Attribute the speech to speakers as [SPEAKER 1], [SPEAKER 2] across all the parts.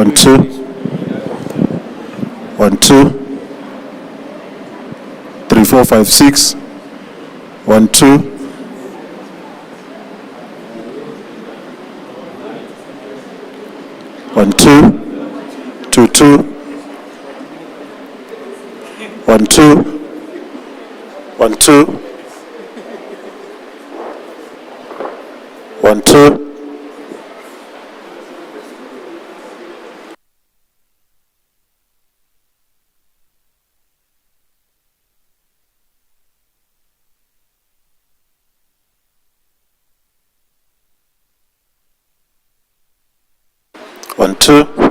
[SPEAKER 1] 1 2 1 2 3 4 5 6 1 2 1 2 2 2 1 2 1 2 1 2 1 2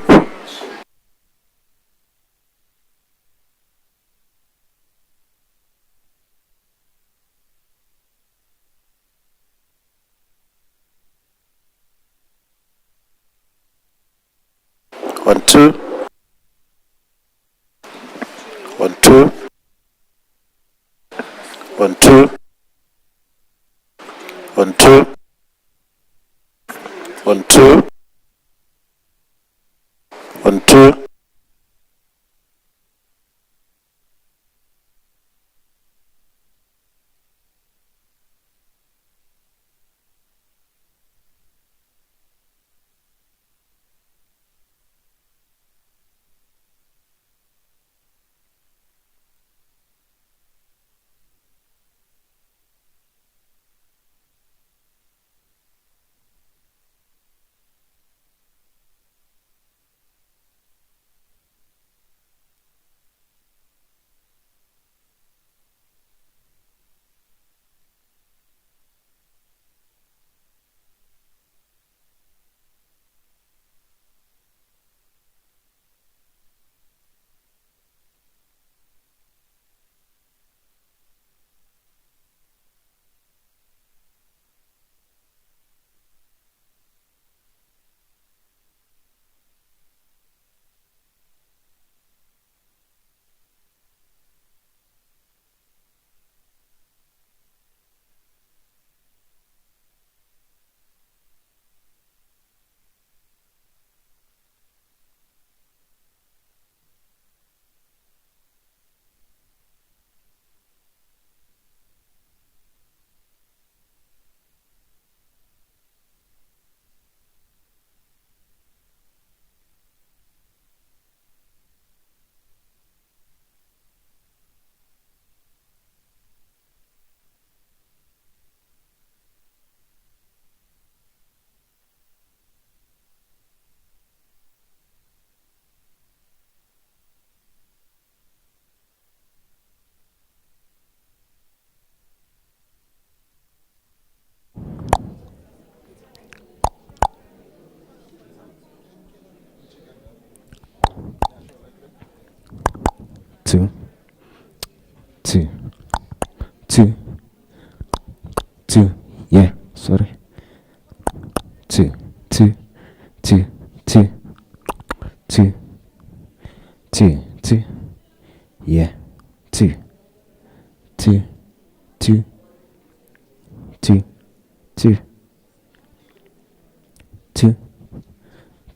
[SPEAKER 1] 1 2 1 2 1 2 1 2 1 2 1 2 2 2 2 2 yeah, sorry. 2 2 2 2 2 2 2 yeah, 2 2 2 2 2 2 2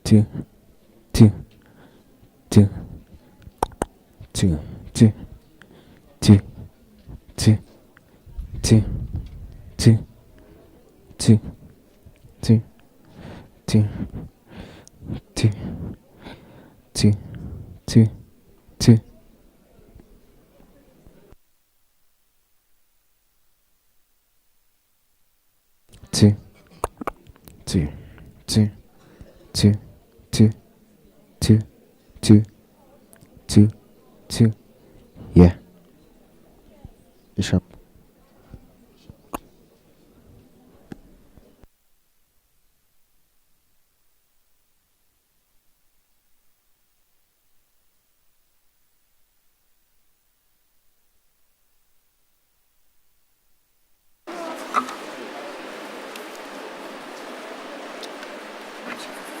[SPEAKER 1] 2 2 2 2 2 2 2 2 2 2 2 2 2 2 2 2 2 2 2 2 2 2 2 2 yeah, Bishop.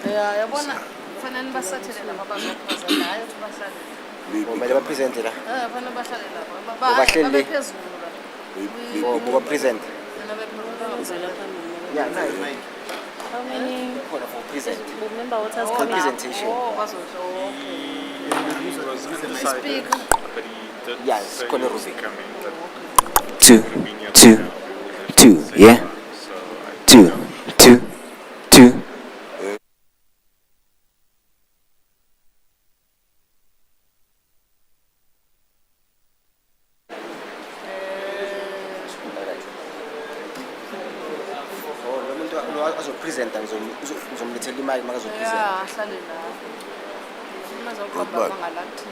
[SPEAKER 2] Yeah, yabona kufanele basathele lapha bazophazela hayi ukuthi bahlale.
[SPEAKER 3] Kumele bapresente la.
[SPEAKER 2] Kufanele bahlale lapha.
[SPEAKER 3] Bahleli le.
[SPEAKER 2] Baphezulu la.
[SPEAKER 3] Muba present.
[SPEAKER 2] Yena bephezulu.
[SPEAKER 3] Yeah, nice.
[SPEAKER 2] How many?
[SPEAKER 3] For present.
[SPEAKER 2] Remember what has
[SPEAKER 3] For
[SPEAKER 2] come up?
[SPEAKER 3] presentation.
[SPEAKER 2] Oh, okay. Speaker.
[SPEAKER 3] Yes, Kona Ruby.
[SPEAKER 1] Two, yeah. Two.
[SPEAKER 3] Present and uzomlethela imali makazopresent.
[SPEAKER 2] Yeah, ahlale la. Mazoqaba mangalathi.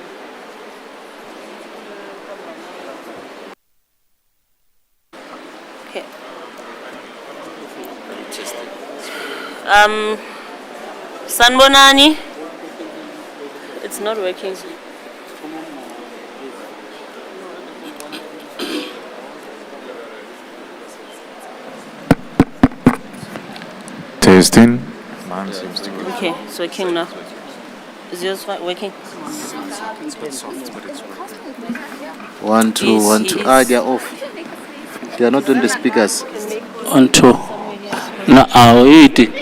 [SPEAKER 2] Okay. Sanbonani. It's not working.
[SPEAKER 1] Testing. Mine seems to be.
[SPEAKER 2] Okay, it's working now. Is yours working?
[SPEAKER 1] One, two,
[SPEAKER 2] Yes,
[SPEAKER 1] one, two.
[SPEAKER 2] yes.
[SPEAKER 1] They are off. They are not on the speakers.
[SPEAKER 4] 1, 2. No, I'll eat it.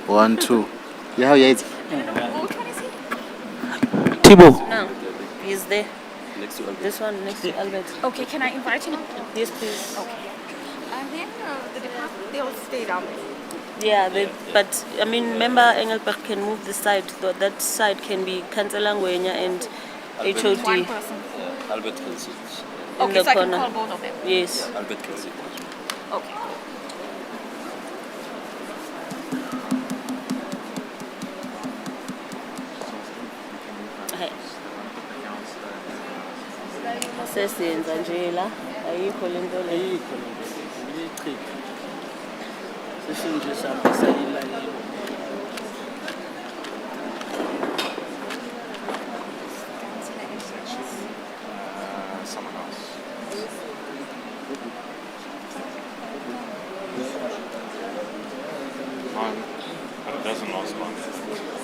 [SPEAKER 1] 1, 2. Yeah, it's
[SPEAKER 4] Tibo.
[SPEAKER 2] No, he's there. This one next to Albert.
[SPEAKER 5] Okay, can I invite him?
[SPEAKER 2] Yes, please.
[SPEAKER 5] Okay. And then the department, they'll stay down there.
[SPEAKER 2] Yeah, but I mean, member Engelberg can move the side. That side can be Kanzelangwenya and HOD
[SPEAKER 5] One person.
[SPEAKER 6] Albert can sit.
[SPEAKER 2] in
[SPEAKER 5] Okay,
[SPEAKER 2] the
[SPEAKER 5] so I can
[SPEAKER 2] corner.
[SPEAKER 5] call both of them.
[SPEAKER 2] Yes.
[SPEAKER 6] Albert can sit.
[SPEAKER 5] Okay.
[SPEAKER 2] Hey. Sesenza nje la ayikho lento le.
[SPEAKER 4] Ayikho leyichitha. Sesinje sihamba sayilayini.
[SPEAKER 6] Someone else. Mine, but it doesn't last long.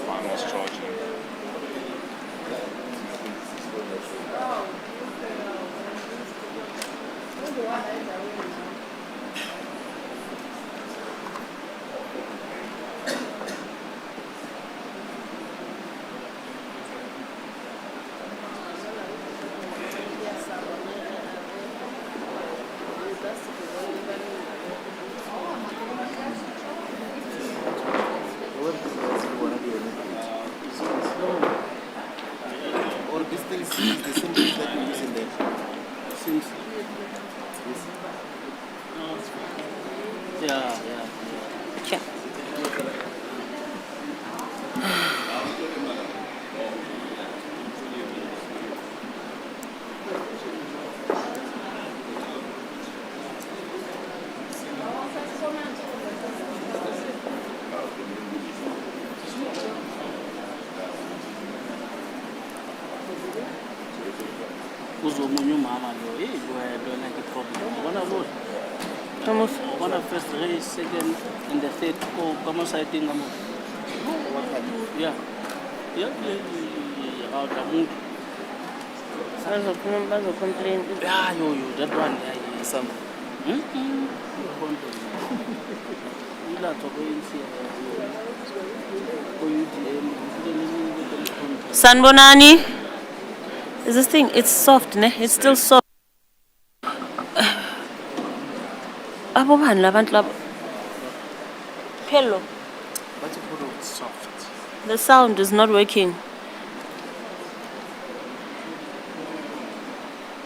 [SPEAKER 6] Mine was charging.
[SPEAKER 3] Or this thing is the same thing that you use in there.
[SPEAKER 4] Seems. Yeah.
[SPEAKER 2] Okay.
[SPEAKER 4] Uzomunye umama lo. Hey, boy, like a problem. One of first race, second, and the third. Come side thing. Yeah. About the mood.
[SPEAKER 2] Bazo complain.
[SPEAKER 4] Yeah, that one. Yeah.
[SPEAKER 3] Some.
[SPEAKER 2] Sanbonani. Is this thing? It's soft, ne? It's still soft. Abo bani labantu labo? Hello.
[SPEAKER 3] What you put on soft?
[SPEAKER 2] The sound is not working.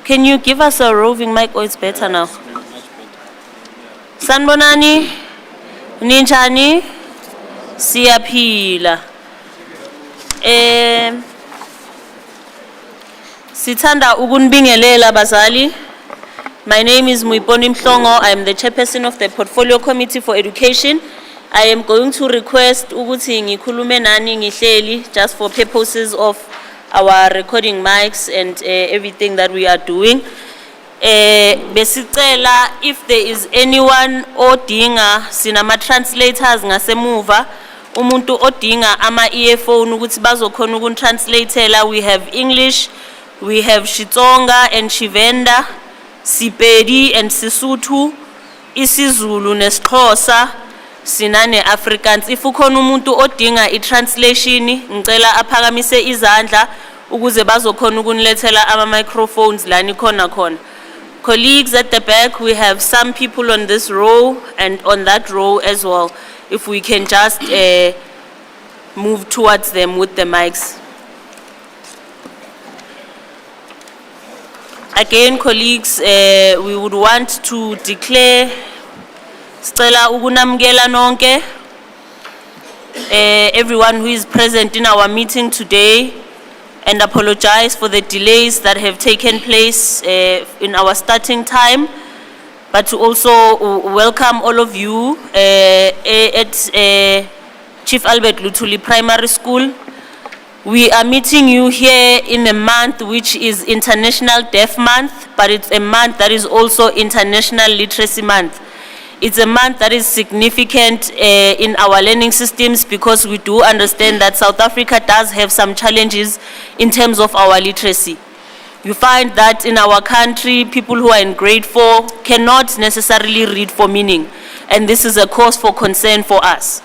[SPEAKER 2] Can you give us a roving mic or it's better now? Sanbonani, ninjani, siyaphila. Sithanda ukunibingelela bazali. My name is Moipone Mhlongo. I am the chairperson of the Portfolio Committee for Education. I am going to request ukuthi ngikhulume nani ngihleli just for purposes of our recording mics and everything that we are doing. Besicela if there is anyone odinga sinama translators ngasemuva umuntu odinga ama earphone ukuthi bazokhona ukutranslateela. We have English, we have Xitsonga and Tshivenda, Sepedi and Sesotho. isiZulu nesiXhosa sinane Afrikaans. If ukhona umuntu odinga i-translation, ngicela aphakamise izandla ukuze bazokhona ukunilethela ama-microphones lani khona. Colleagues at the back, we have some people on this row and on that row as well. If we can just move towards them with the mics. Again, colleagues, we would want to declare Stella ugunamgela nonke, everyone who is present in our meeting today, and apologize for the delays that have taken place in our starting time, but to also welcome all of you at Chief Albert Luthuli Primary School. We are meeting you here in a month which is International Deaf Month, but it's a month that is also International Literacy Month. It's a month that is significant in our learning systems because we do understand that South Africa does have some challenges in terms of our literacy. You find that in our country, people who are in grade 4 cannot necessarily read for meaning, and this is a cause for concern for us.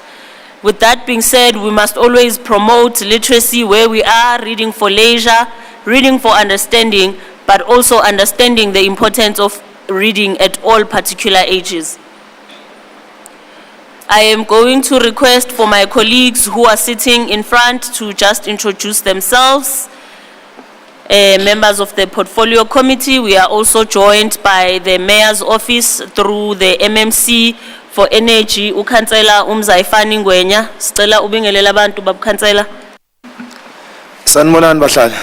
[SPEAKER 2] With that being said, we must always promote literacy where we are, reading for leisure, reading for understanding, but also understanding the importance of reading at all particular ages. I am going to request for my colleagues who are sitting in front to just introduce themselves. Members of the Portfolio Committee, we are also joined by the Mayor's Office through the MMC for Energy, uKhansela Umzayifani Ngwenya. Sicela ubingelela abantu babukhansela.
[SPEAKER 7] Sanibonani bahlali.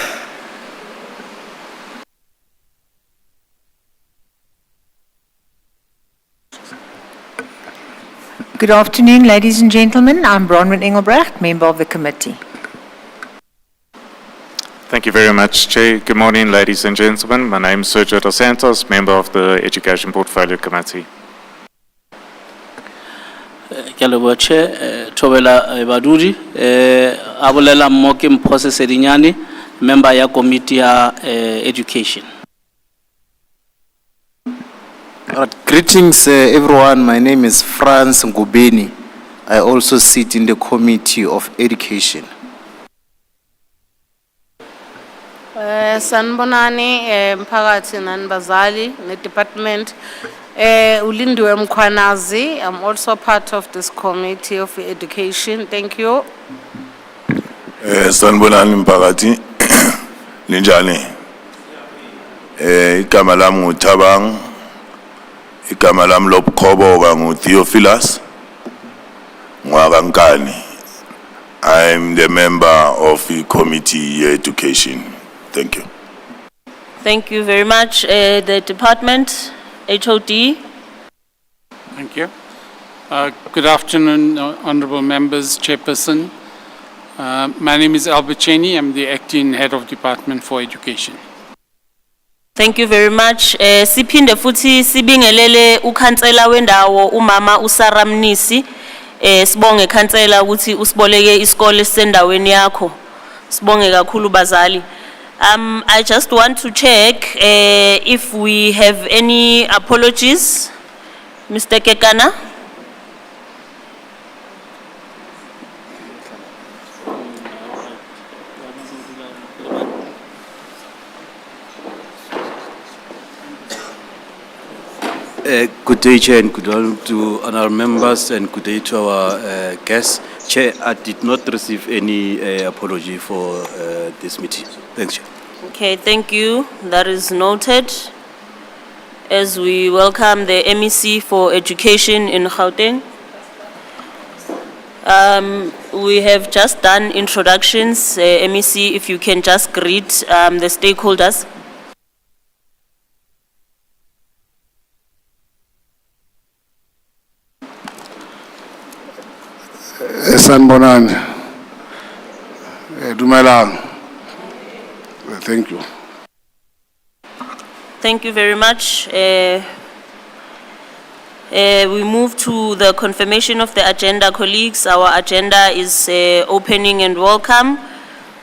[SPEAKER 8] Good afternoon, ladies and gentlemen. I'm Bronwyn Engelbrecht, member of the committee.
[SPEAKER 6] Thank you very much, Chair. Good morning, ladies and gentlemen. My name is Sergio Dos Santos, member of the Education Portfolio Committee.
[SPEAKER 4] Kyalebo Chair, Tobela Baduri, Abolela Mokim Process Edinyani, member ya Committee ya Education.
[SPEAKER 7] Greetings everyone, my name is Franz Ngubeni. I also sit in the Committee of Education.
[SPEAKER 9] Sanibonani mphakathi nani bazali ne department ulindiwe Mkhwanazi. I'm also part of this Committee of Education. Thank you.
[SPEAKER 10] Sanibonani mphakathi ninjani igama lami nguThabang igama lami lobukhoboka nguTheophilus Ngwakankani. I'm the member of the Committee Education. Thank you.
[SPEAKER 2] Thank you very much. The department, HOD.
[SPEAKER 11] Thank you. Good afternoon, honorable members, Chairperson. My name is Albert Cheney. I'm the acting head of Department for Education.
[SPEAKER 2] Thank you very much. Siphinde futhi sibingelele ukhansela wendawo umama uSara Mnisi. Sibonge khansela ukuthi usiboleke isikole sendaweni yakho. Sibonge kakhulu bazali. I just want to check if we have any apologies. Mr. Kekana.
[SPEAKER 12] Good day, Chair, and good day to our members, and good day to our guests. Chair, I did not receive any apology for this meeting. Thanks, Chair.
[SPEAKER 2] Okay, thank you. That is noted. As we welcome the MEC for Education in Gauteng. We have just done introductions. MEC, if you can just greet the stakeholders.
[SPEAKER 13] Sanibonani. Dumelang. Thank you.
[SPEAKER 2] Thank you very much. We move to the confirmation of the agenda, colleagues. Our agenda is opening and welcome.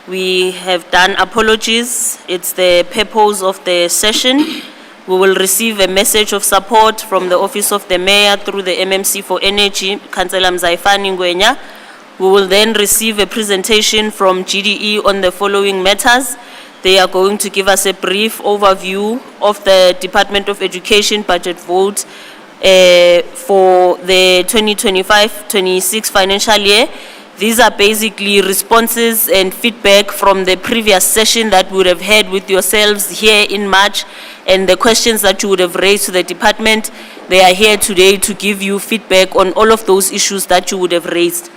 [SPEAKER 2] We have done apologies. It's the purpose of the session. We will receive a message of support from the Office of the Mayor through the MMC for Energy, Councillor Mzaifani Ngwenya. We will then receive a presentation from GDE on the following matters. They are going to give us a brief overview of the Department of Education budget vote for the 2025-26 financial year. These are basically responses and feedback from the previous session that we would have had with yourselves here in March, and the questions that you would have raised to the department. They are here today to give you feedback on all of those issues that you would have raised.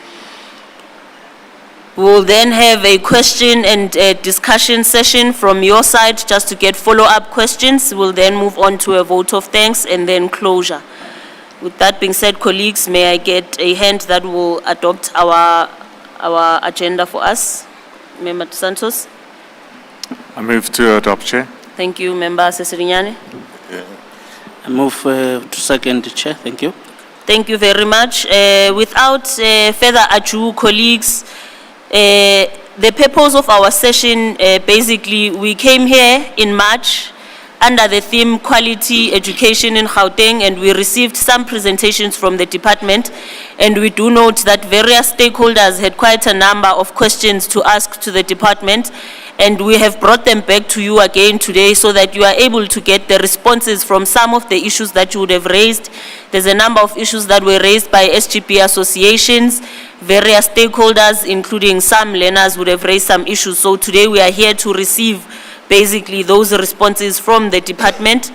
[SPEAKER 2] We will then have a question and discussion session from your side just to get follow-up questions. We'll then move on to a vote of thanks and then closure. With that being said, colleagues, may I get a hand that will adopt our agenda for us? Member Santos.
[SPEAKER 6] I move to adopt, Chair.
[SPEAKER 2] Thank you, Member Sesirinyane.
[SPEAKER 4] I move to second, Chair. Thank you.
[SPEAKER 2] Thank you very much. Without further ado, colleagues, the purpose of our session, basically, we came here in March under the theme Quality Education in Gauteng, and we received some presentations from the department, and we do note that various stakeholders had quite a number of questions to ask to the department, and we have brought them back to you again today so that you are able to get the responses from some of the issues that you would have raised. There's a number of issues that were raised by SGP associations, various stakeholders, including some learners would have raised some issues. So today we are here to receive basically those responses from the department.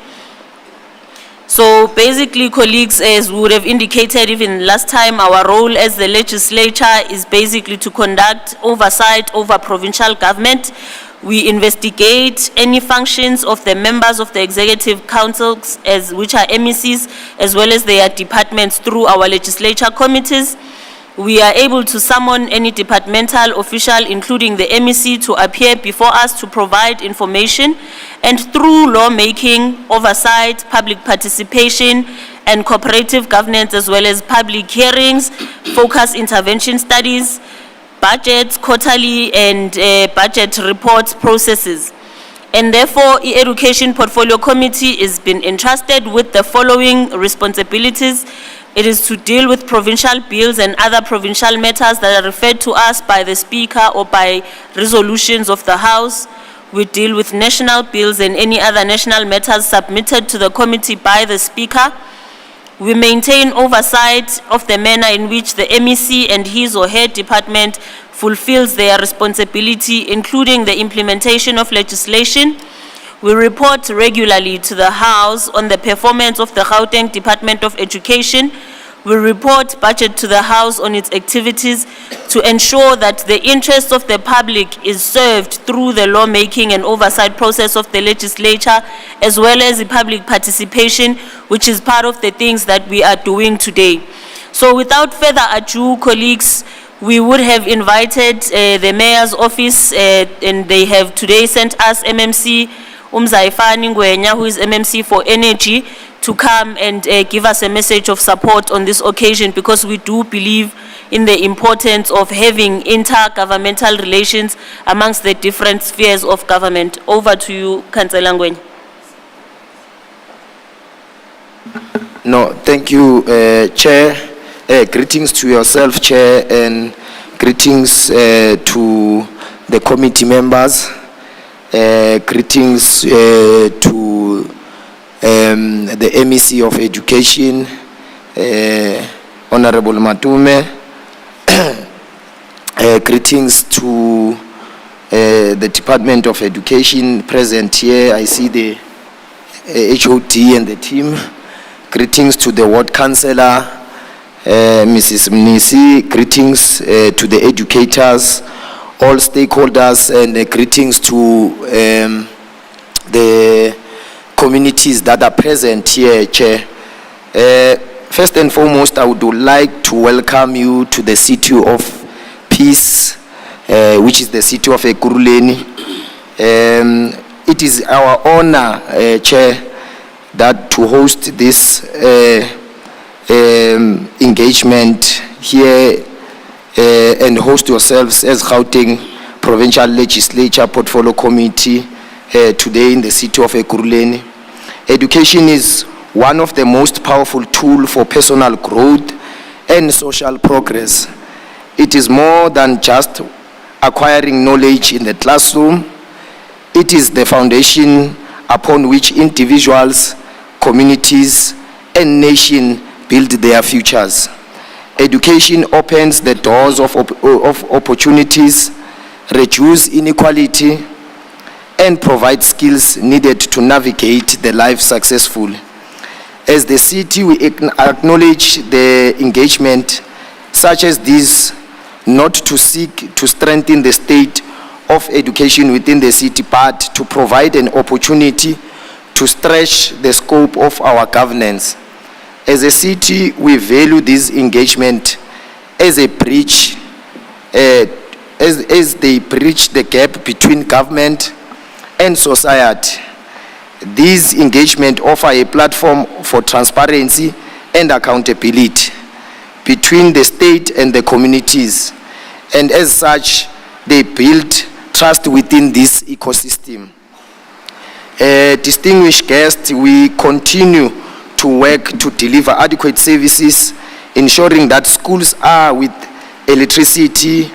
[SPEAKER 2] So basically, colleagues, as we would have indicated even last time, our role as the legislature is basically to conduct oversight over provincial government. We investigate any functions of the members of the executive councils, which are MECs, as well as their departments through our legislature committees. We are able to summon any departmental official, including the MEC, to appear before us to provide information. And through lawmaking, oversight, public participation, and cooperative governance, as well as public hearings, focus intervention studies, budgets, quarterly and budget report processes. And therefore, the Education Portfolio Committee has been entrusted with the following responsibilities. It is to deal with provincial bills and other provincial matters that are referred to us by the Speaker or by resolutions of the House. We deal with national bills and any other national matters submitted to the committee by the Speaker. We maintain oversight of the manner in which the MEC and his or her department fulfills their responsibility, including the implementation of legislation. We report regularly to the House on the performance of the Gauteng Department of Education. We report budget to the House on its activities to ensure that the interest of the public is served through the lawmaking and oversight process of the legislature, as well as the public participation, which is part of the things that we are doing today. So without further ado, colleagues, we would have invited the Mayor's office, and they have today sent us MMC Mzaifani Ngwenya, who is MMC for Energy, to come and give us a message of support on this occasion, because we do believe in the importance of having intergovernmental relations amongst the different spheres of government. Over to you, Councillor Ngwenya.
[SPEAKER 7] No, thank you, Chair. Greetings to yourself, Chair, and greetings to the committee members. Greetings to the MEC of Education, Honorable Matume. Greetings to the Department of Education present here. I see the HOD and the team. Greetings to the Ward Councillor, Mrs. Mnisi. Greetings to the educators, all stakeholders, and greetings to the communities that are present here, Chair. First and foremost, I would like to welcome you to the City of Peace, which is the city of Ekurhuleni. It is our honor, Chair, that to host this engagement here and host yourselves as Gauteng Provincial Legislature Portfolio Committee today in the city of Ekurhuleni. Education is one of the most powerful tools for personal growth and social progress. It is more than just acquiring knowledge in the classroom. It is the foundation upon which individuals, communities, and nations build their futures. Education opens the doors of opportunities, reduces inequality, and provides skills needed to navigate the life successfully. As the city, we acknowledge the engagement such as this, not to seek to strengthen the state of education within the city, but to provide an opportunity to stretch the scope of our governance. As a city, we value this engagement as a bridge, as they bridge the gap between government and society. These engagement offer a platform for transparency and accountability between the state and the communities, and as such, they build trust within this ecosystem. Distinguished guests, we continue to work to deliver adequate services, ensuring that schools are with electricity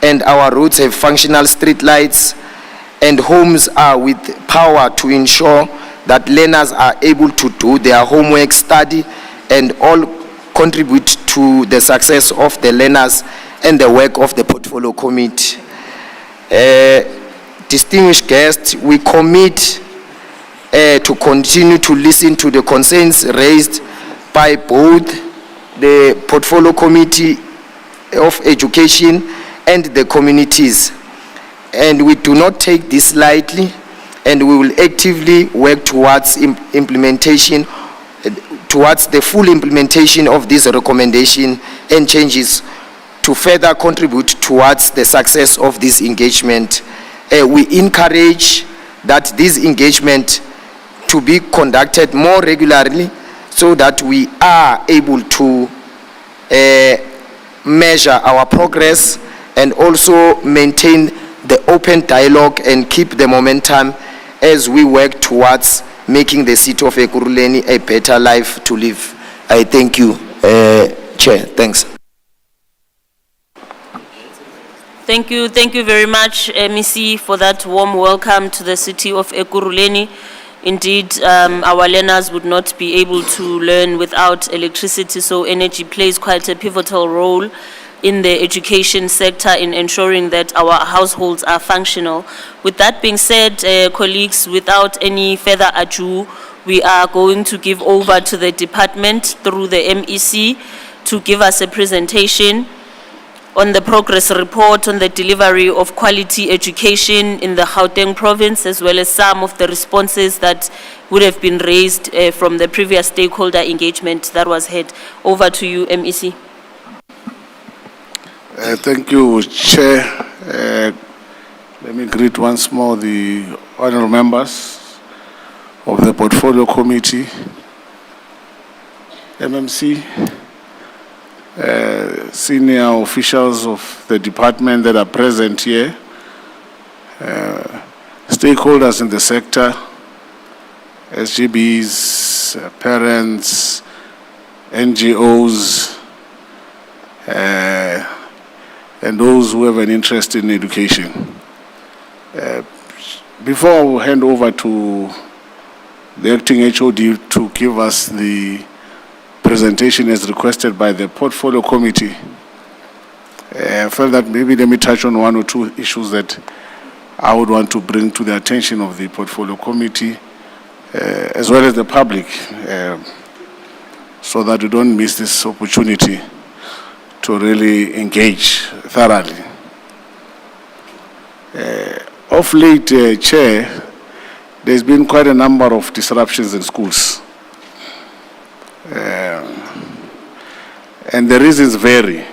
[SPEAKER 7] and our roads have functional street lights, and homes are with power to ensure that learners are able to do their homework, study, and all contribute to the success of the learners and the work of the portfolio committee. Distinguished guests, we commit to continue to listen to the concerns raised by both the portfolio committee of education and the communities. And we do not take this lightly, and we will actively work towards implementation, towards the full implementation of this recommendation and changes to further contribute towards the success of this engagement. We encourage that this engagement to be conducted more regularly so that we are able to measure our progress and also maintain the open dialogue and keep the momentum as we work towards making the city of Ekurhuleni a better life to live. I thank you, Chair. Thanks.
[SPEAKER 2] Thank you very much, MEC, for that warm welcome to the city of Ekurhuleni. Indeed, our learners would not be able to learn without electricity, so energy plays quite a pivotal role in the education sector in ensuring that our households are functional. With that being said, colleagues, without any further ado, we are going to give over to the department through the MEC to give us a presentation on the progress report on the delivery of quality education in the Gauteng Province, as well as some of the responses that would have been raised from the previous stakeholder engagement that was had. Over to you, MEC.
[SPEAKER 13] Thank you, Chair. Let me greet once more the honorable members of the Portfolio Committee, MMC, senior officials of the department that are present here, stakeholders in the sector, SGBs, parents, NGOs, and those who have an interest in education. Before I hand over to the acting HOD to give us the presentation as requested by the portfolio committee, I felt that maybe let me touch on one or two issues that I would want to bring to the attention of the portfolio committee, as well as the public, so that we don't miss this opportunity to really engage thoroughly. Of late, Chair, there's been quite a number of disruptions in schools. And the reasons vary.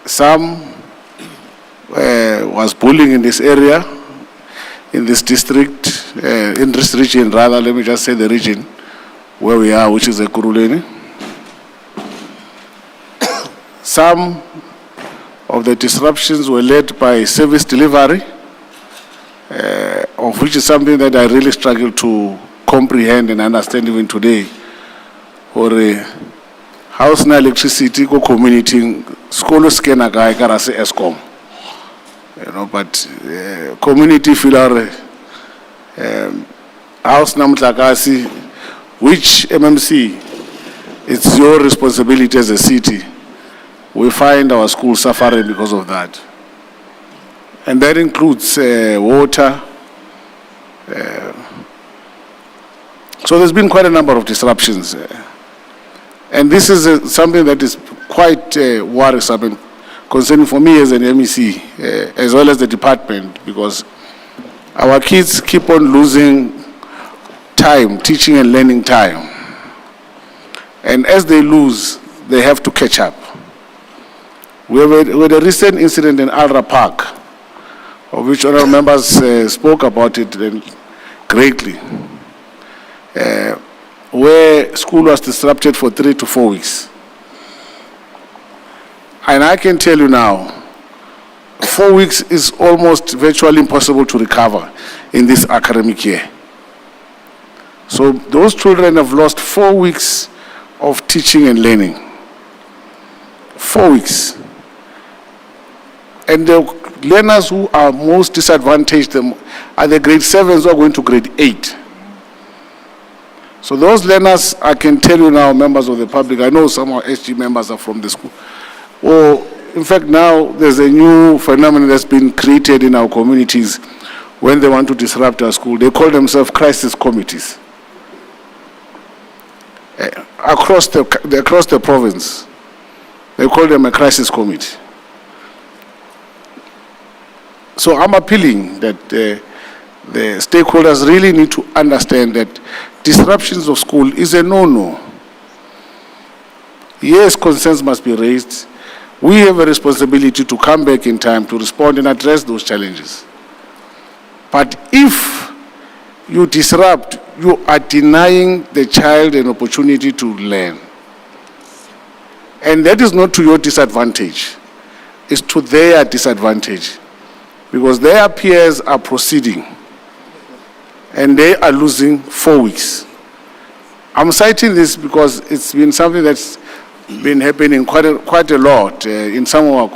[SPEAKER 13] Some was bullying in this area, in this district, in this region rather, let me just say the region where we are, which is Ekurhuleni. Some of the disruptions were led by service delivery, which is something that I really struggle to comprehend and understand even today. Or house na electricity ko community skolo skena ga ikara se Eskom. You know, but community feel our house na mtlakasi, which MMC, it's your responsibility as a city. We find our schools suffering because of that. And that includes water. So there's been quite a number of disruptions. And this is something that is quite worrisome and concerning for me as an MEC, as well as the department, because our kids keep on losing time, teaching and learning time. And as they lose, they have to catch up. We had a recent incident in Alra Park, of which honorable members spoke about it greatly, where school was disrupted for 3 to 4 weeks. And I can tell you now, 4 weeks is almost virtually impossible to recover in this academic year. So those children have lost 4 weeks of teaching and learning. 4 weeks. And the learners who are most disadvantaged are the grade 7s who are going to grade 8. So those learners, I can tell you now, members of the public, I know some of our SG members are from the school. Or, in fact, now there's a new phenomenon that's been created in our communities when they want to disrupt our school. They call themselves crisis committees. Across the province, they call them a crisis committee. So I'm appealing that the stakeholders really need to understand that disruptions of school is a no-no. Yes, concerns must be raised. We have a responsibility to come back in time to respond and address those challenges. But if you disrupt, you are denying the child an opportunity to learn. And that is not to your disadvantage. It's to their disadvantage. Because their peers are proceeding. And they are losing 4 weeks. I'm citing this because it's been something that's been happening quite a lot in some of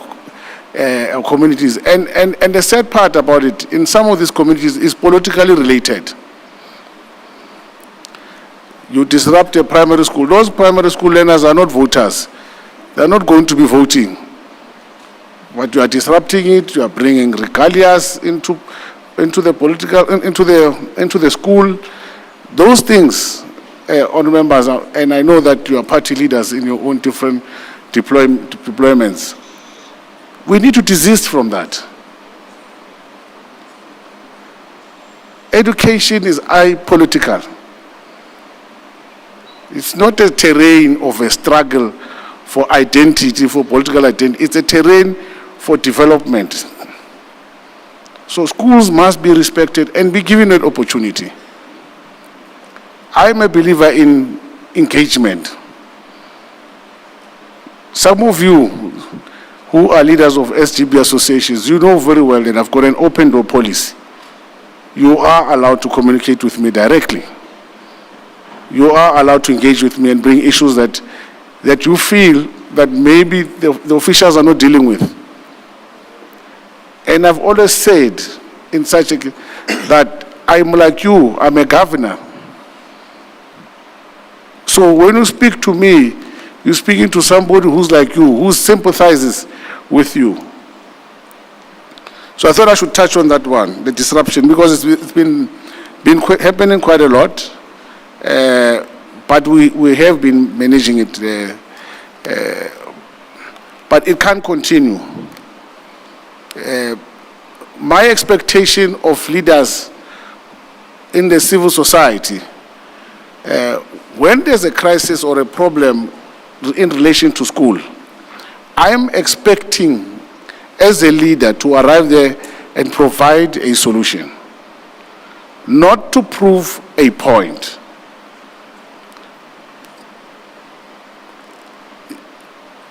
[SPEAKER 13] our communities. And the sad part about it, in some of these communities, is politically related. You disrupt a primary school. Those primary school learners are not voters. They're not going to be voting. But you are disrupting it. You are bringing regalias into the political, into the school. Those things, honourable members, and I know that you are party leaders in your own different deployments. We need to desist from that. Education is apolitical. It's not a terrain of a struggle for identity, for political identity. It's a terrain for development. So schools must be respected and be given an opportunity. I'm a believer in engagement. Some of you who are leaders of SGB associations, you know very well that I've got an open door policy. You are allowed to communicate with me directly. You are allowed to engage with me and bring issues that you feel that maybe the officials are not dealing with. And I've always said in such a that I'm like you, I'm a governor. So when you speak to me, you're speaking to somebody who's like you, who sympathizes with you. So I thought I should touch on that one, the disruption, because it's been happening quite a lot. But we have been managing it. But it can't continue. My expectation of leaders in the civil society, when there's a crisis or a problem in relation to school, I'm expecting as a leader to arrive there and provide a solution, not to prove a point.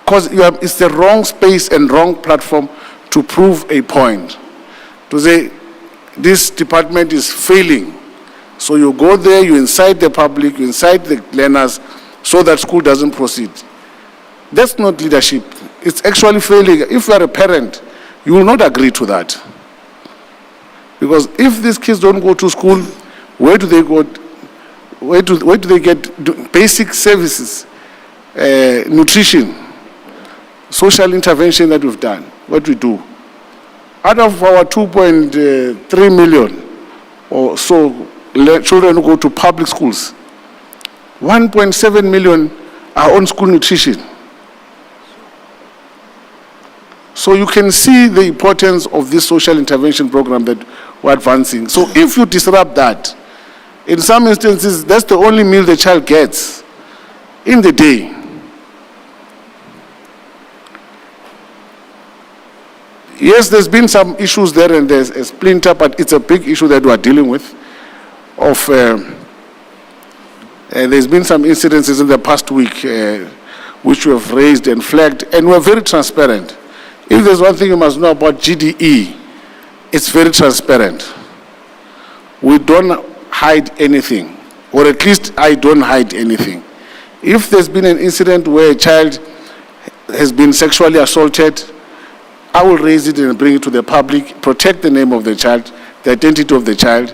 [SPEAKER 13] Because it's the wrong space and wrong platform to prove a point. To say, this department is failing. So you go there, you incite the public, you incite the learners so that school doesn't proceed. That's not leadership. It's actually failing. If you are a parent, you will not agree to that. Because if these kids don't go to school, where do they go? Where do they get basic services, nutrition, social intervention that we've done? What we do? Out of our 2.3 million or so children who go to public schools, 1.7 million are on school nutrition. So you can see the importance of this social intervention program that we're advancing. So if you disrupt that, in some instances, that's the only meal the child gets in the day. Yes, there's been some issues there and there's a splinter, but it's a big issue that we're dealing with. There's been some incidences in the past week which we have raised and flagged, and we're very transparent. If there's one thing you must know about GDE, it's very transparent. We don't hide anything, or at least I don't hide anything. If there's been an incident where a child has been sexually assaulted, I will raise it and bring it to the public, protect the name of the child, the identity of the child,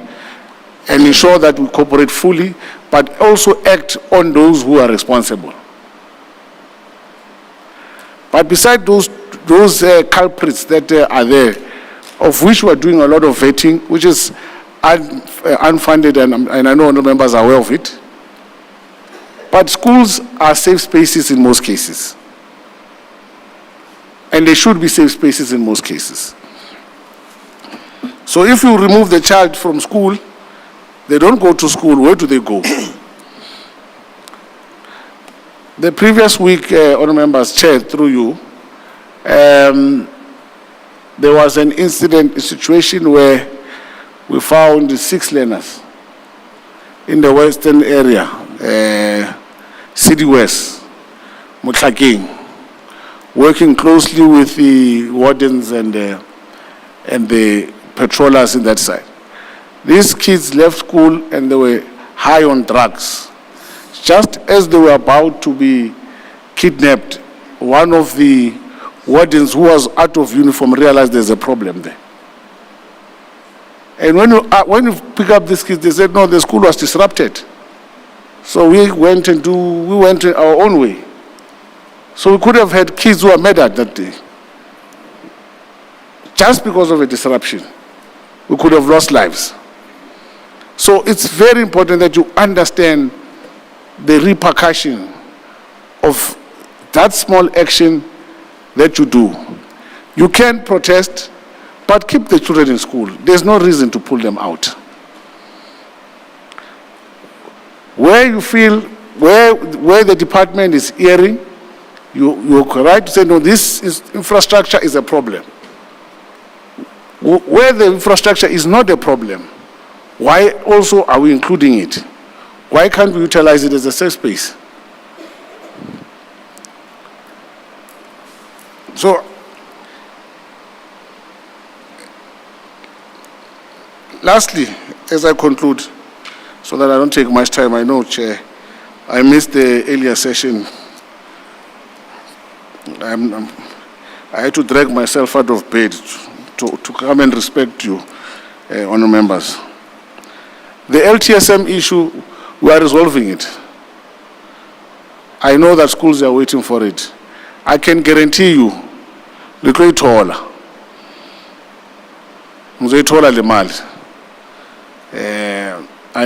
[SPEAKER 13] and ensure that we cooperate fully, but also act on those who are responsible. But beside those culprits that are there, of which we are doing a lot of vetting, which is unfunded, and I know honourable members are aware of it. But schools are safe spaces in most cases. And they should be safe spaces in most cases. So if you remove the child from school, they don't go to school, where do they go? The previous week, honourable members, Chair, through you, there was an incident, a situation where we found 6 learners in the western area, City West, Motlakeng, working closely with the wardens and the patrollers in that side. These kids left school and they were high on drugs. Just as they were about to be kidnapped, one of the wardens who was out of uniform realized there's a problem there. And when you pick up these kids, they said, no, the school was disrupted. So we went our own way. So we could have had kids who were murdered that day. Just because of a disruption. We could have lost lives. So it's very important that you understand the repercussion of that small action that you do. You can protest, but keep the children in school. There's no reason to pull them out. Where you feel, where the department is erring, you're right to say, no, infrastructure is a problem. Where the infrastructure is not a problem, why also are we including it? Why can't we utilize it as a safe space? So, lastly, as I conclude, so that I don't take much time, I know, Chair, I missed the earlier session. I had to drag myself out of bed to come and respect you, honourable members. The LTSM issue, we are resolving it. I know that schools are waiting for it. I can guarantee you, I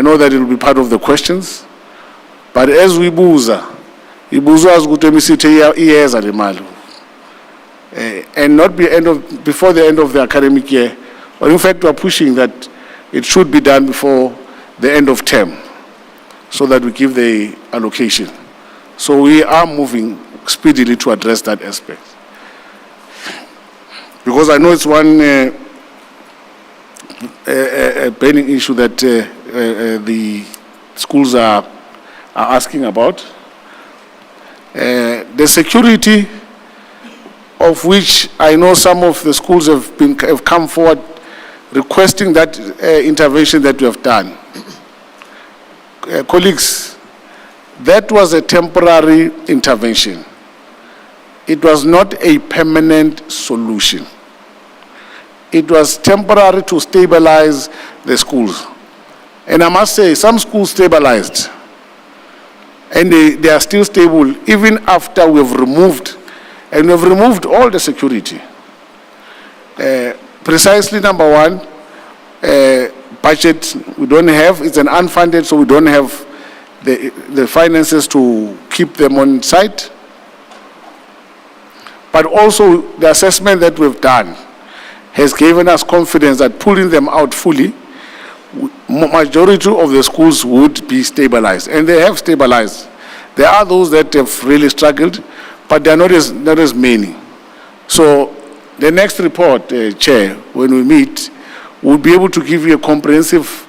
[SPEAKER 13] know that it will be part of the questions, but as we buza as and not before the end of the academic year, or in fact we are pushing that it should be done before the end of term, so that we give the allocation. So we are moving speedily to address that aspect. Because I know it's one a burning issue that the schools are asking about. The security, of which I know some of the schools have come forward requesting that intervention that we have done. Colleagues, that was a temporary intervention. It was not a permanent solution. It was temporary to stabilize the schools. And I must say, some schools stabilized. And they are still stable even after we've removed, and we've removed all the security. Precisely number one, budget we don't have, it's an unfunded, so we don't have the finances to keep them on site. But also the assessment that we've done has given us confidence that pulling them out fully, majority of the schools would be stabilized, and they have stabilized. There are those that have really struggled, but they are not as many. So the next report, Chair, when we meet, we'll be able to give you a comprehensive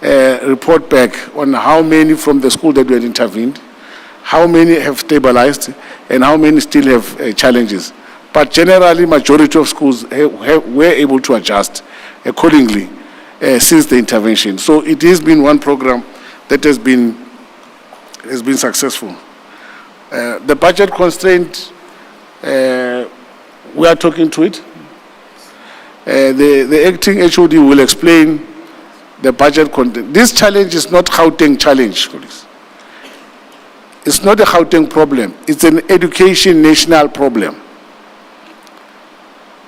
[SPEAKER 13] report back on how many from the school that we had intervened, how many have stabilized, and how many still have challenges. But generally, majority of schools were able to adjust accordingly since the intervention. So it has been one program that has been successful. The budget constraint, we are talking to it. The acting HOD will explain the budget content. This challenge is not Gauteng challenge, colleagues. It's not a Gauteng problem. It's an education national problem.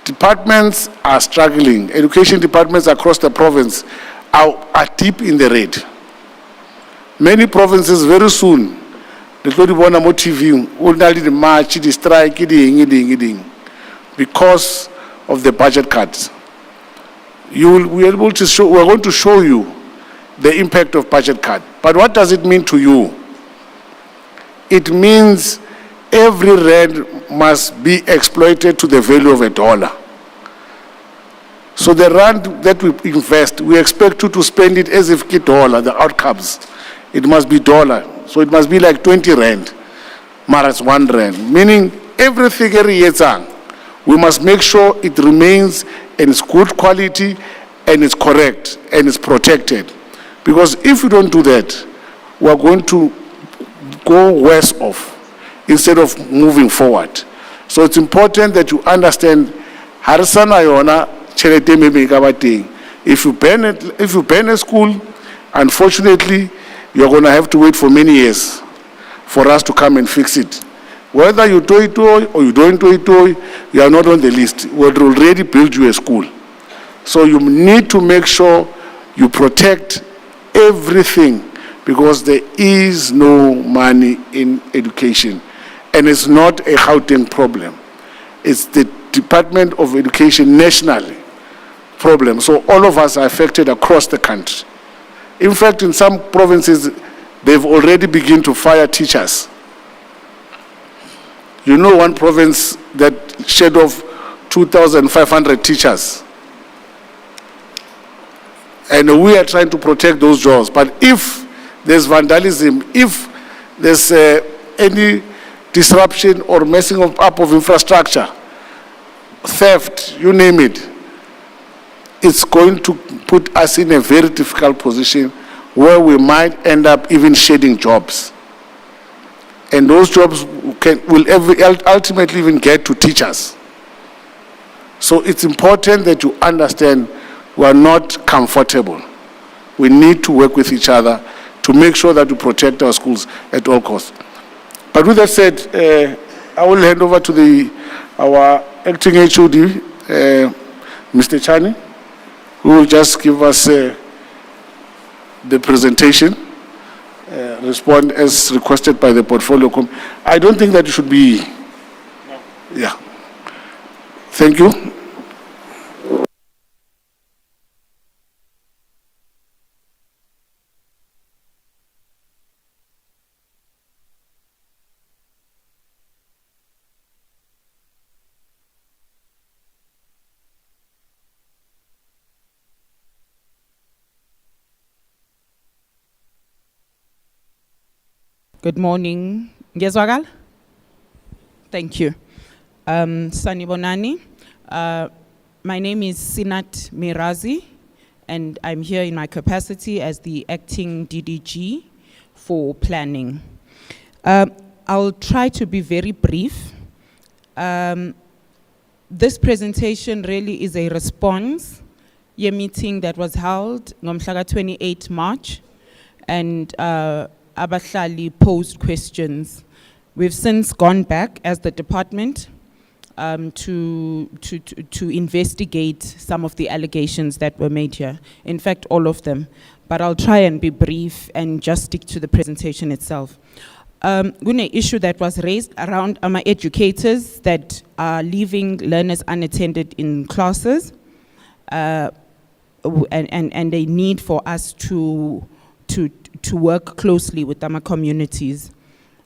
[SPEAKER 13] Departments are struggling. Education departments across the province are deep in the red. Many provinces very soon, the TV, will the march, the strike, because of the budget cuts. We are going to show you the impact of budget cut. But what does it mean to you? It means every rand must be exploited to the value of $1. So the rand that we invest, we expect you to spend it as if it's $1, the outcomes. It must be $1. So it must be like 20 rand, maras 1 rand. Meaning everything we must make sure it remains in its good quality and it's correct and it's protected. Because if we don't do that, we are going to go worse off instead of moving forward. So it's important that you understand Harisana Yona Chelete Mebe. If you ban a school, unfortunately, you're going to have to wait for many years for us to come and fix it. Whether you do it or you don't do it, you are not on the list. We'll already build you a school. So you need to make sure you protect everything, because there is no money in education. And it's not a Gauteng problem. It's the Department of Education nationally problem. So all of us are affected across the country. In fact, in some provinces, they've already begun to fire teachers. You know one province that shed off 2,500 teachers. And we are trying to protect those jobs. But if there's vandalism, if there's any disruption or messing up of infrastructure, theft, you name it, it's going to put us in a very difficult position where we might end up even shedding jobs. And those jobs will ultimately even get to teachers. So it's important that you understand we are not comfortable. We need to work with each other to make sure that we protect our schools at all costs. But with that said, I will hand over to our acting HOD, Mr. Chani, who will just give us the presentation, respond as requested by the portfolio committee. I don't think that it should be. No. Yeah. Thank you.
[SPEAKER 14] Good morning. Ngezwakala? Thank you. Sanibonani. My name is Sinat Mirazi, and I'm here in my capacity as the acting DDG for planning. I'll try to be very brief. This presentation really is a response to a meeting that was held on 28 March, and abahlali posed questions. We've since gone back as the department to investigate some of the allegations that were made here. In fact, all of them. But I'll try and be brief and just stick to the presentation itself. One issue that was raised around educators that are leaving learners unattended in classes, and a need for us to work closely with our communities.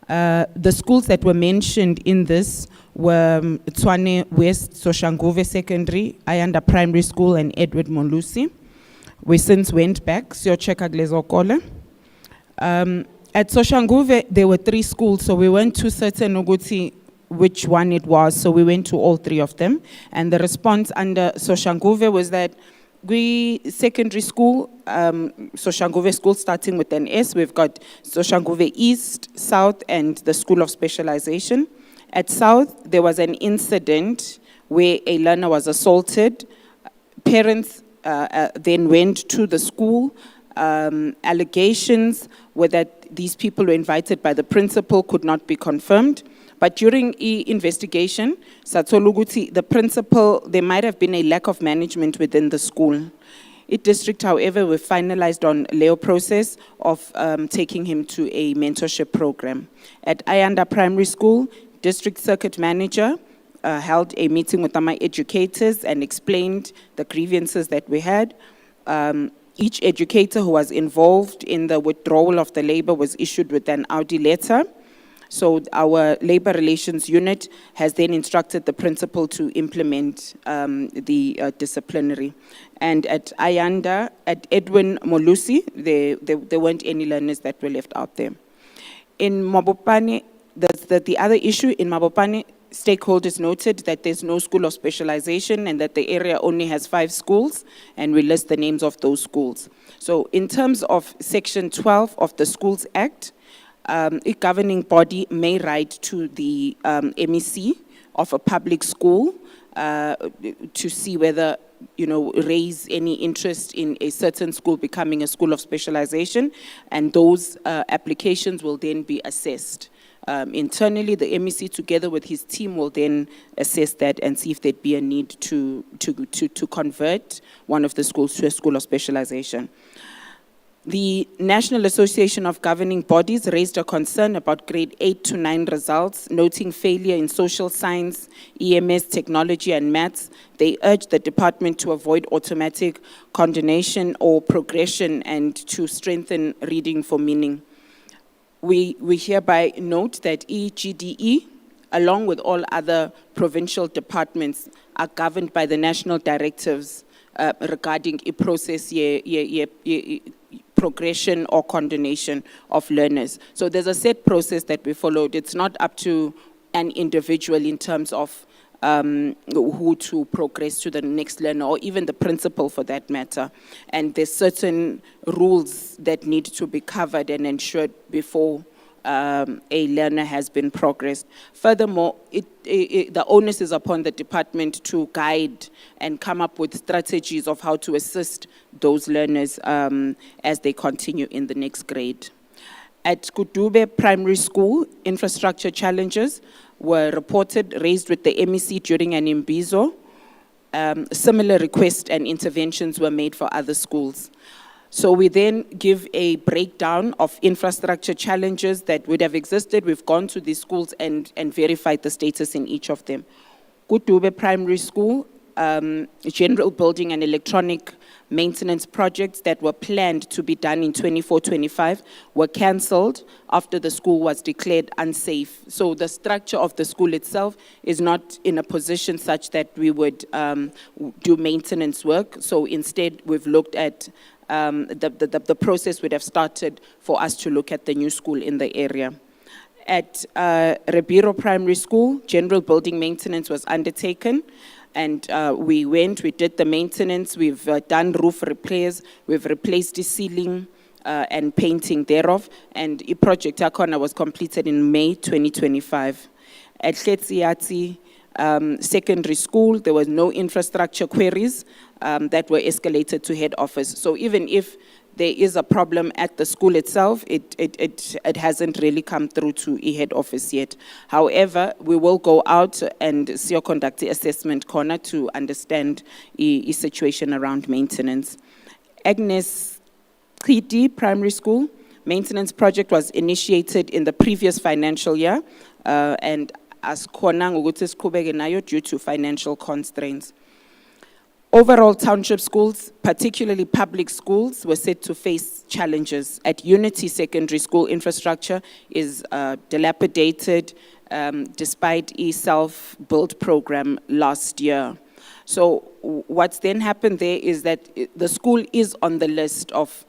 [SPEAKER 14] The schools that were mentioned in this were Tshwane West, Soshanguve Secondary, Ayanda Primary School, and Edward Molusi. We since went back, Siocheka Glezokole. At Soshanguve, there were 3 schools, so we weren't too certain which one it was, so we went to all 3 of them. And the response under Soshanguve was that we secondary school, Soshanguve school starting with an S, we've got Soshanguve East, South, and the School of Specialization. At South, there was an incident where a learner was assaulted. Parents then went to the school. Allegations were that these people were invited by the principal, could not be confirmed. But during investigation, Satsoluguti, the principal, there might have been a lack of management within the school. District, however, we finalized on Leo process of taking him to a mentorship program. At Ayanda Primary School, district circuit manager held a meeting with my educators and explained the grievances that we had. Each educator who was involved in the withdrawal of the labor was issued with an Audi letter. So our labor relations unit has then instructed the principal to implement the disciplinary. And at Ayanda, at Edwin Molusi, there weren't any learners that were left out there. In Mabopane, the other issue in Mabopane, stakeholders noted that there's no school of specialization and that the area only has 5 schools, and we list the names of those schools. So in terms of Section 12 of the Schools Act, a governing body may write to the MEC of a public school to see whether, raise any interest in a certain school becoming a school of specialization, and those applications will then be assessed. Internally, the MEC together with his team will then assess that and see if there'd be a need to convert one of the schools to a school of specialization. The National Association of Governing Bodies raised a concern about grade 8 to 9 results, noting failure in social science, EMS, technology, and maths. They urged the department to avoid automatic condonation or progression and to strengthen reading for meaning. We hereby note that EGDE, along with all other provincial departments, are governed by the national directives regarding a process progression or condonation of learners. So there's a set process that we followed. It's not up to an individual in terms of who to progress to the next learner, or even the principal for that matter. And there's certain rules that need to be covered and ensured before a learner has been progressed. Furthermore, the onus is upon the department to guide and come up with strategies of how to assist those learners as they continue in the next grade. At Kudube Primary School, infrastructure challenges were raised with the MEC during an imbizo. Similar requests and interventions were made for other schools. So we then give a breakdown of infrastructure challenges that would have existed. We've gone to these schools and verified the status in each of them. Kudube Primary School, general building and electronic maintenance projects that were planned to be done in 24-25 were cancelled after the school was declared unsafe. So the structure of the school itself is not in a position such that we would do maintenance work. So instead, we've looked at the process would have started for us to look at the new school in the area. At Rebiro Primary School, general building maintenance was undertaken. And we did the maintenance, we've done roof repairs, we've replaced the ceiling and painting thereof. And the project Akona was completed in May 2025. At Khetsiati Secondary School, there was no infrastructure queries that were escalated to head office. So even if there is a problem at the school itself, it hasn't really come through to a head office yet. However, we will go out and conduct the assessment corner to understand the situation around maintenance. Agnes Khiti Primary School, maintenance project was initiated in the previous financial year and as khona ngokuthi siqhubeke nayo due to financial constraints. Overall, township schools, particularly public schools, were set to face challenges. At Unity Secondary School, infrastructure is dilapidated despite a self-built program last year. So what's then happened there is that the school is on the list of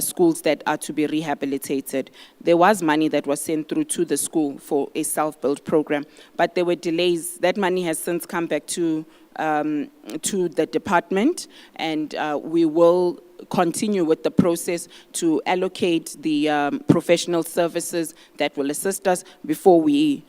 [SPEAKER 14] schools that are to be rehabilitated. There was money that was sent through to the school for a self-built program, but there were delays. That money has since come back to the department, and we will continue with the process to allocate the professional services that will assist us before we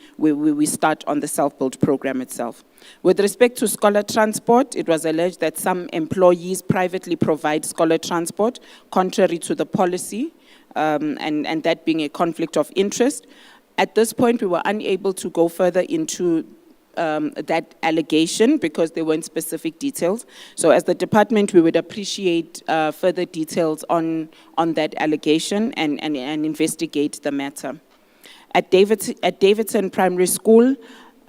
[SPEAKER 14] start on the self-built program itself. With respect to scholar transport, it was alleged that some employees privately provide scholar transport contrary to the policy, and that being a conflict of interest. At this point, we were unable to go further into that allegation because there weren't specific details. So as the department, we would appreciate further details on that allegation and investigate the matter. At Davidson Primary School,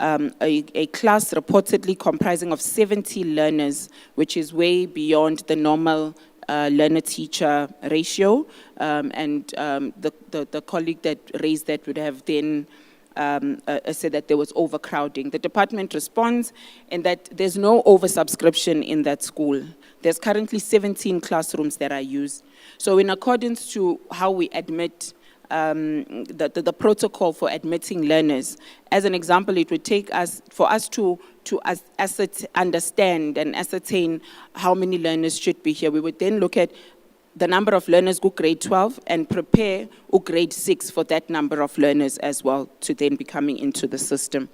[SPEAKER 14] a class reportedly comprising of 70 learners, which is way beyond the normal learner-teacher ratio, and the colleague that raised that would have then said that there was overcrowding. The department responds in that there's no oversubscription in that school. There's currently 17 classrooms that are used. So in accordance to how we admit the protocol for admitting learners, as an example, it would take us, for us to understand and ascertain how many learners should be here. We would then look at the number of learners who grade 12 and prepare who grade 6 for that number of learners as well to then be coming into the system.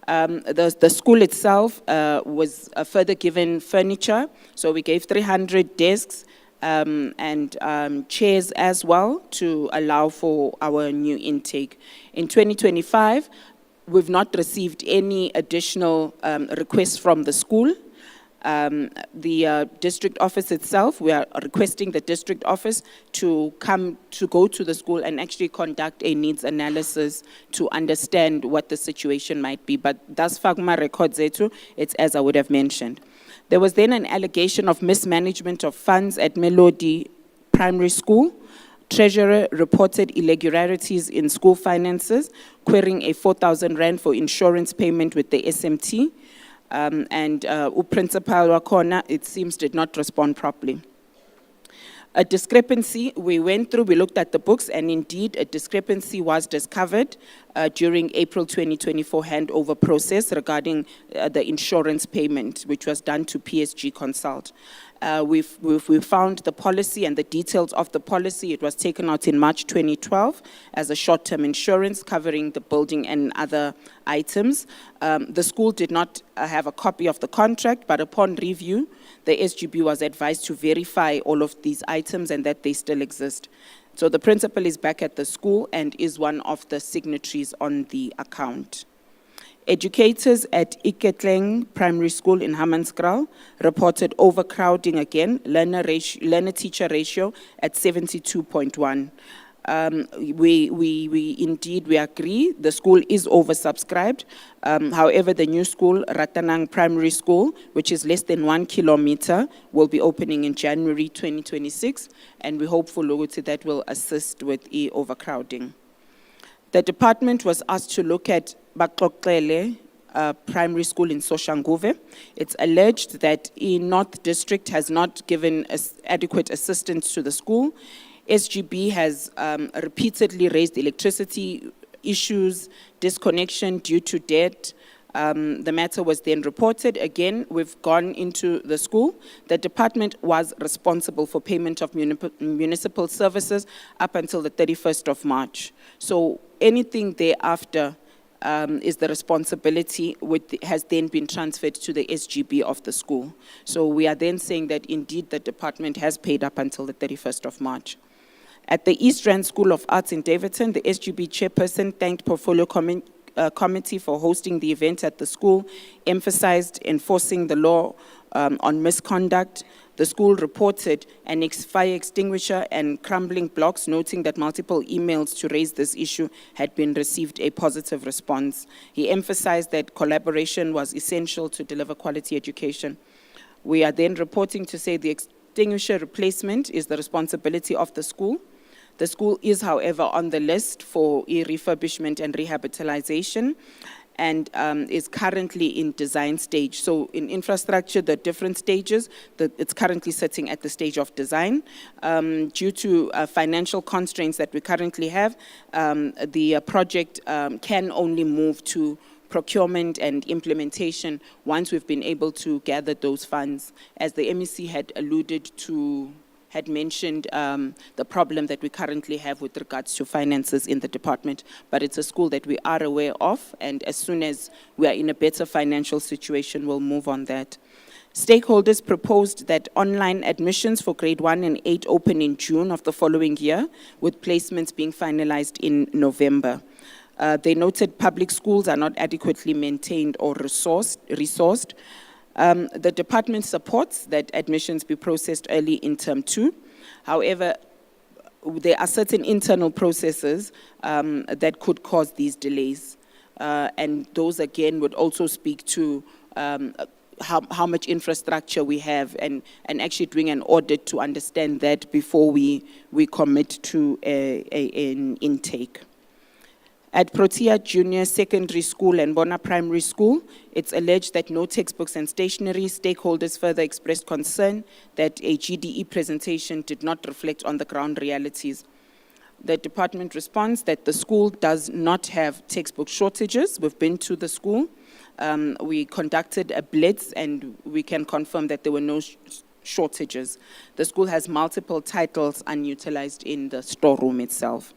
[SPEAKER 14] The school itself was further given furniture, so we gave 300 desks and chairs as well to allow for our new intake. In 2025, we've not received any additional requests from the school. The district office itself, we are requesting the district office to go to the school and actually conduct a needs analysis to understand what the situation might be. But thus far, my records, it's as I would have mentioned. There was then an allegation of mismanagement of funds at Melody Primary School. Treasurer reported irregularities in school finances, querying a 4,000 rand for insurance payment with the SMT. And principal Wakona, it seems, did not respond properly. A discrepancy, we looked at the books, and indeed a discrepancy was discovered during April 2024 handover process regarding the insurance payment, which was done to PSG Consult. We found the policy and the details of the policy. It was taken out in March 2012 as a short-term insurance covering the building and other items. The school did not have a copy of the contract, but upon review, the SGB was advised to verify all of these items and that they still exist. So the principal is back at the school and is one of the signatories on the account. Educators at Gauteng Primary School in Hammanskraal reported overcrowding again, learner-teacher ratio at 72.1. We agree the school is oversubscribed. However, the new school, Ratanang Primary School, which is less than 1 kilometer, will be opening in January 2026, and we hope for Logote that will assist with overcrowding. The department was asked to look at Bakloklele Primary School in Soshanguve. It's alleged that North District has not given adequate assistance to the school. SGB has repeatedly raised electricity issues, disconnection due to debt. The matter was then reported. Again, we've gone into the school. The department was responsible for payment of municipal services up until the 31st of March. So anything thereafter is the responsibility has then been transferred to the SGB of the school. So we are then saying that indeed the department has paid up until the 31st of March. At the East Rand School of Arts in Davidson, the SGB chairperson thanked Portfolio Committee for hosting the event at the school, emphasized enforcing the law on misconduct. The school reported an fire extinguisher and crumbling blocks, noting that multiple emails to raise this issue had been received a positive response. He emphasized that collaboration was essential to deliver quality education. We are then reporting to say the extinguisher replacement is the responsibility of the school. The school is, however, on the list for refurbishment and rehabilitation and is currently in design stage. So in infrastructure, the different stages, it's currently sitting at the stage of design. Due to financial constraints that we currently have, the project can only move to procurement and implementation once we've been able to gather those funds. As the MEC had alluded to, had mentioned the problem that we currently have with regards to finances in the department, but it's a school that we are aware of, and as soon as we are in a better financial situation, we'll move on that. Stakeholders proposed that online admissions for grade 1 and 8 open in June of the following year, with placements being finalized in November. They noted public schools are not adequately maintained or resourced. The department supports that admissions be processed early in term 2. However, there are certain internal processes that could cause these delays. And those, again, would also speak to how much infrastructure we have and actually doing an audit to understand that before we commit to an intake. At Protea Junior Secondary School and Bona Primary School, it's alleged that no textbooks and stationery. Stakeholders further expressed concern that a GDE presentation did not reflect on the ground realities. The department responds that the school does not have textbook shortages. We've been to the school. We conducted a blitz and we can confirm that there were no shortages. The school has multiple titles unutilized in the storeroom itself.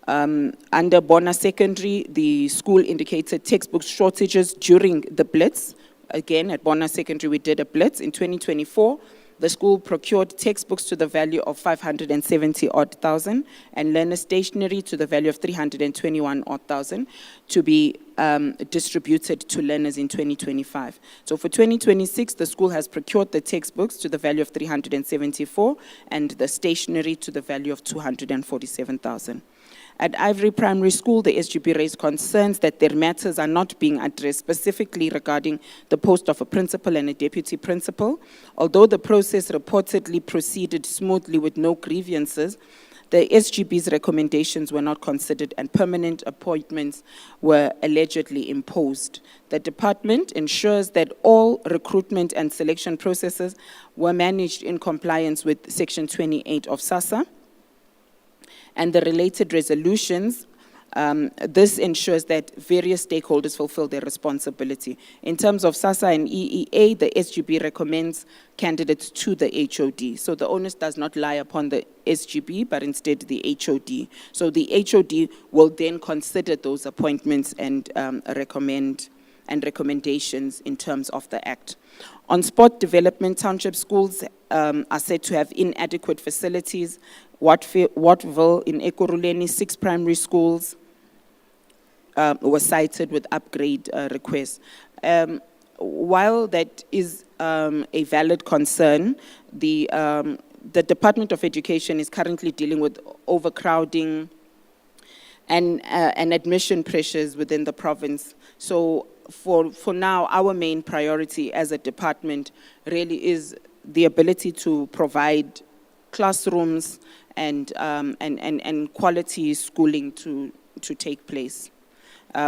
[SPEAKER 14] Under Bona Secondary, the school indicated textbook shortages during the blitz. Again, at Bona Secondary, we did a blitz. In 2024, the school procured textbooks to the value of 570,000 and learner stationery to the value of 321,000 to be distributed to learners in 2025. So for 2026, the school has procured the textbooks to the value of 374 and the stationery to the value of 247,000. At Ivory Primary School, the SGB raised concerns that their matters are not being addressed, specifically regarding the post of a principal and a deputy principal. Although the process reportedly proceeded smoothly with no grievances, the SGB's recommendations were not considered and permanent appointments were allegedly imposed. The department ensures that all recruitment and selection processes were managed in compliance with Section 28 of SASSA and the related resolutions. This ensures that various stakeholders fulfill their responsibility. In terms of SASSA and EEA, the SGB recommends candidates to the HOD. So the onus does not lie upon the SGB, but instead the HOD. So the HOD will then consider those appointments and recommendations in terms of the Act. On sport development, township schools are said to have inadequate facilities. Wattville in Ekurhuleni, 6 primary schools were cited with upgrade requests. While that is a valid concern, the Department of Education is currently dealing with overcrowding and admission pressures within the province. So for now, our main priority as a department really is the ability to provide classrooms and quality schooling to take place.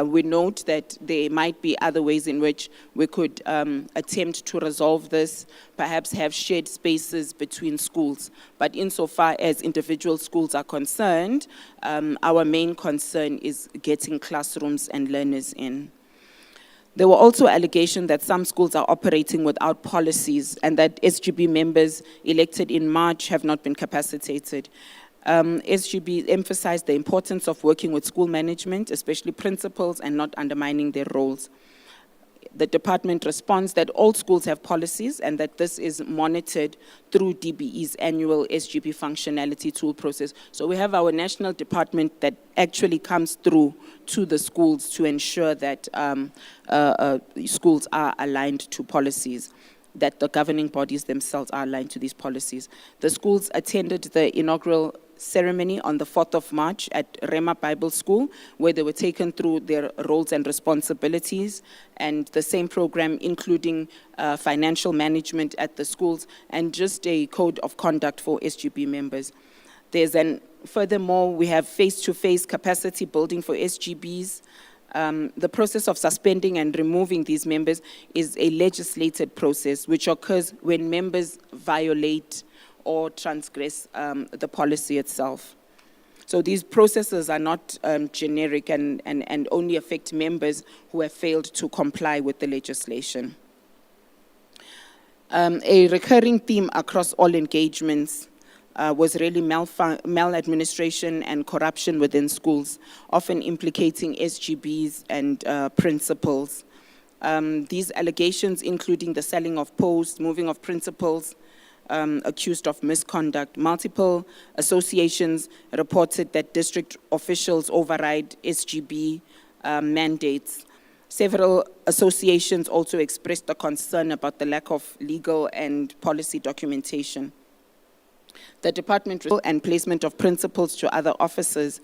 [SPEAKER 14] We note that there might be other ways in which we could attempt to resolve this, perhaps have shared spaces between schools. But insofar as individual schools are concerned, our main concern is getting classrooms and learners in. There were also allegations that some schools are operating without policies and that SGB members elected in March have not been capacitated. SGB emphasized the importance of working with school management, especially principals, and not undermining their roles. The department responds that all schools have policies and that this is monitored through DBE's annual SGB functionality tool process. So we have our national department that actually comes through to the schools to ensure that schools are aligned to policies, that the governing bodies themselves are aligned to these policies. The schools attended the inaugural ceremony on the 4th of March at Rema Bible School, where they were taken through their roles and responsibilities, and the same program including financial management at the schools and just a code of conduct for SGB members. Furthermore, we have face-to-face capacity building for SGBs. The process of suspending and removing these members is a legislated process which occurs when members violate or transgress the policy itself. So these processes are not generic and only affect members who have failed to comply with the legislation. A recurring theme across all engagements was really maladministration and corruption within schools, often implicating SGBs and principals. These allegations, including the selling of posts, moving of principals, accused of misconduct. Multiple associations reported that district officials override SGB mandates. Several associations also expressed a concern about the lack of legal and policy documentation. The department and placement of principals to other officers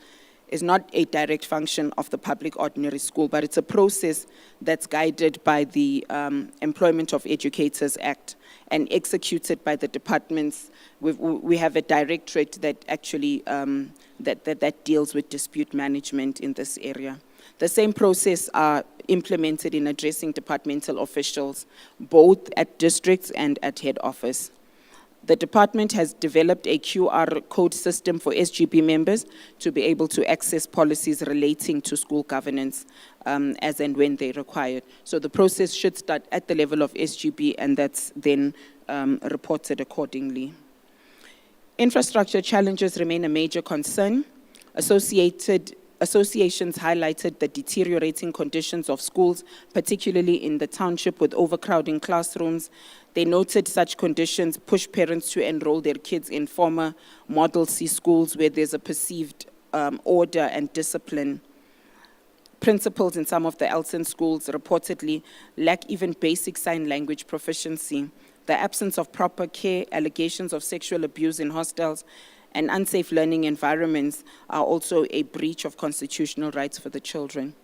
[SPEAKER 14] is not a direct function of the Public Ordinary School, but it's a process that's guided by the Employment of Educators Act and executed by the departments. We have a directorate that actually that deals with dispute management in this area. The same process are implemented in addressing departmental officials, both at districts and at head office. The department has developed a QR code system for SGB members to be able to access policies relating to school governance as and when they required. So the process should start at the level of SGB, and that's then reported accordingly. Infrastructure challenges remain a major concern. Associations highlighted the deteriorating conditions of schools, particularly in the township with overcrowding classrooms. They noted such conditions push parents to enroll their kids in former Model C schools where there's a perceived order and discipline. Principals in some of the Elton schools reportedly lack even basic sign language proficiency. The absence of proper care, allegations of sexual abuse in hostels, and unsafe learning environments are also a breach of constitutional rights for the children.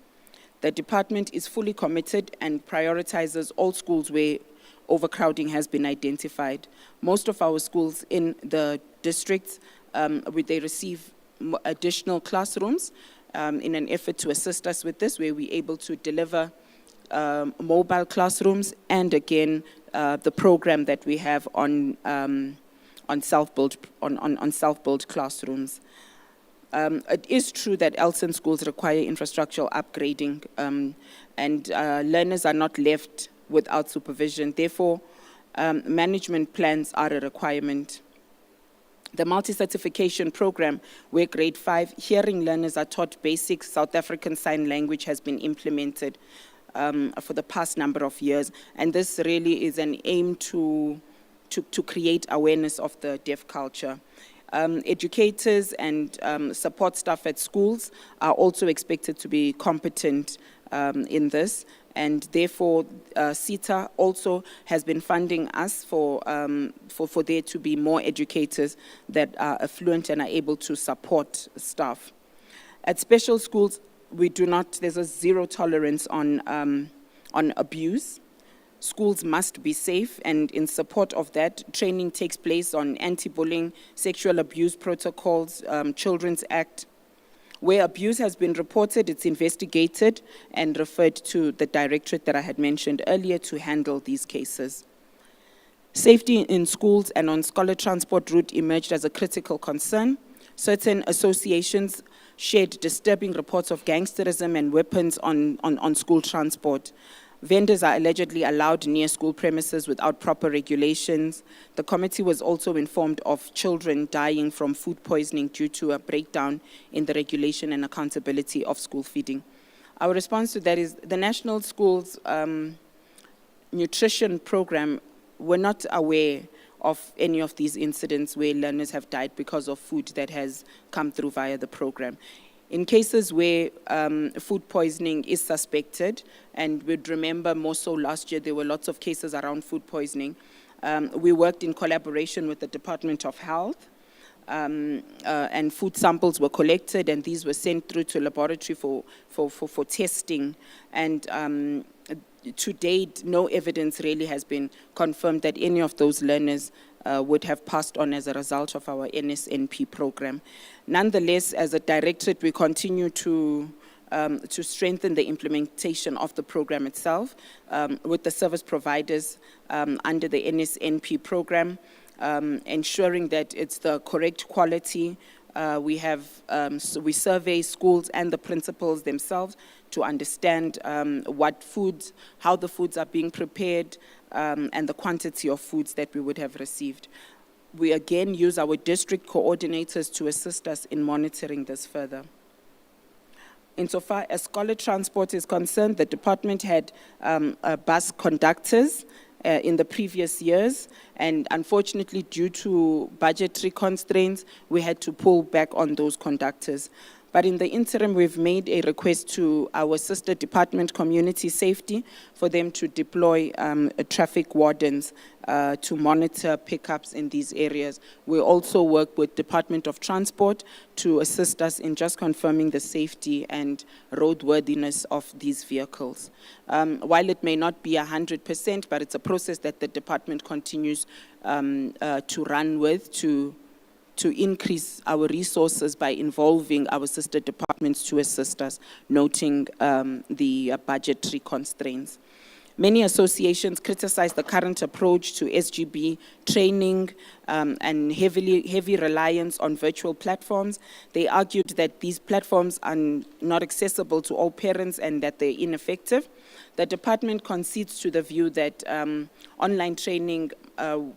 [SPEAKER 14] The department is fully committed and prioritizes all schools where overcrowding has been identified. Most of our schools in the districts, they receive additional classrooms in an effort to assist us with this, where we're able to deliver mobile classrooms and again the program that we have on self-built classrooms. It is true that Elton schools require infrastructural upgrading and learners are not left without supervision. Therefore, management plans are a requirement. The multi-certification program, where grade 5 hearing learners are taught basic South African Sign Language, has been implemented for the past number of years. And this really is an aim to create awareness of the deaf culture. Educators and support staff at schools are also expected to be competent in this. And therefore, CETA also has been funding us for there to be more educators that are affluent and are able to support staff. At special schools, there's a zero tolerance on abuse. Schools must be safe, and in support of that, training takes place on anti-bullying, sexual abuse protocols, Children's Act. Where abuse has been reported, it's investigated and referred to the directorate that I had mentioned earlier to handle these cases. Safety in schools and on scholar transport route emerged as a critical concern. Certain associations shared disturbing reports of gangsterism and weapons on school transport. Vendors are allegedly allowed near school premises without proper regulations. The committee was also informed of children dying from food poisoning due to a breakdown in the regulation and accountability of school feeding. Our response to that is the National Schools Nutrition Program were not aware of any of these incidents where learners have died because of food that has come through via the program. In cases where food poisoning is suspected, and we'd remember more so last year, there were lots of cases around food poisoning, we worked in collaboration with the Department of Health, and food samples were collected, and these were sent through to laboratory for testing. And to date, no evidence really has been confirmed that any of those learners would have passed on as a result of our NSNP program. Nonetheless, as a directorate, we continue to strengthen the implementation of the program itself with the service providers under the NSNP program, ensuring that it's the correct quality. We survey schools and the principals themselves to understand what foods, how the foods are being prepared, and the quantity of foods that we would have received. We again use our district coordinators to assist us in monitoring this further. Insofar as scholar transport is concerned, the department had bus conductors in the previous years, and unfortunately due to budgetary constraints, we had to pull back on those conductors. But in the interim, we've made a request to our sister department, Community Safety, for them to deploy traffic wardens to monitor pickups in these areas. We also work with Department of Transport to assist us in just confirming the safety and roadworthiness of these vehicles. While it may not be 100%, but it's a process that the department continues to run with to increase our resources by involving our sister departments to assist us, noting the budgetary constraints. Many associations criticize the current approach to SGB training and heavy reliance on virtual platforms. They argued that these platforms are not accessible to all parents and that they're ineffective. The department concedes to the view that online training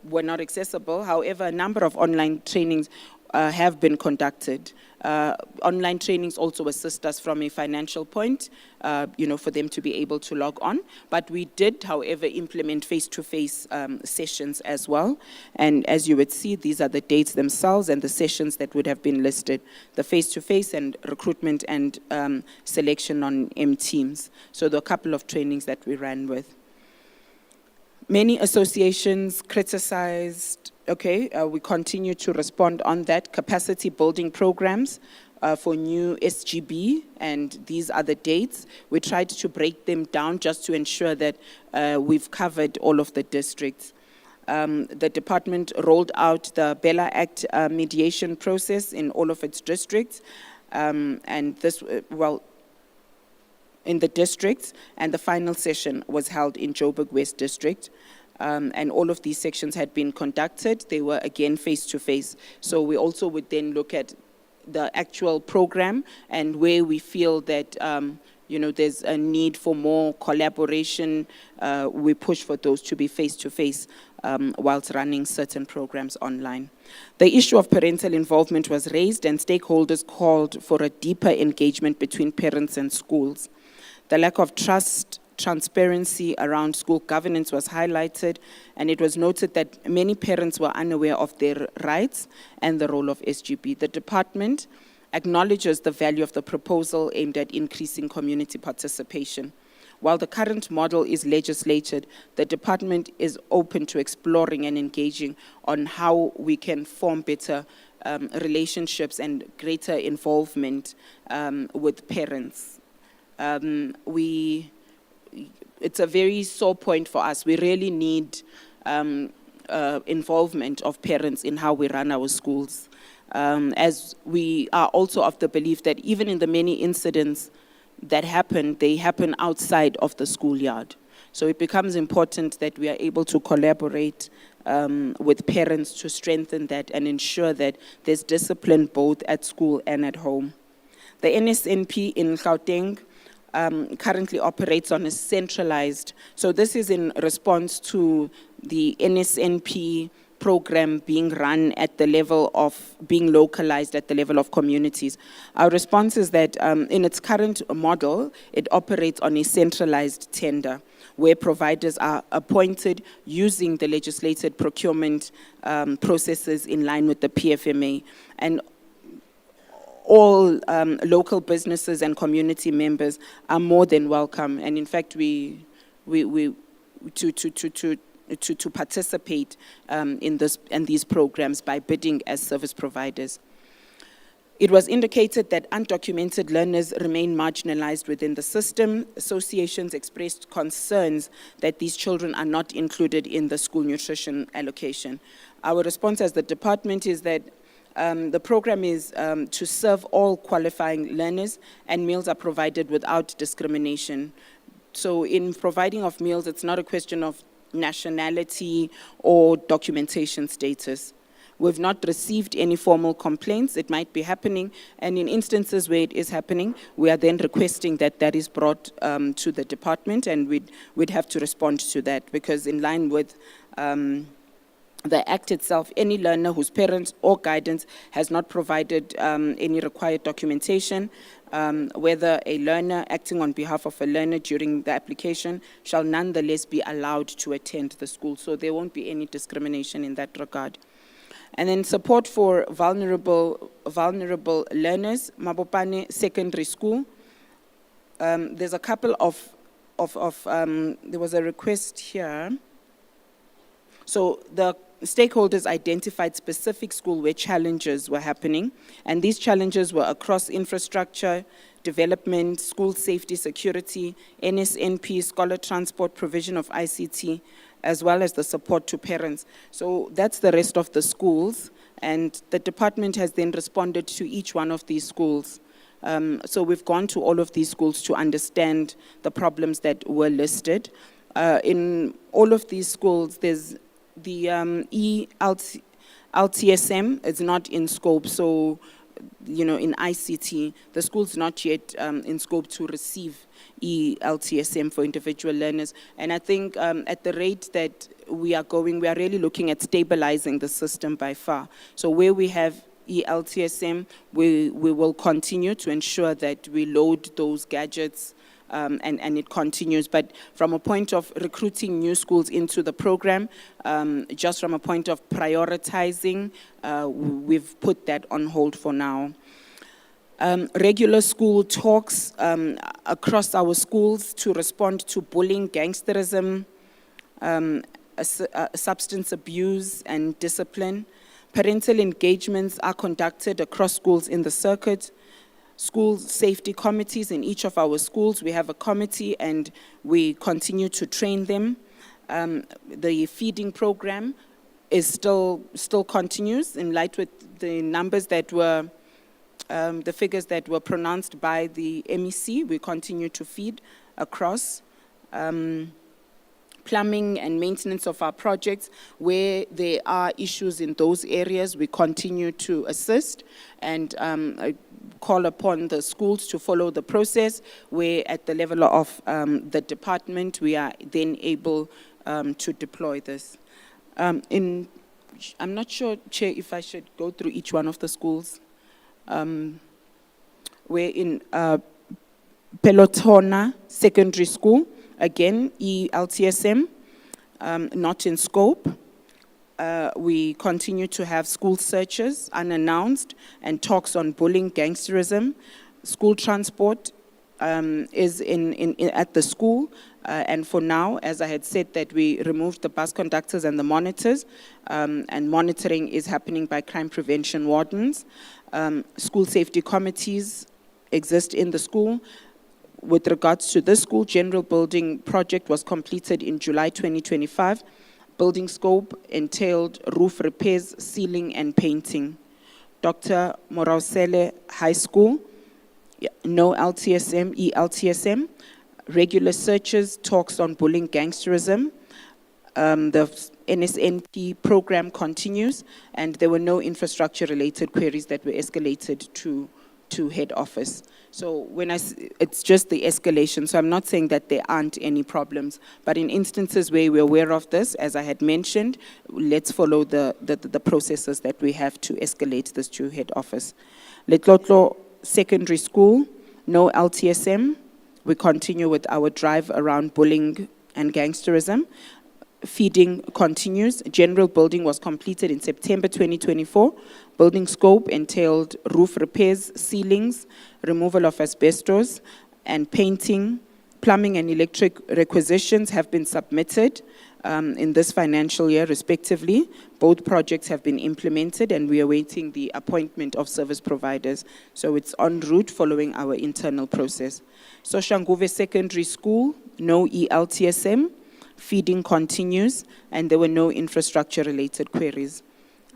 [SPEAKER 14] were not accessible. However, a number of online trainings have been conducted. Online trainings also assist us from a financial point, for them to be able to log on. But we did, however, implement face-to-face sessions as well. And as you would see, these are the dates themselves and the sessions that would have been listed, the face-to-face and recruitment and selection on M-Teams. So there are a couple of trainings that we ran with. Many associations criticized, we continue to respond on that, capacity building programs for new SGB, and these are the dates. We tried to break them down just to ensure that we've covered all of the districts. The department rolled out the Bella Act mediation process in all of its districts, and this, in the districts, and the final session was held in Joburg West District. And all of these sections had been conducted. They were again face-to-face. So we also would then look at the actual program and where we feel that there's a need for more collaboration. We push for those to be face-to-face whilst running certain programs online. The issue of parental involvement was raised, and stakeholders called for a deeper engagement between parents and schools. The lack of trust, transparency around school governance was highlighted, and it was noted that many parents were unaware of their rights and the role of SGB. The department acknowledges the value of the proposal aimed at increasing community participation. While the current model is legislated, the department is open to exploring and engaging on how we can form better relationships and greater involvement with parents. It's a very sore point for us. We really need involvement of parents in how we run our schools. As we are also of the belief that even in the many incidents that happen, they happen outside of the schoolyard. So it becomes important that we are able to collaborate with parents to strengthen that and ensure that there's discipline both at school and at home. The NSNP in Gauteng currently operates on a centralized, so this is in response to the NSNP program being run at the level of being localized at the level of communities. Our response is that in its current model, it operates on a centralized tender where providers are appointed using the legislated procurement processes in line with the PFMA. And all local businesses and community members are more than welcome. And in fact, to participate in these programs by bidding as service providers. It was indicated that undocumented learners remain marginalized within the system. Associations expressed concerns that these children are not included in the school nutrition allocation. Our response as the department is that the program is to serve all qualifying learners, and meals are provided without discrimination. So in providing of meals, it's not a question of nationality or documentation status. We've not received any formal complaints. It might be happening, and in instances where it is happening, we are then requesting that that is brought to the department, and we'd have to respond to that, because in line with the Act itself, any learner whose parents or guidance has not provided any required documentation, whether a learner acting on behalf of a learner during the application, shall nonetheless be allowed to attend the school. So there won't be any discrimination in that regard. And then support for vulnerable learners, Mabopane Secondary School. There's a couple of there was a request here. So the stakeholders identified specific school where challenges were happening, and these challenges were across infrastructure, development, school safety, security, NSNP, scholar transport, provision of ICT, as well as the support to parents. So that's the rest of the schools, and the department has then responded to each one of these schools. So we've gone to all of these schools to understand the problems that were listed. In all of these schools, there's the LTSM is not in scope, so, you know, in ICT, the school's not yet in scope to receive LTSM for individual learners. And I think at the rate that we are going, we are really looking at stabilizing the system by far. So where we have LTSM, we will continue to ensure that we load those gadgets and it continues. But from a point of recruiting new schools into the program, just from a point of prioritizing, we've put that on hold for now. Regular school talks across our schools to respond to bullying, gangsterism, substance abuse and discipline. Parental engagements are conducted across schools in the circuit. School safety committees in each of our schools. We have a committee and we continue to train them. The feeding program is still continues in light with the numbers that were, the figures that were pronounced by the MEC. We continue to feed across. Plumbing and maintenance of our projects, where there are issues in those areas, we continue to assist and call upon the schools to follow the process, where at the level of the department, we are then able to deploy this. I'm not sure, Chair, if I should go through each one of the schools. We're in Pelotona Secondary School, again, LTSM, not in scope. We continue to have school searches, unannounced, and talks on bullying, gangsterism. School transport is at the school, and for now, as I had said, that we removed the bus conductors and the monitors, and monitoring is happening by crime prevention wardens. School safety committees exist in the school. With regards to this school, general building project was completed in July 2025. Building scope entailed roof repairs, ceiling and painting. Dr. Morausele High School, no LTSM, ELTSM. Regular searches, talks on bullying, gangsterism. The NSNP program continues, and there were no infrastructure-related queries that were escalated to head office. So it's just the escalation. So I'm not saying that there aren't any problems, but in instances where we're aware of this, as I had mentioned, let's follow the processes that we have to escalate this to head office. Letlotlo Secondary School, no LTSM. We continue with our drive around bullying and gangsterism. Feeding continues. General building was completed in September 2024. Building scope entailed roof repairs, ceilings, removal of asbestos, and painting. Plumbing and electric requisitions have been submitted in this financial year, respectively. Both projects have been implemented, and we are awaiting the appointment of service providers. So it's en route following our internal process. Soshanguve Secondary School, no ELTSM. Feeding continues, and there were no infrastructure-related queries.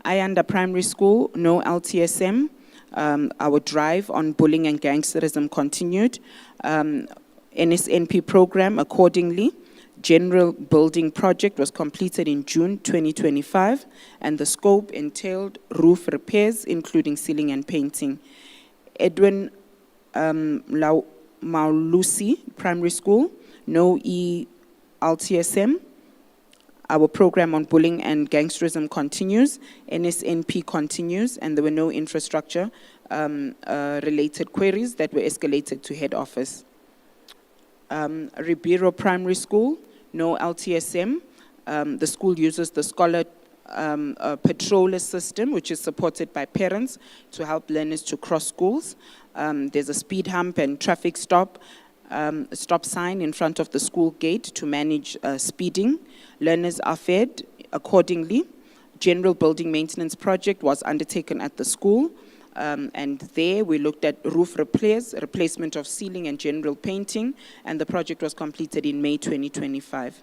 [SPEAKER 14] Ayanda Primary School, no LTSM. Our drive on bullying and gangsterism continued. NSNP program accordingly. General building project was completed in June 2025, and the scope entailed roof repairs, including ceiling and painting. Edwin Maulusi Primary School, no LTSM. Our program on bullying and gangsterism continues. NSNP continues, and there were no infrastructure related queries that were escalated to head office. Ribeiro Primary School, no LTSM. The school uses the Scholar Patroller system, which is supported by parents to help learners to cross schools. There's a speed hump and traffic stop sign in front of the school gate to manage speeding. Learners are fed accordingly. General building maintenance project was undertaken at the school. And there we looked at roof repairs, replacement of ceiling and general painting, and the project was completed in May 2025.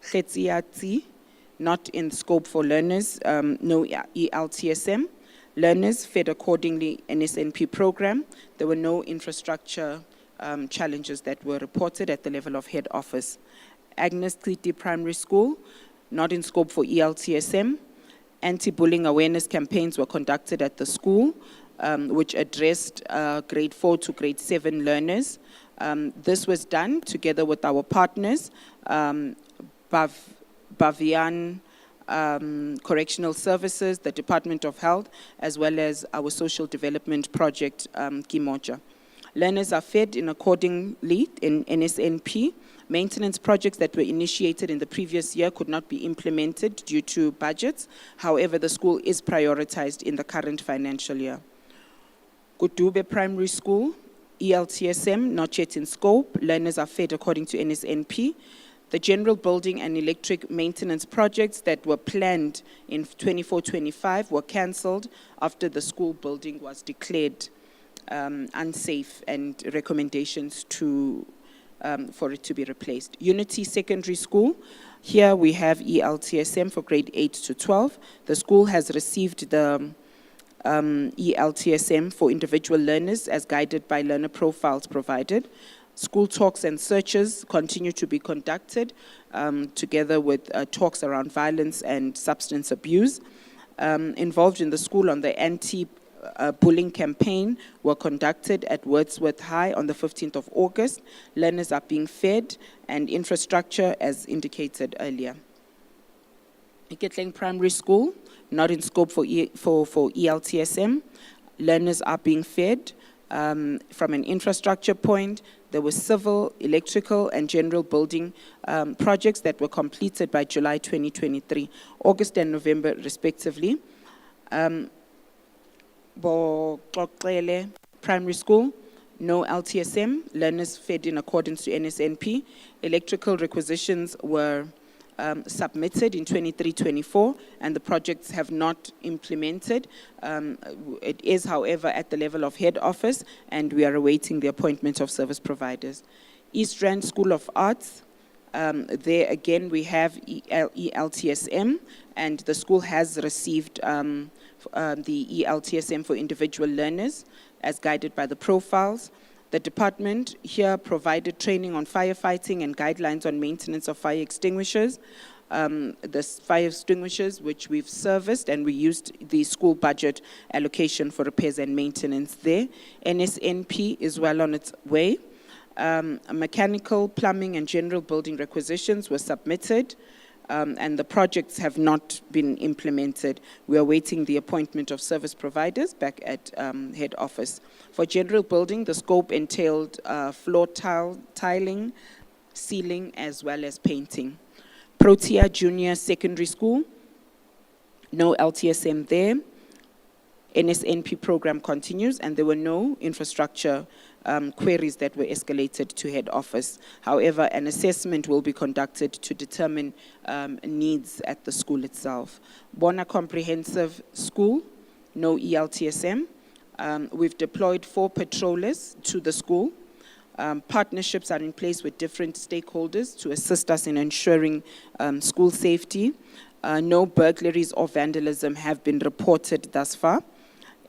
[SPEAKER 14] Khetsiatsi, not in scope for learners, no ELTSM. Learners fed accordingly NSNP program. There were no infrastructure challenges that were reported at the level of head office. Agnes Tliti Primary School, not in scope for ELTSM. Anti-bullying awareness campaigns were conducted at the school, which addressed grade 4 to grade 7 learners. This was done together with our partners, Bavian Correctional Services, the Department of Health, as well as our social development project, Kimoja. Learners are fed in accordingly in NSNP. Maintenance projects that were initiated in the previous year could not be implemented due to budgets. However, the school is prioritized in the current financial year. Kudube Primary School, ELTSM, not yet in scope. Learners are fed according to NSNP. The general building and electric maintenance projects that were planned in 24-25 were cancelled after the school building was declared unsafe, and recommendations for it to be replaced. Unity Secondary School, here we have ELTSM for grade 8 to 12. The school has received the ELTSM for individual learners as guided by learner profiles provided. School talks and searches continue to be conducted together with talks around violence and substance abuse. Involved in the school on the anti-bullying campaign were conducted at Wordsworth High on the 15th of August. Learners are being fed and infrastructure as indicated earlier. Gauteng Primary School, not in scope for ELTSM. Learners are being fed from an infrastructure point. There were civil, electrical, and general building projects that were completed by July 2023, August and November respectively. Boxoxele Primary School, no LTSM. Learners fed in accordance to NSNP. Electrical requisitions were submitted in 23-24, and the projects have not implemented. It is, however, at the level of head office, and we are awaiting the appointment of service providers. East Rand School of Arts, There again, we have ELTSM, and the school has received the ELTSM for individual learners as guided by the profiles. The department here provided training on firefighting and guidelines on maintenance of fire extinguishers. The fire extinguishers which we've serviced, and we used the school budget allocation for repairs and maintenance there. NSNP is well on its way. Mechanical, plumbing, and general building requisitions were submitted, and the projects have not been implemented. We are awaiting the appointment of service providers back at head office. For general building, the scope entailed floor tiling, ceiling, as well as painting. Protea Junior Secondary School, no LTSM there. NSNP program continues, and there were no infrastructure queries that were escalated to head office. However, an assessment will be conducted to determine needs at the school itself. Bona Comprehensive School, no ELTSM. We've deployed 4 patrollers to the school. Partnerships are in place with different stakeholders to assist us in ensuring school safety. No burglaries or vandalism have been reported thus far.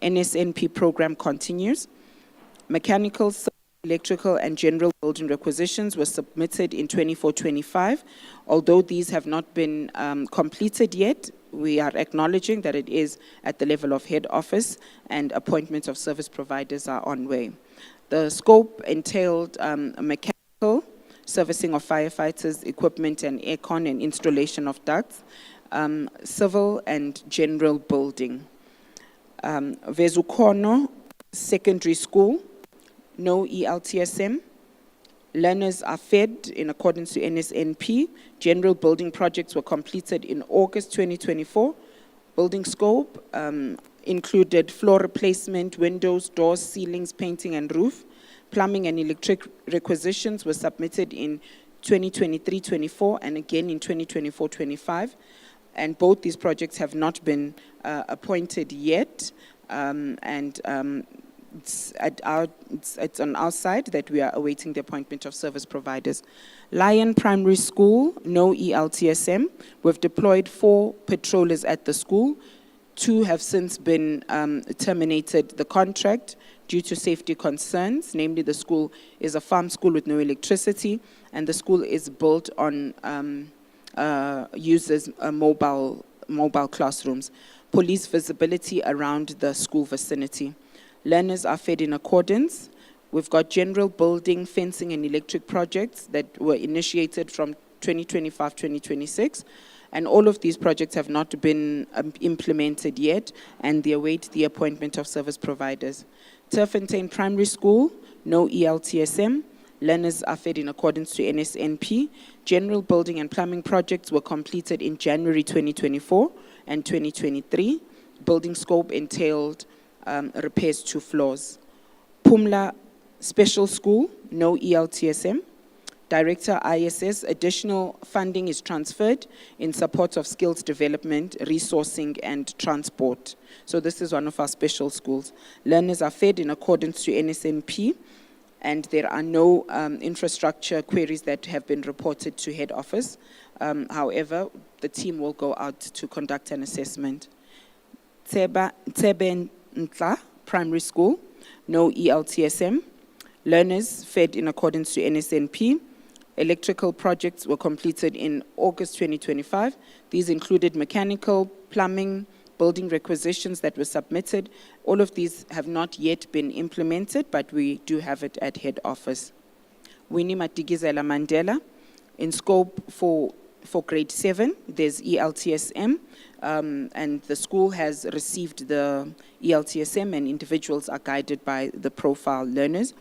[SPEAKER 14] NSNP program continues. Mechanical, electrical, and general building requisitions were submitted in 24-25. Although these have not been completed yet, we are acknowledging that it is at the level of head office, and appointments of service providers are on way. The scope entailed mechanical, servicing of firefighters, equipment and aircon, and installation of ducts, civil and general building. Vezukono Secondary School, no ELTSM. Learners are fed in accordance to NSNP. General building projects were completed in August 2024. Building scope included floor replacement, windows, doors, ceilings, painting, and roof. Plumbing and electric requisitions were submitted in 2023-24 and again in 2024-25. And both these projects have not been appointed yet. It's on our side that we are awaiting the appointment of service providers. Lion Primary School, no ELTSM. We've deployed 4 patrollers at the school. 2 have since been terminated the contract due to safety concerns. Namely, the school is a farm school with no electricity, and the school is built on uses mobile classrooms. Police visibility around the school vicinity. Learners are fed in accordance. We've got general building, fencing, and electric projects that were initiated from 2025-2026. And all of these projects have not been implemented yet, and they await the appointment of service providers. Turffontein Primary School, no ELTSM. Learners are fed in accordance to NSNP. General building and plumbing projects were completed in January 2024 and 2023. Building scope entailed repairs to floors. Pumla Special School, no ELTSM. Director ISS, additional funding is transferred in support of skills development, resourcing, and transport. So this is one of our special schools. Learners are fed in accordance to NSNP, and there are no infrastructure queries that have been reported to head office. However, the team will go out to conduct an assessment. Tsebe Ntla Primary School, no ELTSM. Learners fed in accordance to NSNP. Electrical projects were completed in August 2025. These included mechanical, plumbing, building requisitions that were submitted. All of these have not yet been implemented, but we do have it at head office. Winnie Matigizela Mandela, in scope for grade 7, there's ELTSM, and the school has received the ELTSM, and individuals are guided by the profile learners.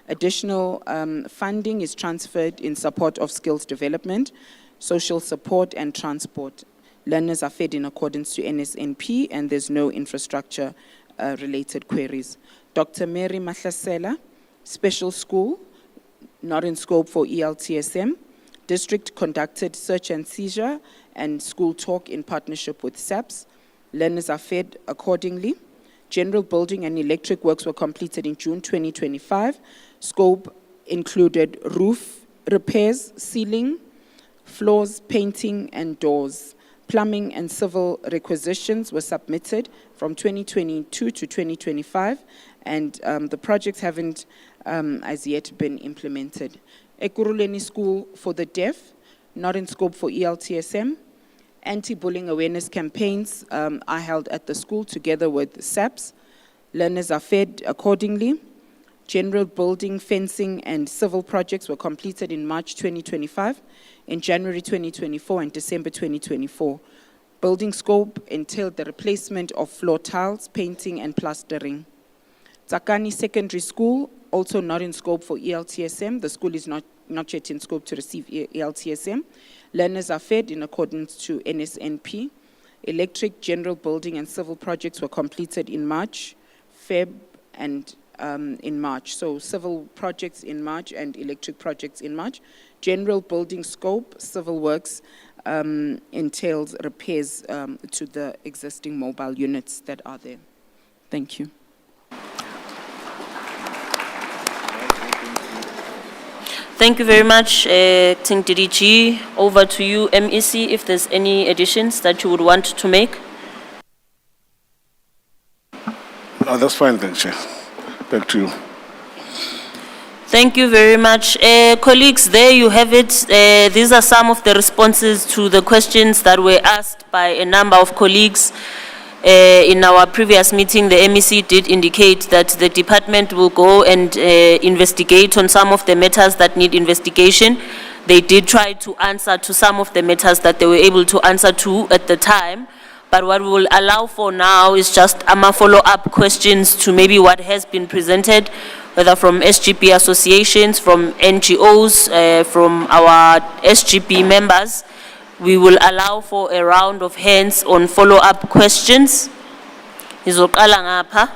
[SPEAKER 14] Additional funding is transferred in support of skills development, social support, and transport. Learners are fed in accordance to NSNP, and there's no infrastructure related queries. Dr. Mary Mahlasela, Special School, not in scope for ELTSM. District conducted search and seizure and school talk in partnership with SAPS. Learners are fed accordingly. General building and electric works were completed in June 2025. Scope included roof repairs, ceiling, Floors, painting, and doors. Plumbing and civil requisitions were submitted from 2022 to 2025, and the projects haven't as yet been implemented. Ekurhuleni School for the Deaf, not in scope for ELTSM. Anti-bullying awareness campaigns are held at the school together with SAPS. Learners are fed accordingly. General building, fencing, and civil projects were completed in March 2025, in January 2024, and December 2024. Building scope entailed the replacement of floor tiles, painting, and plastering. Tsakani Secondary School, also not in scope for ELTSM. The school is not yet in scope to receive ELTSM. Learners are fed in accordance to NSNP. Electric, general building, and civil projects were completed in March, Feb, and in March. So civil projects in March and electric projects in March. General building scope, civil works entails repairs to the existing mobile units that are there. Thank you.
[SPEAKER 2] Thank you very much, Acting DDG. Over to you, MEC, if there's any additions that you would want to make.
[SPEAKER 13] No, that's fine, thanks, Chair. Back to you.
[SPEAKER 2] Thank you very much. Colleagues, there you have it. These are some of the responses to the questions that were asked by a number of colleagues. In our previous meeting, the MEC did indicate that the department will go and investigate on some of the matters that need investigation. They did try to answer to some of the matters that they were able to answer to at the time. But what we will allow for now is just follow-up questions to maybe what has been presented, whether from SGP associations, from NGOs, from our SGP members. We will allow for a round of hands on follow-up questions. Izoqala ngapha.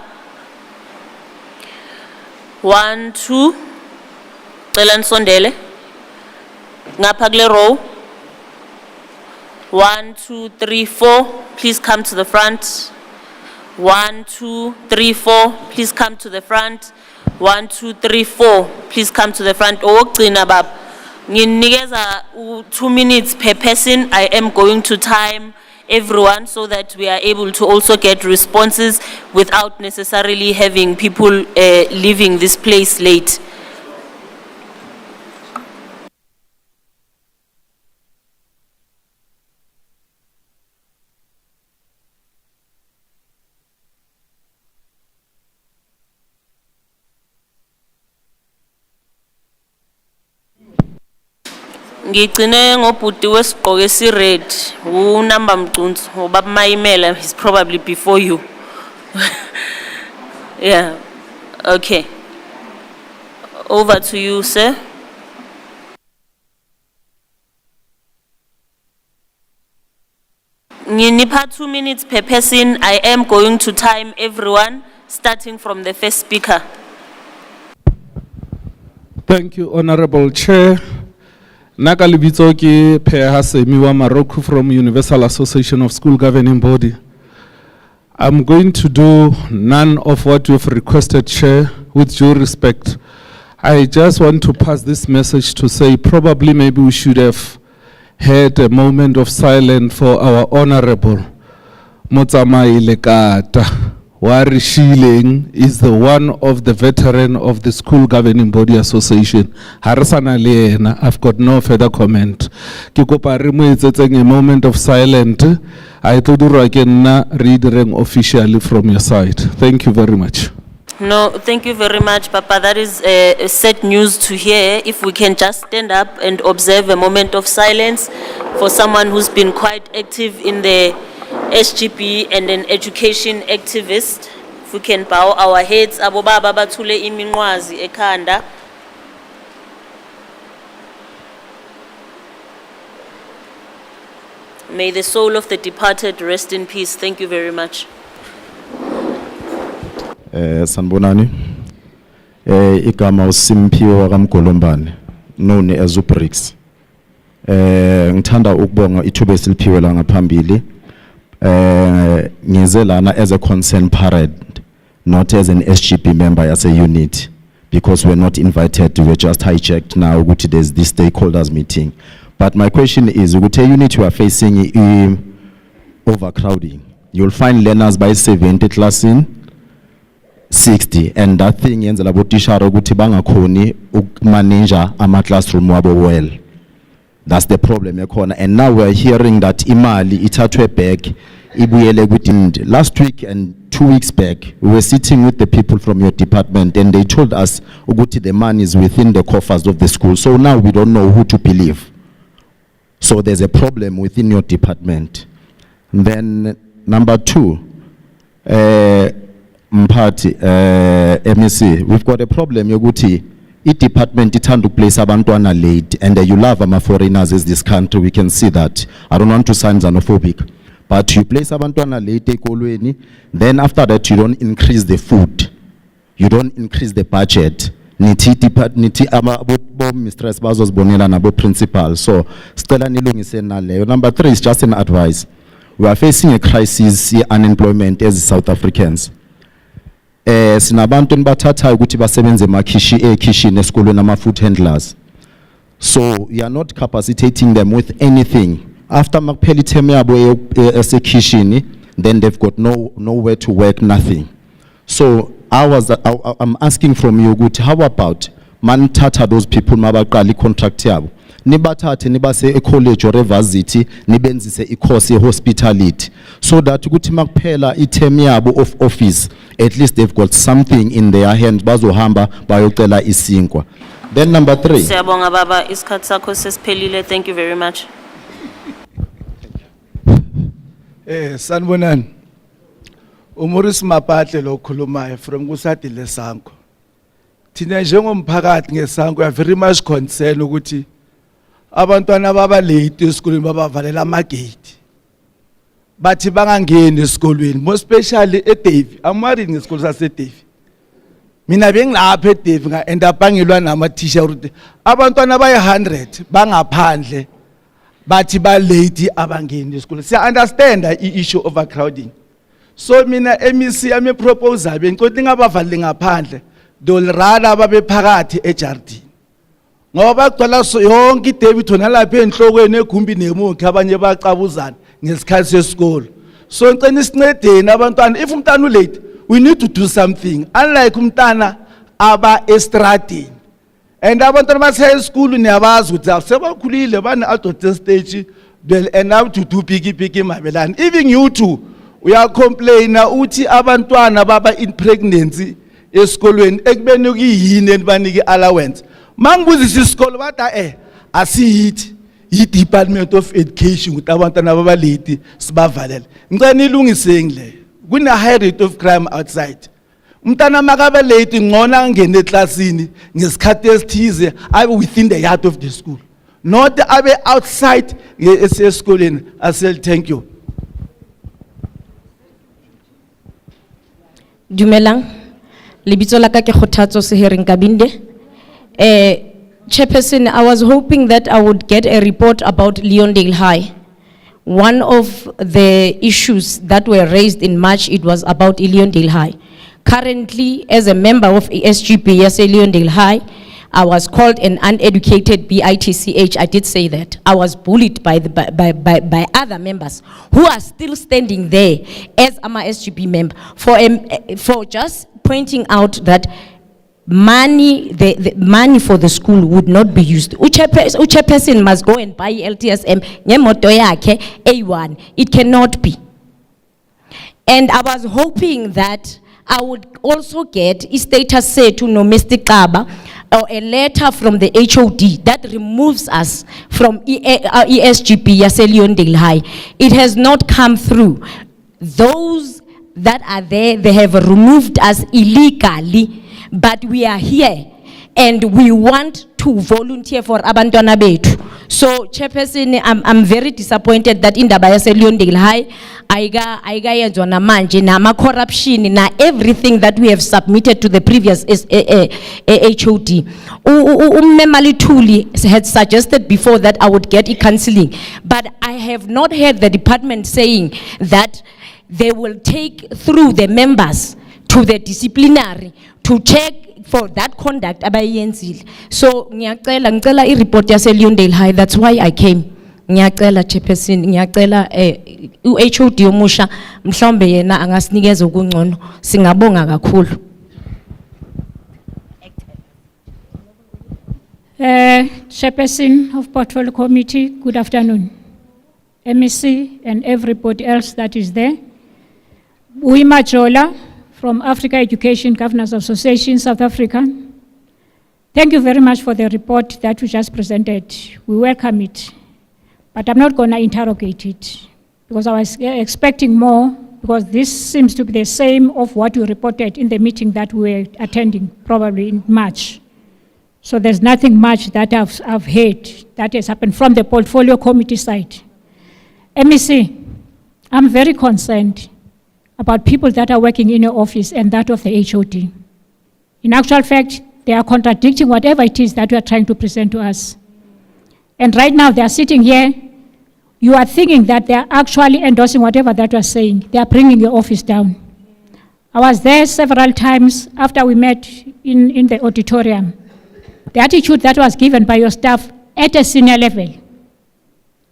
[SPEAKER 2] 1, 2. Cela nisondele. Ngapha kule row. 1, 2, 3, 4. Please come to the front. 1, 2, 3, 4. Please come to the front. 1, 2, 3, 4. Please come to the front. Owokugcina baba. Nginikeza 2 minutes per person. I am going to time everyone so that we are able to also get responses without necessarily having people leaving this place late. Ngicine ngobhuti wesigqoko esi-red, unamba Mcunzi, ubaba Mayimela, he's probably before you. Yeah, okay. Over to you, sir. Nginipha 2 minutes per person. I am going to time everyone, starting from the first speaker.
[SPEAKER 15] Thank you, Honorable Chair. Nakalibitso ke Pheha Semiwa Maroku from Universal Association of School Governing Body. I'm going to do none of what you've requested, Chair, with due respect. I just want to pass this message to say probably maybe we should have had a moment of silence for our Honorable Motsamai Lekata. Wari Shilling is the one of the veteran of the School Governing Body Association. Harasana Liena, I've got no further comment. Kikopa rimu it's a moment of silence. I told you again reading officially from your side. Thank you very much.
[SPEAKER 2] No, thank you very much, Papa. That is sad news to hear. If we can just stand up and observe a moment of silence for someone who's been quite active in the SGP and an education activist. If we can bow our heads, abo baba bathule iminqwazi ekhanda. May the soul of the departed rest in peace. Thank you very much.
[SPEAKER 16] Sanbonani. Igama uSimphiwe kaMgolombane, known as Ubrix. Ngithanda ukubonga ithuba esiliphiwe la ngaphambili. Ngizelana as a concerned parent, not as an SGP member, as a unit, because we're not invited, we're just hijacked now. There's this stakeholders meeting, But my question is, ukuthi unit you are facing overcrowding. You'll find learners by 70 class in 60, and that thing yenzela botishara ukuthi bangakhoni ukmanage ama classroom wabo well. That's the problem ekhona. And now we're hearing that imali ithathwe back ibuyele kwidimd. Last week and 2 weeks back, we were sitting with the people from your department, and they told us ukuthi the money is within the coffers of the school. So now we don't know who to believe. So there's a problem within your department. And then number 2, Mphathi, MEC, we've got a problem yokuthi i-department ithanda ukplace abantwana late, and you love ama-foreigners as this country, we can see that. I don't want to sound xenophobic, but you place abantwana late ekolweni, then after that you don't increase the food, you don't increase the budget. Nithi abo-mistress bazozibonela nabo-principal. So sicela nilungise naleyo. Number 3 is just an advice. We are facing a crisis, unemployment as South Africans. Sinabantu nibathathayo ukuthi basebenze ekitchen esikolweni ama-food handlers. So you are not capacitating them with anything. After makuphela iterm yabo esekitchen, then they've got nowhere to work, nothing. So I'm asking from you, ukuthi how about manithatha those people mabaqala i-contract yabo, nibathathe nibase e-college or e-varsity, nibenzise i-course ye-hospitality, so that ukuthi makuphela iterm yabo of office, at least they've got something in their hand, bazohamba bayocela isinkwa. Then number 3.
[SPEAKER 2] Siyabonga baba, isikhathi sakho sesiphelile. Thank you very much.
[SPEAKER 17] Sanibonani. Umuris Mapatle lo khulumayo from Kusadile Sanko. Thina njengomphakathi ngeSanko we are very much concerned ukuthi abantwana baba late esikolweni babavalela amagate. Bathi bangangeni esikolweni, more especially eDave. I'm worried ngesikolo saseDave. Mina bengilapha eDave nga end up bangilwa nama teacher ukuthi abantwana baye 100 bangaphandle bathi ba late abangeni esikolweni. Siya understand the issue of overcrowding. So mina MEC yami proposal bengicothi ngabavalile ngaphandle they'll rather babe phakathi ejardini. Ngoba kugcwala yonke iDavid wona lapha enhlokweni egumbi nemonke abanye bacabuzana ngesikhathi sesikolo. So ngicela isincedeni abantwana, if umntana ulate we need to do something, unlike umntana aba estradini. And abantwana base school niyabazi ukuthi sebakhulile bane adult stage, they'll end up to do piki mabelani. Even you too, we are complaining uthi abantwana baba in pregnancy esikolweni ekubeni ukuyini enibanike allowance. Mangibuzisa isikolo bathi asiyithi i-Department of Education ukuthi abantwana baba late sibavalele. Ngicela nilungise ngile. Kune high rate of crime outside. Umntana makabe late ngona angene eclassini ngesikhathi esithize abe within the yard of the school. Not abe outside esikoleni. I say thank you.
[SPEAKER 18] Dumelang, lebitso la ka ke Kgothatso Sehereng Kabinde. Chairperson, I was hoping that I would get a report about Leondale High. One of the issues that were raised in March, it was about Leondale High. Currently, as a member of SGP, yes, Leondale High, I was called an uneducated BITCH. I did say that. I was bullied by other members who are still standing there as I'm a SGP member for just pointing out that money, the money for the school would not be used. Uchairperson must go and buy LTSM, ngemoto yakhe A1. It cannot be. And I was hoping that I would also get a status say to domestic Kaba or a letter from the HOD that removes us from ESGP Yase Leondale High. It has not come through. Those that are there, they have removed us illegally, but we are here and we want to volunteer for abantwana bethu. So Chairperson, I'm very disappointed that in the Yase Leondale High aiga yenzwa namanje na corruption na everything that we have submitted to the previous HOD. Ummemali Thuli had suggested before that I would get a counseling, but I have not heard the department saying that they will take through the members to the disciplinary to check for that conduct abayenzile. So ngicela i-report yase Leondale High, that's why I came. Ngiyacela Chairperson, ngiyacela u-HOD omusha mhlawumbe yena angasinikeza okungcono. Singabonga kakhulu.
[SPEAKER 19] Chairperson of Portfolio Committee, good afternoon. MEC and everybody else that is there. Uima Jola from Africa Education Governors Association, South Africa. Thank you very much for the report that you just presented. We welcome it, but I'm not going to interrogate it because I was expecting more, because this seems to be the same of what you reported in the meeting that we were attending, probably in March. So there's nothing much that I've heard that has happened from the Portfolio Committee side. MEC, I'm very concerned about people that are working in your office and that of the HOD. In actual fact, they are contradicting whatever it is that you are trying to present to us. And right now they are sitting here, you are thinking that they are actually endorsing whatever that you are saying. They are bringing your office down. I was there several times after we met in the auditorium. The attitude that was given by your staff at a senior level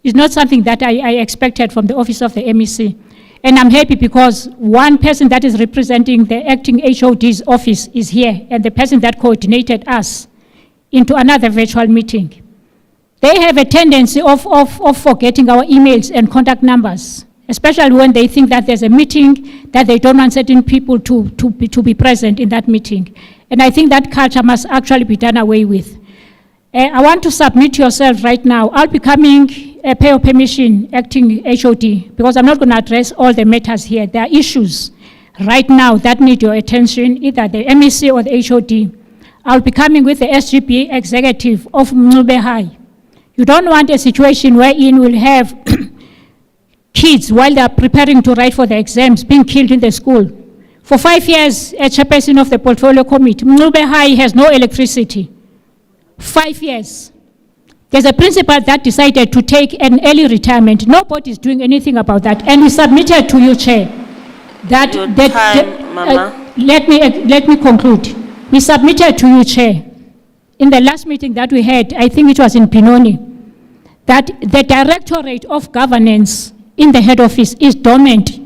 [SPEAKER 19] is not something that I expected from the office of the MEC. And I'm happy because one person that is representing the acting HOD's office is here, and the person that coordinated us into another virtual meeting. They have a tendency of forgetting our emails and contact numbers, especially when they think that there's a meeting that they don't want certain people to be present in that meeting. And I think that culture must actually be done away with. I want to submit to yourself right now. I'll be coming a pay of permission acting HOD, because I'm not going to address all the matters here. There are issues right now that need your attention, either the MEC or the HOD. I'll be coming with the SGB executive of Mhlongo High. You don't want a situation wherein we'll have kids, while they're preparing to write for the exams, being killed in the school. For 5 years, as chairperson of the Portfolio Committee, Mhlongo High has no electricity. 5 years. There's a principal that decided to take an early retirement. Nobody's doing anything about that. And we submitted to you, Chair, that, let me conclude. We submitted to you, Chair, in the last meeting that we had, I think it was in Pinoni, that the Directorate of Governance in the head office is dormant.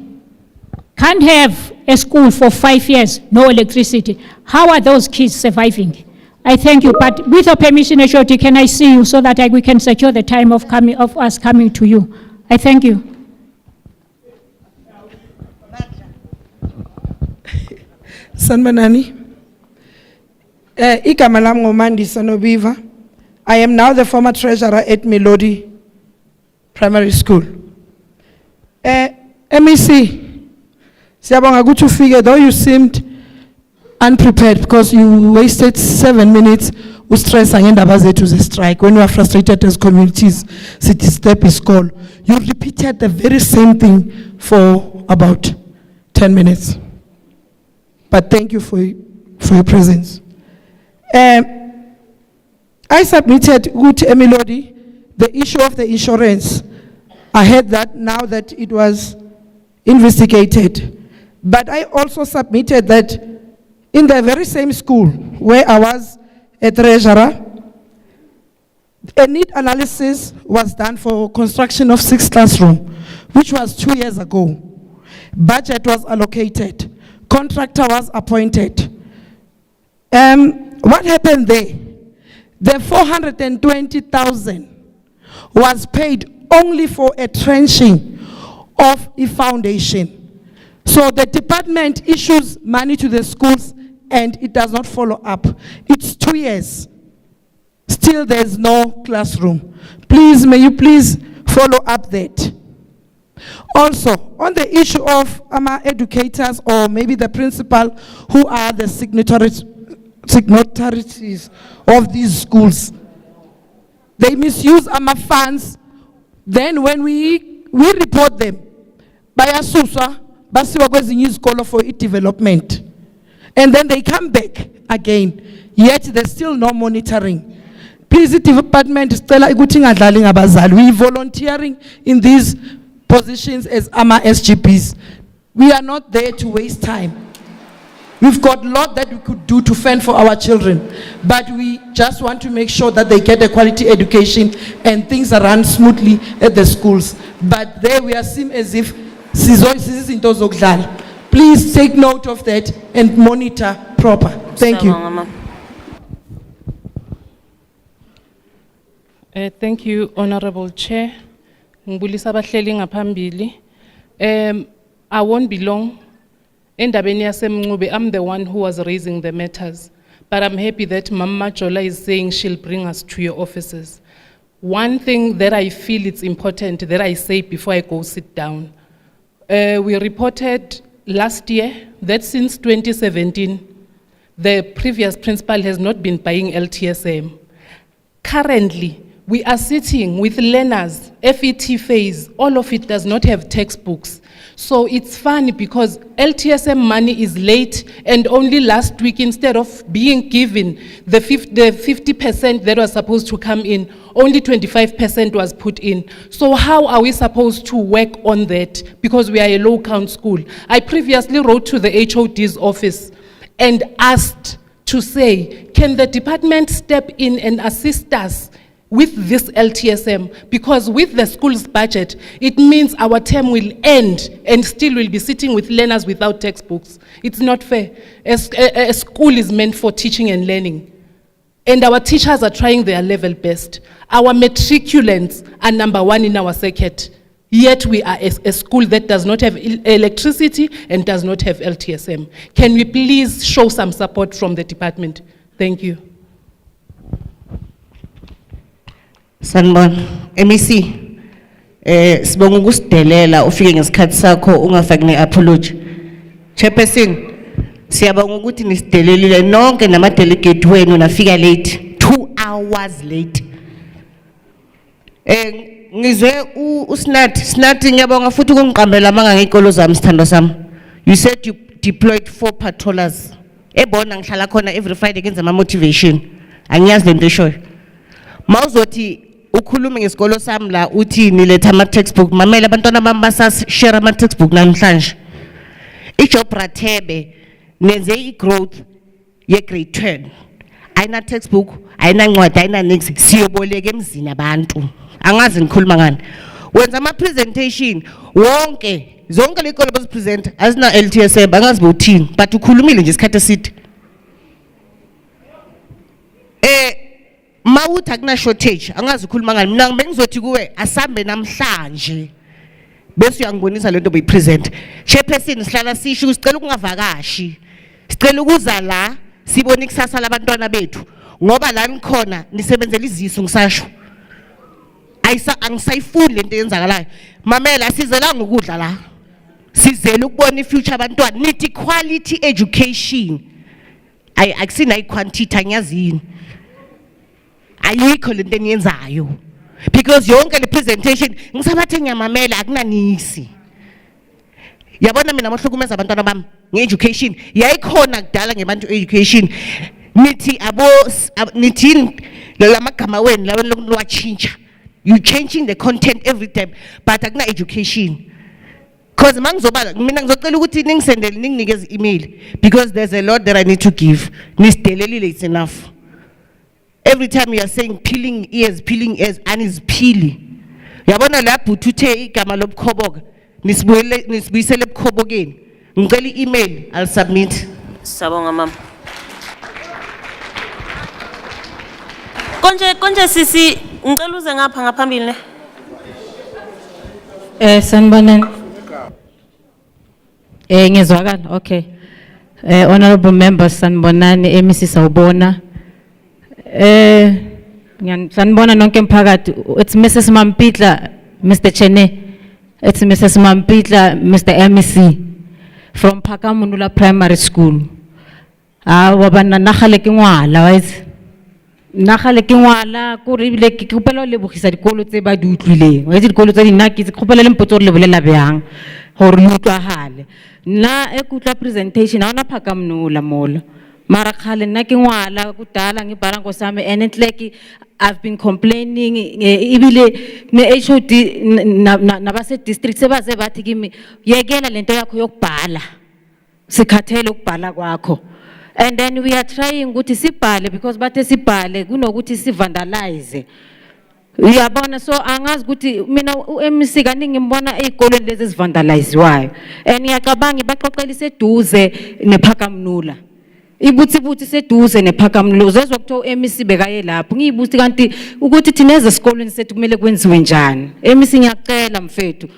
[SPEAKER 19] Can't have a school for 5 years, no electricity. How are those kids surviving? I thank you, but with your permission, HOD, can I see you so that we can secure the time of us coming to you? I thank you.
[SPEAKER 20] Sanmanani. Igama lami ngumandisa Nobiva. I am now the former treasurer at Melody Primary School. MEC, siyabonga ukuthi ufike, though you seemed unprepared because you wasted 7 minutes ustress ngendaba zethu ze-strike. When we are frustrated as communities, sithi step is call. You repeated the very same thing for about 10 minutes. But thank you for your presence. I submitted ukuthi Melody the issue of the insurance. I heard that now that it was investigated. But I also submitted that in the very same school where I was a treasurer, a need analysis was done for construction of 6 classrooms, which was 2 years ago. Budget was allocated. Contractor was appointed. What happened there? The 420,000 was paid only for a trenching of a foundation. So the department issues money to the schools and it does not follow up. It's 2 years. Still there's no classroom. Please, may you please follow up that. Also, on the issue of educators or maybe the principal who are the signatories of these schools, they misuse funds. Then when we report them, bayasuswa basiwa kwezinye izikolo for development, and then they come back again, yet there's still no monitoring. Please, the department sicela ukuthi ingadlali ngabazali. We volunteering in these positions as SGPs. We are not there to waste time. We've got a lot that we could do to fend for our children, but we just want to make sure that they get a quality education and things are run smoothly at the schools. But there we are seen as if please take note of that and monitor proper. Thank you.
[SPEAKER 21] Thank you, Honorable Chair. Ngibulisa abahleli ngaphambili. I won't be long. Endabeni yasemncube, I'm the one who was raising the matters, but I'm happy that Mama Jola is saying she'll bring us to your offices. One thing that I feel it's important that I say before I go sit down. We reported last year that since 2017, the previous principal has not been buying LTSM. Currently, we are sitting with learners, FET phase, all of it does not have textbooks. So it's funny because LTSM money is late, and only last week, instead of being given the 50% that was supposed to come in, only 25% was put in. So how are we supposed to work on that? Because we are a low count school. I previously wrote to the HOD's office and asked to say, can the department step in and assist us with this LTSM? Because with the school's budget, it means our term will end and still will be sitting with learners without textbooks. It's not fair. A school is meant for teaching and learning. And our teachers are trying their level best. Our matriculants are #1 in our circuit. Yet we are a school that does not have electricity and does not have LTSM. Can we please show some support from the department? Thank you.
[SPEAKER 22] Sanibona, MEC, sibonga ukusidelela ufike ngesikhathi sakho ungafaki ne-apology. Chairperson, siyabonga ukuthi nisidelelile nonke nama-delegate wenu nafika late, 2 hours late. Ngizwe Snati ngiyabonga futhi ukungiqambela amanga ngey'kolo zami sithando sami. You said you deployed 4 patrollers. Ebona ngihlala khona every Friday kenza ama-motivation. Angiyazi lento eshoyo. Mawuzothi ukhulume ngesikolo sami la uthi niletha ama-textbook, mamela abantwana bami basashare ama-textbook namhlanje. Ijob Rathebe nenze i-growth ye-grade 10. Ayina textbook, ayina ncwadi, ayina nix, siyoboleka emzini abantu. Angazi ngikhuluma ngani. Wenza ama-presentation wonke, zonke ley'kolo bazipresenta azina LTSM, angazi bowuthini, but ukhulumile nje isikhathi eside. Mawuthi akuna shortage, angazi ukhuluma ngani. Mina bengizothi kuwe asambe namhlanje bese uyangibonisa lento boyipresent. Chairperson, sihlala sisho sicela ukungavakashi, sicela ukuza la sibone ikusasa labantwana bethu, ngoba la nikhona nisebenzela izisu ngisasho. Angisayifuni lento yenzakalayo. Mamela sizelanga ukudla la, sizele ukubona ifuture abantwana, nithi quality education. Akusina iquantity angiyazini, ayikho lento eniyenzayo, because yonke le presentation ngisabathe ngiyamamela akunanisi. Yabona mina mohlukumeza abantwana bami nge-education yayikhona kudala ngebantu education. Nithi nithi lamagama wenu lawo lokuwachinja. You changing the content every time, but akuna education. Because mina ngizocela ukuthi ningisendele ninginikeze email, because there's a lot that I need to give. Nisidelelile, it's enough. Every time you are saying peeling ears, and it's peeling. Yabona la bututhe igama lobukhoboka, nisibuyisele ebukhobokeni. Ngicela i-email, I'll submit.
[SPEAKER 2] Sabonga mama. Konje sisi ngicela uze ngapha ngaphambili ne.
[SPEAKER 23] Sanibonani. Ngiyezwakala, okay. Honorable members, sanibonani, MEC sawubona. Sanibona nonke emphakathi. It's Mrs. Mampitla, Mr. Chene. It's Mrs. Mampitla, Mr. MEC from Phakamunula Primary School. Wabana nakhale ke ngwala, wise. Nakhale ke ngwala ko rebile ke kopela le bogisa dikolo tse ba di utlwileng. Wa itse dikolo tse dina ke kopela le mpotso le bolela byang gore le utlwahale. Nna e kutla presentation ha ona Phakamunula mola. Mara khale nna ke ngwala kudala ngibhala ngosami and enhleki I've been complaining ibile ne HOD nabase district sebaze bathi kimi yekela lento yakho yokubhala Sikhathele ukubhala kwakho. And then we are trying ukuthi sibhale because bathe sibhale kunokuthi sivandalize. Uyabona, so angazi ukuthi mina uMC kaningi ngimbona ezikolweni lezi ezivandaliziwayo. And ngiyacabanga ibaqoqela iseduze nePhakamnula. Ibuthi seduze nePhakamnula. Uzezwa kuthiwa uMC bekaye lapho. Ngiyibuthi kanti ukuthi thina ezesikolweni sethu kumele kwenziwe njani. MC ngiyacela mfethu.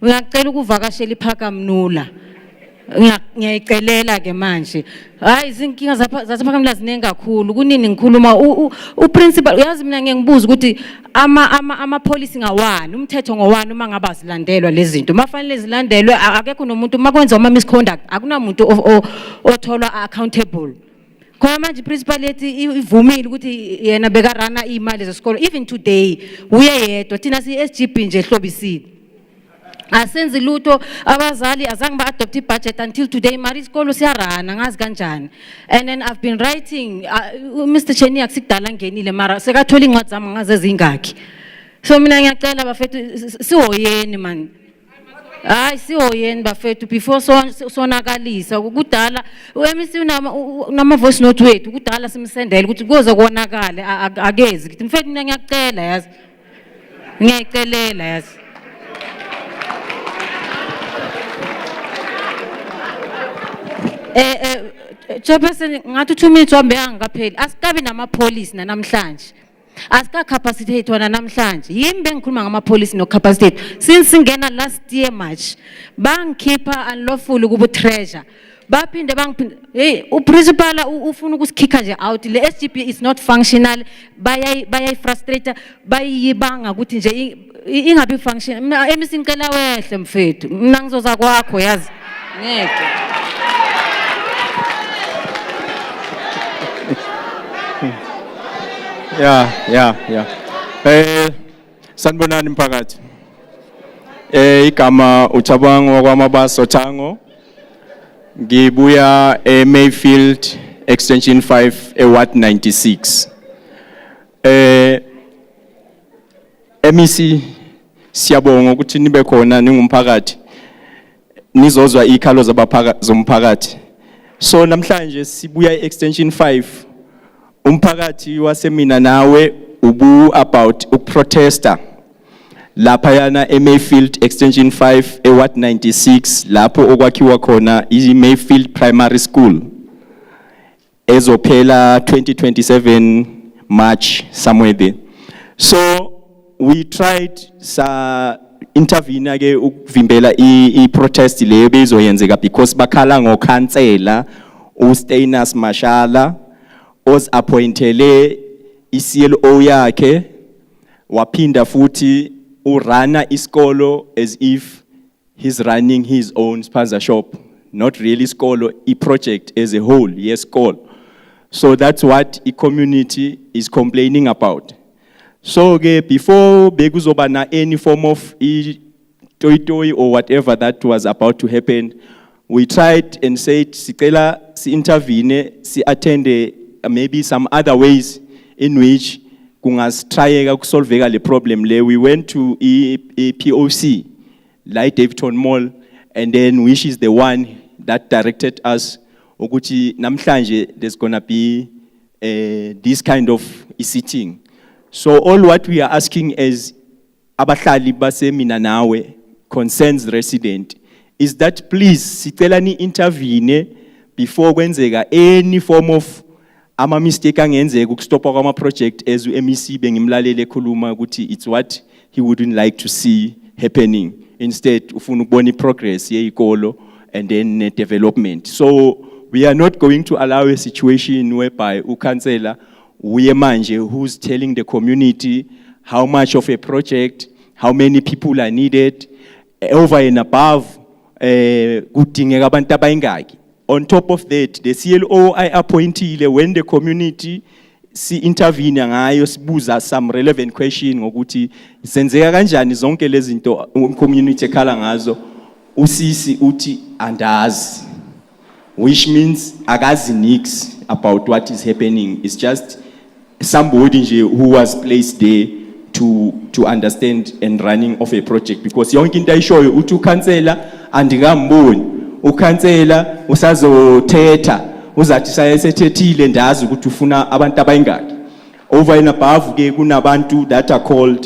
[SPEAKER 23] Ngiyacela ukuvakashela iPhakamnula. Ngiyayicelela ke manje. Hayi izinkinga zasePhakamnula ziningi kakhulu. Kunini ngikhuluma uprincipal uyazi mina ngiyengibuza ukuthi ama policy ngawani, umthetho ngowani uma ngaba zilandelwa lezi zinto. Mafanele zilandelwe akekho nomuntu makwenza ama misconduct akunamuntu otholwa accountable. Khona manje principal lethi ivumile ukuthi yena bekarana imali zesikole even today uye yedwa thina si-SGB nje ehlobisile. Asenzi lutho abazali azange ba-adopt i-budget until today mari isikolo siyarana ngazi kanjani. And then I've been writing Mr. Cheni akusikudala ngenile mara sekathola incwadi zami ngaze ezingakhi. So mina ngiyacela bafethu sihoyeni man. Hayi sihoyeni bafethu before sonakalisa kudala uMC unama voice note wethu kudala simsendele ukuthi kuze konakale akezi ngithi mfethu mina ngiyacela yazi. Ngiyayicelela yazi. Chairperson ngathi 2 minutes wambeka ngapheli asikabi namapolice namhlanje asika capacitate wana namhlanje yimi bengikhuluma ngamapolice no capacitate since singena last year March bangikhipha unlawful kubu treasure baphinde hey uprincipal ufuna ukusikhikha nje out le SGB is not functional bayay frustrate bayibanga ukuthi nje ingabi function mina MC ngicela wehle mfethu mina ngizoza kwakho yazi ngeke.
[SPEAKER 1] Yeah. Sanibonani mphakathi. Igama uThabango kwamabasa Thango. Ngibuya Mayfield extension 5 Ward 96. MEC siyabonga ukuthi nibe khona ningumphakathi. Nizozwa ikhalo zomphakathi. So namhlanje sibuya extension 5 umphakathi wasemina nawe ubu about ukuprotesta lapha yana eMayfield extension 5 Ward 96 lapho okwakhiwa khona iMayfield Primary School ezophela 2027 March somewhere there. So we tried intervene ke ukuvimbela i-protest leyo bezoyenzeka because bakhala ngokhansela uStainus Mashala os appointele iCLO yakhe waphinda futhi urana isikolo as if he's running his own sponsor shop, not really isikolo, project as a whole, yes school. So that's what the community is complaining about. So before bekuzoba na any form of toy or whatever that was about to happen, we tried and said sicela si intervene, si attend maybe some other ways in which kungasitryeka ukusolveka le problem le. We went to POC, like Davidton Mall, and then which is the one that directed us ukuthi namhlanje there's gonna be this kind of sitting. So all what we are asking is abahlali basemina nawe concerns resident is that please sicela ni intervene before kwenzeka any form of ama mistake angenzeka ukustopa kwama project as MEC bengimlalele ekhuluma ukuthi it's what he wouldn't like to see happening. Instead ufuna ukubona progress yezikolo and then development. So we are not going to allow a situation whereby ukansela uye manje who's telling the community how much of a project, how many people are needed, over and above kudingeka abantu abayingaki. On top of that, the CLO I appointed when the community si intervene ngayo sibuza some relevant question ngokuthi senzeka kanjani zonke lezi zinto community ekhala ngazo usisi uthi andazi, which means akazi nix about what is happening. It's just somebody who was placed there to understand and running of a project, because yonke into ayishoyo uthi ukhansela andingamboni ukhansela usazothetha uzathi sayesethethile ndazi ukuthi ufuna abantu abayingaki. Over and above ke kunabantu that are called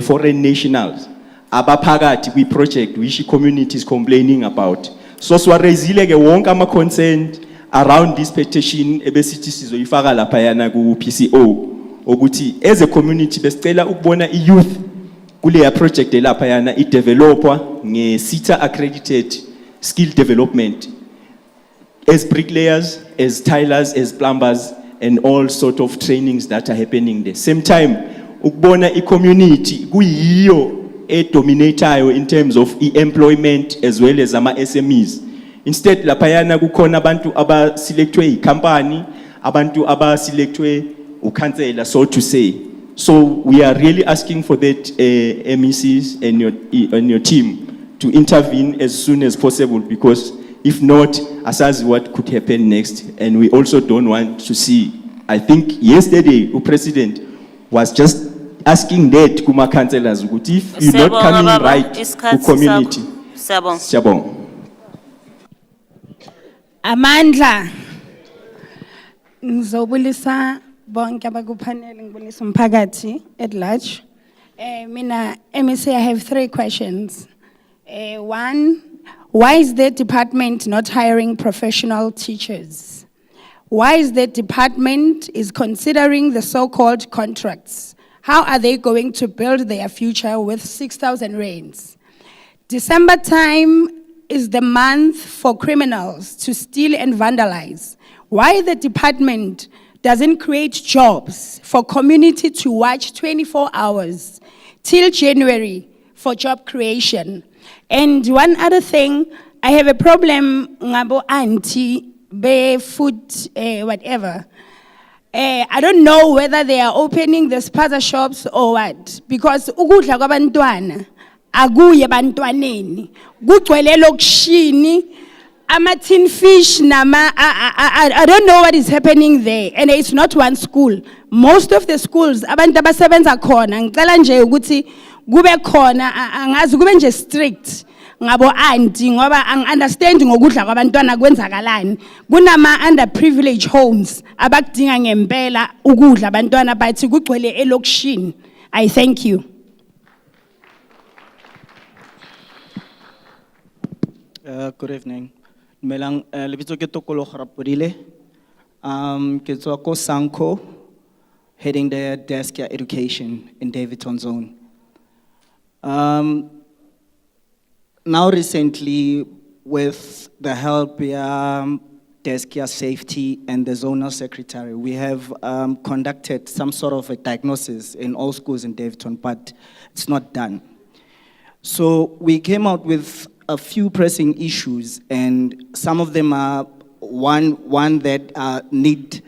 [SPEAKER 1] foreign nationals abaphakathi kwi project which community is complaining about. So siwarazile ke wonke ama concern around this petition ebesithi sizoyifaka lapha yana ku PCO ukuthi as a community besicela ukubona I youth kule project lapha yana I developwa nge SETA accredited skill development as bricklayers, as tilers, as plumbers, and all sort of trainings that are happening there. Same time, ukubona I community kuyiyo dominator in terms of employment as well as ama SMEs. Instead, lapayana kukhona abantu aba selectwe I company, abantu aba selectwe ukhansela, so to say. So we are really asking for that MECs and your team to intervene as soon as possible, because if not, asazi what could happen next, and we also don't want to see. I think yesterday, the president was just asking that kuma councillors, if you're not coming right to community. Siyabonga.
[SPEAKER 3] Amandla. Ngizobulisa bonke abakupanel ngibulisa umphakathi at large. Mina MEC, I have 3 questions. One, why is the department not hiring professional teachers? Why is the department is considering the so-called contracts? How are they going to build their future with 6,000 rands? December time is the month for criminals to steal and vandalize. Why the department doesn't create jobs for community to watch 24 hours till January for job creation? And one other thing, I have a problem ngabo auntie be food whatever. I don't know whether they are opening the spaza shops or what, because ukudla kwabantwana akuye bantwaneni kugcwele lokishini ama tin fish nama I don't know what is happening there, and it's not one school. Most of the schools abantu abasebenza khona ngicela nje ukuthi kube khona angazi kube nje strict ngabo auntie ngoba angiunderstand ngokudla kwabantwana kwenzakalani. Kunama underprivileged homes abakudinga ngempela ukudla abantwana bathi kugcwele elokishini. I thank you.
[SPEAKER 5] Good evening. Melang lebitso ke Tokolo Rapodile. Ke tswa ko Sanko, heading the desk at education in Davidson zone. Now recently, with the help of Deskia Safety and the zonal secretary, we have conducted some sort of a diagnosis in all schools in Davidson, but it's not done. So we came out with a few pressing issues, and some of them are one that need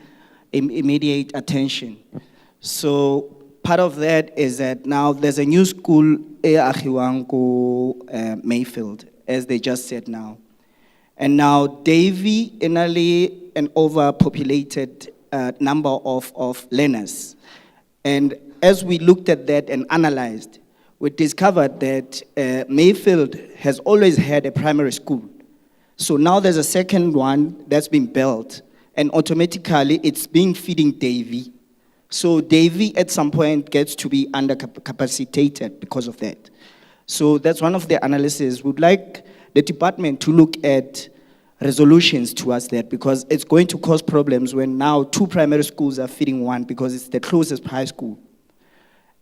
[SPEAKER 5] immediate attention. So part of that is that now there's a new school, Mayfield, as they just said now. And now Davy, inally an overpopulated number of learners. And as we looked at that and analyzed, we discovered that Mayfield has always had a primary school. So now there's a second one that's been built, and automatically it's being feeding Davy. So Davy at some point gets to be undercapacitated because of that. So that's one of the analyses. We'd like the department to look at resolutions towards that, because it's going to cause problems when now 2 primary schools are feeding one because it's the closest high school.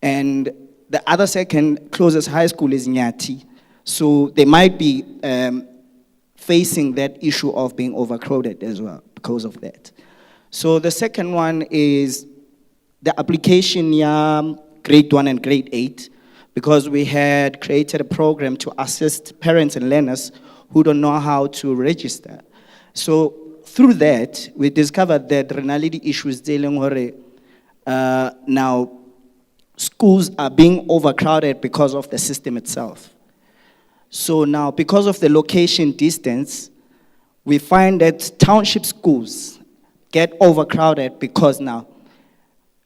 [SPEAKER 5] And the other second closest high school is Nyati. So they might be facing that issue of being overcrowded as well because of that. So the second one is the application grade 1 and grade 8, because we had created a program to assist parents and learners who don't know how to register. So through that, we discovered that renality issues now schools are being overcrowded because of the system itself. So now, because of the location distance, we find that township schools get overcrowded because now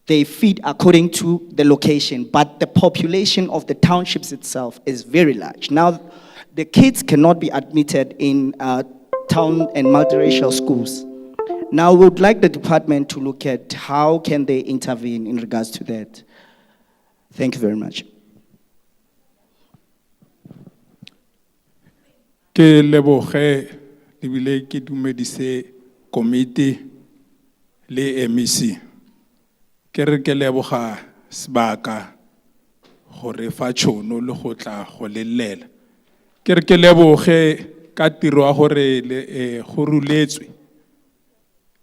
[SPEAKER 5] they feed according to the location, but the population of the townships itself is very large. Now, the kids cannot be admitted in town and multiracial schools. Now, we would like the department to look at how can they intervene in regards to that. Thank you very much.
[SPEAKER 8] Ke leboge ebile ke dumedise committee le MEC. Ke re ke leboga sebaka gore fa tšhono le go tla go lelela. Ke re ke leboge ka tiro ya gore go ruletswe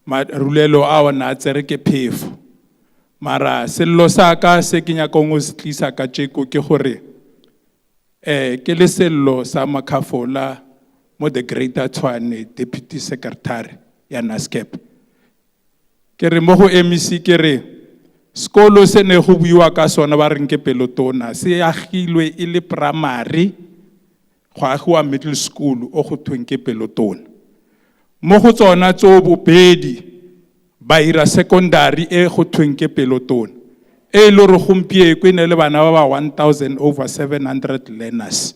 [SPEAKER 8] marulelo a ona a tsere ke phefo. Mara sello sa ka se ke nyakang go se tlisa ka tšeko ke gore ke le sello sa Makafola mo the Greater Tshwane Deputy Secretary ya NASCAP. Ke re mo go MEC ke re sekolo se ne go buiwa ka sona ba reng ke pelotona se agilwe e le primary go agiwa middle school o go thweng ke pelotona. Mo go tsona tso bobedi ba ira secondary e go thweng ke pelotona e le re gompieko ene le bana ba 1,700 learners.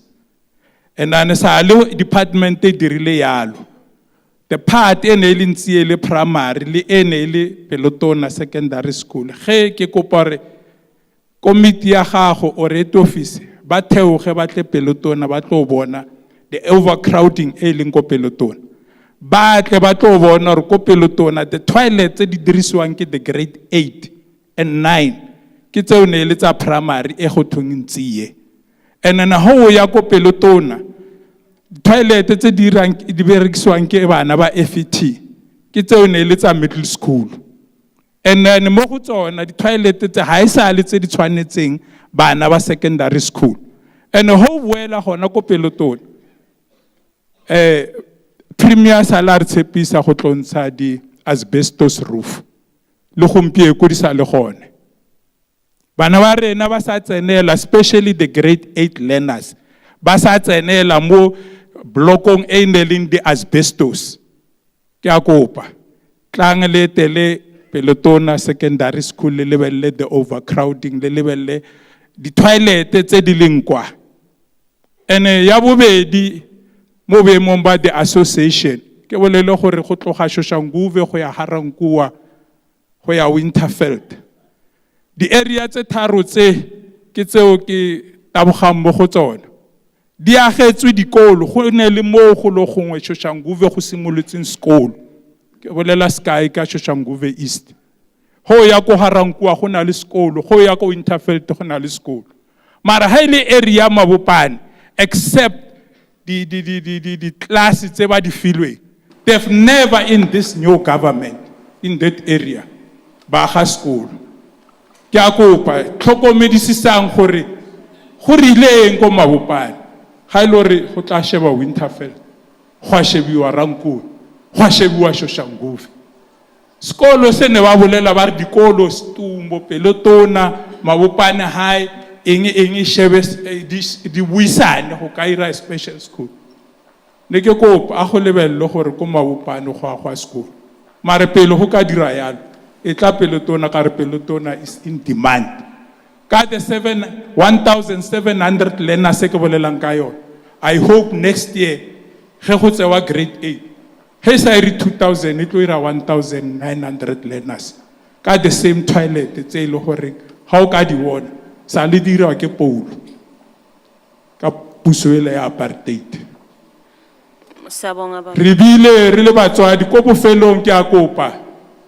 [SPEAKER 8] And ane sa le department e dirile yalo. The part ene le ntsie le primary le ene le pelotona secondary school. Ge ke kopare committee ya gago o rete office ba theoge ba tle pelotona ba tlo bona the overcrowding e leng ko pelotona. Ba tle ba tlo bona re ko pelotona the toilets di dirisiwang ke the grade 8 and 9 ke tseo ne le tsa primary e go thongntsie. And na ho ya ko pelotona toilet tse di berekiswang ke bana ba FET ke tseo ne le tsa middle school. And then mo go tsona di toilet tse ha isa le tse di tshwanetseng bana ba secondary school. And ho boela gona ko pelotona premier salary tshepisa go tlontsha di asbestos roof le gompieko di sa le gone. Bana ba rena ba sa tsenela especially the grade 8 learners ba sa tsenela mo blokong e neleng di asbestos. Ke a kopa tlang le tele pelotona secondary school le lebelle the overcrowding le lebelle di toilet tse di leng kwa. Ene ya bobedi mo boemong ba the association ke bolele gore go tloga Shoshanguve go ya Harankuwa go ya Winterfeld. Di area tse tharo tse ke tseo ke tabogang mo go tsona. Di agetswe dikolo go ne le mo go lo gongwe Shoshanguve go simolotseng school. Ke bolela sky ka Shoshanguve East. Ho ya ko Harankuwa go na le school, go ya ko Winterfeld go na le school. Mara ha ile area Mabopane except the classes tse ba di filwe. They've never in this new government in that area ba ga school. Ke a kopa tlhokomedisisang gore go rileng ko Mabopane ga ile re go tla sheba Winterfeld go shebiwa Rankuwa go shebiwa Shoshanguve. Skolo se ne ba bolela ba re dikolo Stumbo Pelotona Mabopane High eng shebe di buisane go ka ira special school. Ne ke kopa a go lebelele gore ko Mabopane go agwa school. Mare pele go ka dira yalo e tla pelotona ka re pelotona is in demand. Ka the 1,700 learners ke bolelang ka yona. I hope next year ge go tsewa grade 8 he sa iri 2,000 it will ira 1,900 learners ka the same toilet tse ile gore ha o ka di bona sa le dira ke Paulo ka puso ile ya apartheid.
[SPEAKER 2] Sabonga baba.
[SPEAKER 8] Re bile re le batswadi ko bofelong ke a kopa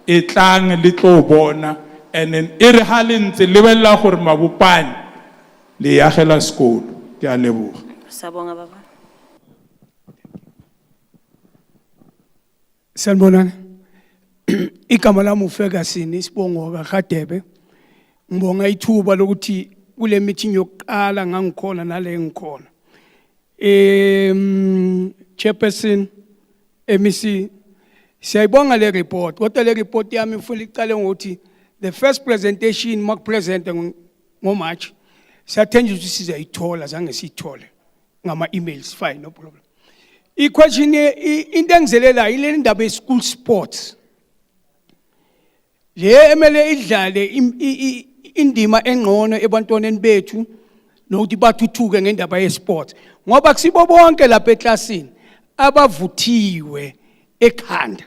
[SPEAKER 8] e tlang le tlo bona and then e re ha le ntse lebella gore Mabopane le yagela sekolo. Ke a leboga.
[SPEAKER 2] Sabonga baba.
[SPEAKER 9] Sanibonani. Igama lami uFerguson isibongo kaDebe. Ngibonga ithuba lokuthi kule meeting yokuqala ngangikhona nale ngikhona. Chairperson MEC siyayibonga le report. Kodwa le report yami ufuna iqale ngokuthi the first presentation mock present ngo March siyathenjwa ukuthi sizayithola zange siyithole ngama emails fine no problem. I-question into engizelela ile ndaba ye-school sports. Le emele idlale indima engcono ebantwaneni bethu nokuthi bathuthuke ngendaba ye-sports. Ngoba kusibo bonke lapha eklasini abavuthiwe ekhanda.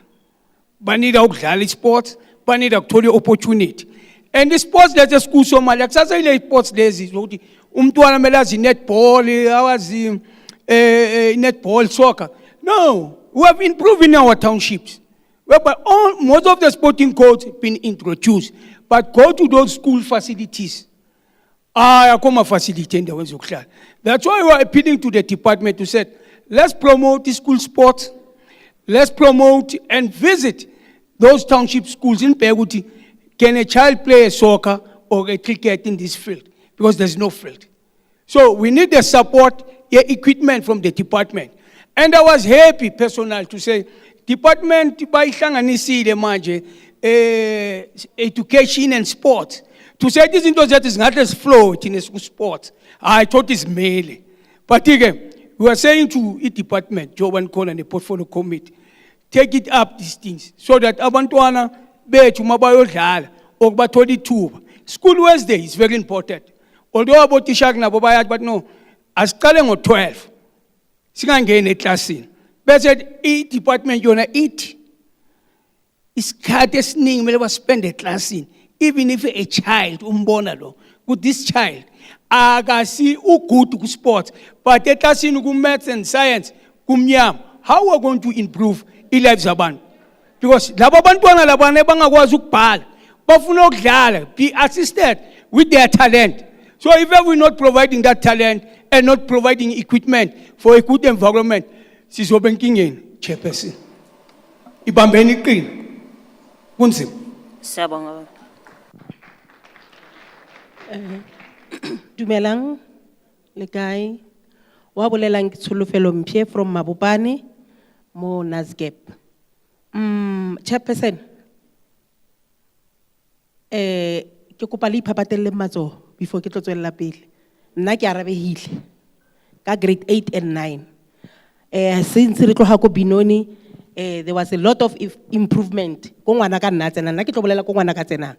[SPEAKER 9] Banida ukudlala isports, banida ukuthola opportunity. And the sports lezi school Somalia kusasa ile sports lezi ukuthi umntwana kumele azi netball, awazi netball, soccer. No, we have improved in our townships. Whereby most of the sporting codes have been introduced. But go to those school facilities. Akoma facility in the. That's why we are appealing to the department to say, let's promote the school sports. Let's promote and visit those township schools in Peguti. Can a child play soccer or a cricket in this field? Because there's no field. So we need the support, equipment from the department. And I was happy, personal, to say, department by ihlanganisile manje education and sport. To say this into that is not as float in a sport. I thought it's mainly. But again, we are saying to the department, Joe and Cole and the portfolio committee, take it up these things so that abantwana bethu mabayodlala or batholi thuba. School Wednesday is very important. Although about Tishak nabo bayat, but no, asiqale ngo-12 singangeni eklasini. Bese i-department yona ithi isikhathi esiningi kumele baspend eklasini. Even if a child umbona lo, with this child akasi ugood ku sports, but eklasini ku maths and science kumnyama, how are we going to improve i-lives zabantu? Because laba bantwana labana bangakwazi ukubhala bafuna ukudlala, be assisted with their talent. So if we're not providing that talent and not providing equipment for a good environment, sizobe enkingeni, Chairperson. Ibambeni iqini. Kunzima.
[SPEAKER 2] Siyabonga.
[SPEAKER 10] Dumelang le kae wa bolelang ke Tsholofelo Mphe from Mabopane mo Nasgap. Chairperson, ke kopa le iphapatlele matsoho before ke tlo tswella pele. Nna ke arabehile ka grade 8 and 9. Since re tloha ko Binoni, there was a lot of improvement. Ko ngwana ka nna tsena, nna ke tlo bolela ko ngwana ka tsena.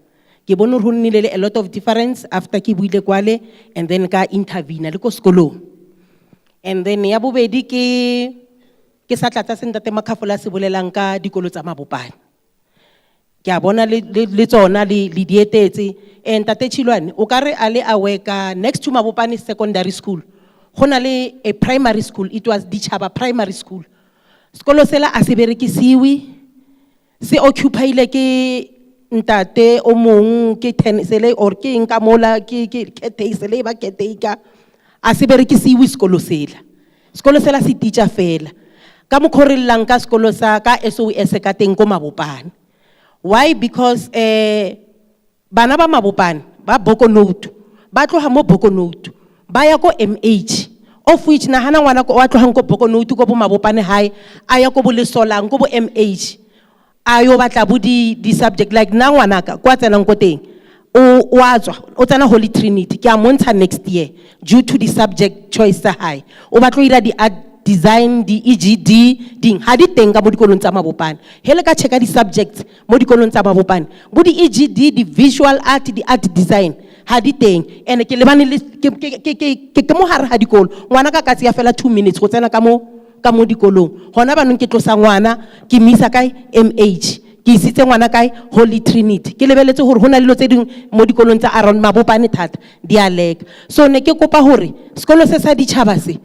[SPEAKER 10] Ke bone ho nnile a lot of difference after ke buile kwale and then ka intervene le ko sekolong. And then ya bobedi ke sa tlatsa sentate Makhafola se bolelang ka dikolo tsa Mabopane. Ke a bona le tsona le dietetse Ntate Chilwane o ka re ale aweka next to Mabopane Secondary School. Hona le a primary school, it was Dichaba Primary School. Skolo sela a se berekisiwi se occupyile ke ntate o mong ke tenisele or ke nka mola ke teisele ba ke teika a se berekisiwi skolo sela. Skolo sela se teacher fela. Ka mokhorellang ka skolo sa ka SOS ka teng ko Mabopane. Why? Because bana ba Mabopane ba Bokonotu ba tloha mo Bokonotu ba ya ko MH of which nahana ngwana ko wa tlohang ko Bokonotu ko bo Mabopane high aya ko bo Lesolang ko bo MH ayo batla bo di subject like na ngwana ka kwa tsena ngo teng o watswa o tsena Holy Trinity ke a montsha next year due to the subject choice sa high o batlo ira di design di EGD ding ha di teng ka mo dikolong tsa Mabopane hele ka checka di subjects mo dikolong tsa Mabopane bo di EGD di visual art di art design ha di teng and ke lebane le ke mo hare ha dikolo ngwana ka katsi ya fela 2 minutes go tsena ka mo dikolong hona banong ke tlosa ngwana ke misa kae MH ke isitse ngwana kae Holy Trinity ke lebeletse hore hona le lo tse ding mo dikolong tsa around Mabopane thata di a leka so ne ke kopa hore sekolo se sa ditšhaba se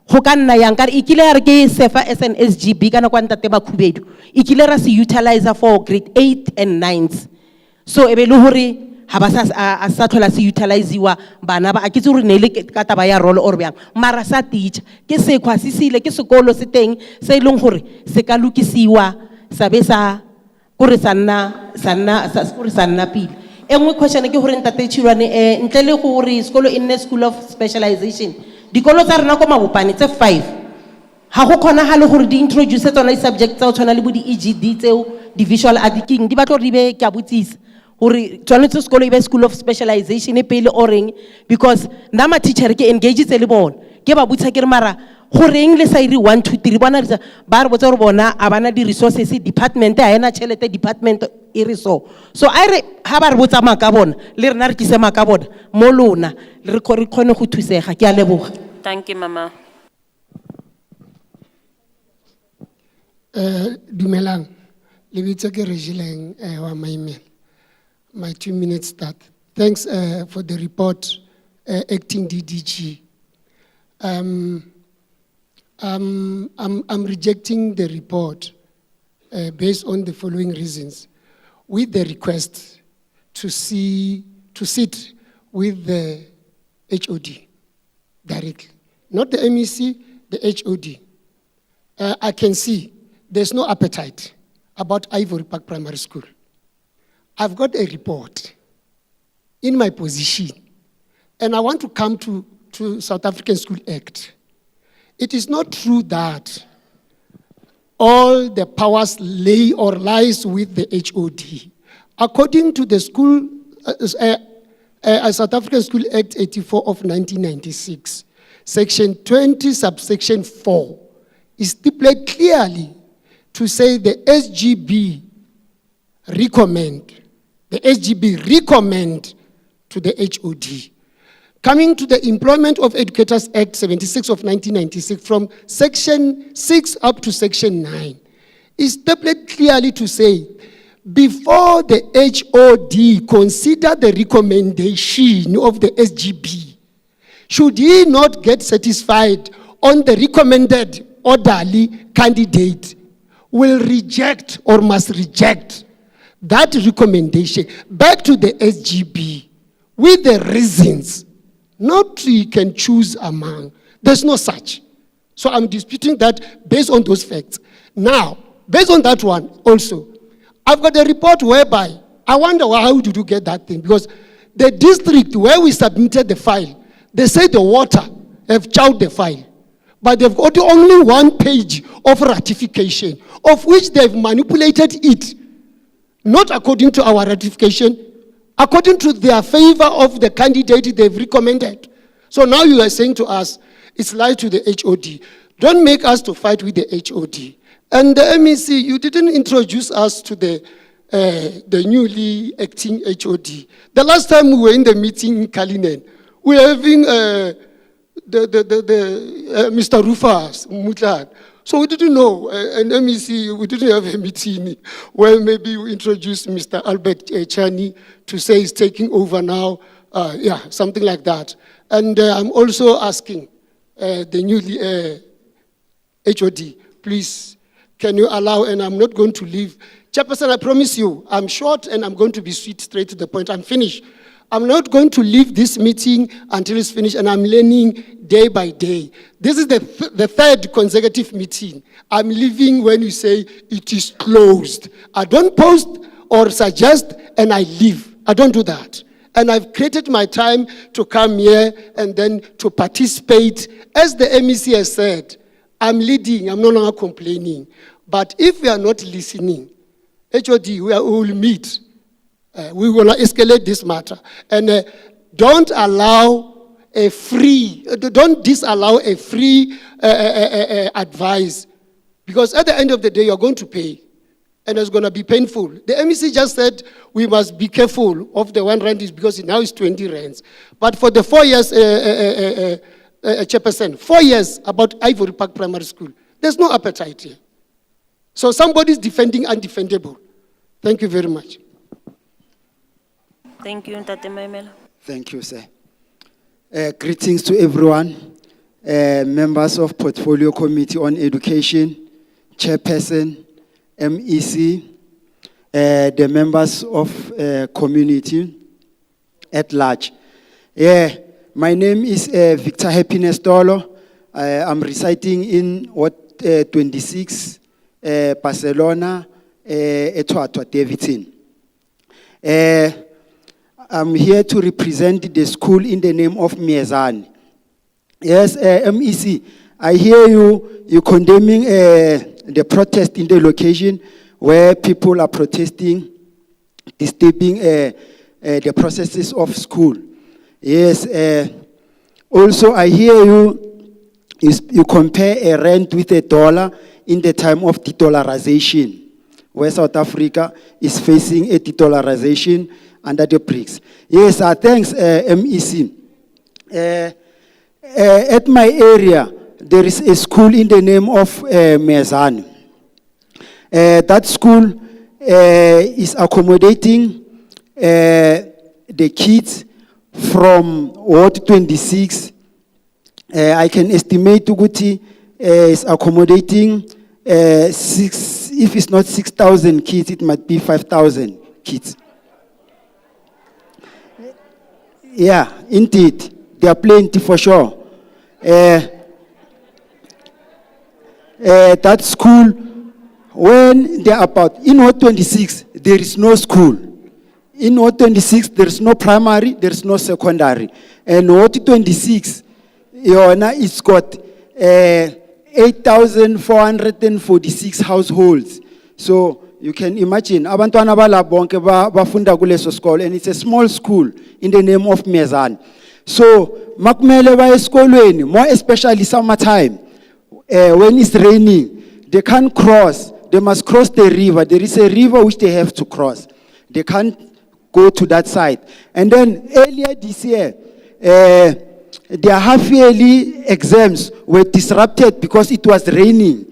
[SPEAKER 10] ho ka nna yang ka ikile ya re ke sefa SNSGB kana kwa ntate ba Khubedu ikile ra se utilize for grade 8 and 9s so ebe le hore ha ba sa tlhola se utilizewa bana ba a ke tse hore ne le ka taba ya role or bjang mara sa teacher ke se khwasisile ke sekolo se teng se ileng hore se ka lokisiwa sa be sa gore sanna pile engwe question ke hore ntate Chilwane ntle le gore sekolo in school of specialization dikolo tsa rena ko Mabopane tse 5 ha go khona ha le gore di introduce tsona di-subject tsa o tshwana le bo di-EGD tseo di-visual art king di batlo re be ke a botsisa gore tshwanetse sekolo ibe school of specialization e pele oreng because nna ma teacher ke engage tse le bona ke ba botsa ke re mara goreng le sa iri 1 2 3 bona ba re botsa gore bona a bana di resources department ha ena chelete department e re so a re ha ba re botsa maka bona le rena re kise maka bona mo lona le re khone go thusega ke a leboga.
[SPEAKER 2] Thank you, Mama.
[SPEAKER 6] Dumelang, lebitso ke Regileng wa Maimel. My 2 minutes start. Thanks for the report, acting DDG. I'm rejecting the report based on the following reasons. With the request to sit with the HOD directly, not the MEC, the HOD. I can see there's no appetite about Ivory Park Primary School. I've got a report in my position, and I want to come to South African School Act. It is not true that all the powers lay or lies with the HOD. According to the school, South African School Act 84 of 1996, Section 20, subsection 4, is stipulated clearly to say the SGB recommend to the HOD. Coming to the Employment of Educators Act 76 of 1996, from Section 6 up to Section 9, is stipulated clearly to say, before the HOD consider the recommendation of the SGB, should he not get satisfied on the recommended orderly candidate, will reject or must reject that recommendation back to the SGB with the reasons. Not he can choose among. There's no such. So I'm disputing that based on those facts. Now, based on that one also, I've got a report whereby I wonder how did you get that thing? Because the district where we submitted the file, they say the water have chowed the file. But they've got only 1 page of ratification, of which they've manipulated it. Not according to our ratification, according to their favor of the candidate they've recommended. So now you are saying to us, it's lie to the HOD. Don't make us to fight with the HOD. And the MEC, you didn't introduce us to the newly acting HOD. The last time we were in the meeting in Kalinen, we were having Mr. Rufus Mutlan. So we didn't know, and MEC, we didn't have a meeting. Well, maybe we introduced Mr. Albert Chani to say he's taking over now. Yeah, something like that. And I'm also asking the newly HOD, please, can you allow, and I'm not going to leave. Chairperson, I promise you, I'm short and I'm going to be sweet, straight to the point. I'm finished. I'm not going to leave this meeting until it's finished, and I'm learning day by day. This is the third consecutive meeting. I'm leaving when you say it is closed. I don't post or suggest and I leave. I don't do that. And I've created my time to come here and then to participate. As the MEC has said, I'm leading, I'm no longer complaining. But if we are not listening, HOD, we will meet. We will escalate this matter. And don't disallow a free advice. Because at the end of the day, you're going to pay. And it's going to be painful. The MEC just said we must be careful of the 1 rand is because now it's 20 rands. But for the 4 years, Chairperson, 4 years about Ivory Park Primary School, there's no appetite here. So somebody's defending undefendable. Thank you very much.
[SPEAKER 2] Thank you, Ntate Maimela.
[SPEAKER 11] Thank you, sir. Greetings to everyone, members of Portfolio Committee on Education, Chairperson, MEC, the members of community at large. Yeah, my name is Victor Happiness Dolo. I'm residing in Ward 26, Barcelona, Etwatwa, Davidson. I'm here to represent the school in the name of Miezani. Yes, MEC, I hear you condemning the protest in the location where people are protesting, disturbing the processes of school. Yes, also I hear you compare a rand with $1 in the time of de-dollarization, where South Africa is facing a de-dollarization under the BRICS. Yes, thanks, MEC. At my area, there is a school in the name of Mezani. That school is accommodating the kids from Ward 26. I can estimate ukuthi is accommodating if it's not 6,000 kids, it might be 5,000 kids. Yeah, indeed, there are plenty for sure. That school, when they are about, in Ward 26, there is no school. In Ward 26, there is no primary, there is no secondary. And Ward 26, it's got 8,446 households. So you can imagine, abantwana balabonke bafunda kuleso school, and it's a small school in the name of Miezane. So makumele ba esikolweni, more especially summertime, when it's raining, they can't cross. They must cross the river. There is a river which they have to cross. They can't go to that side. And then earlier this year, their half-yearly exams were disrupted because it was raining.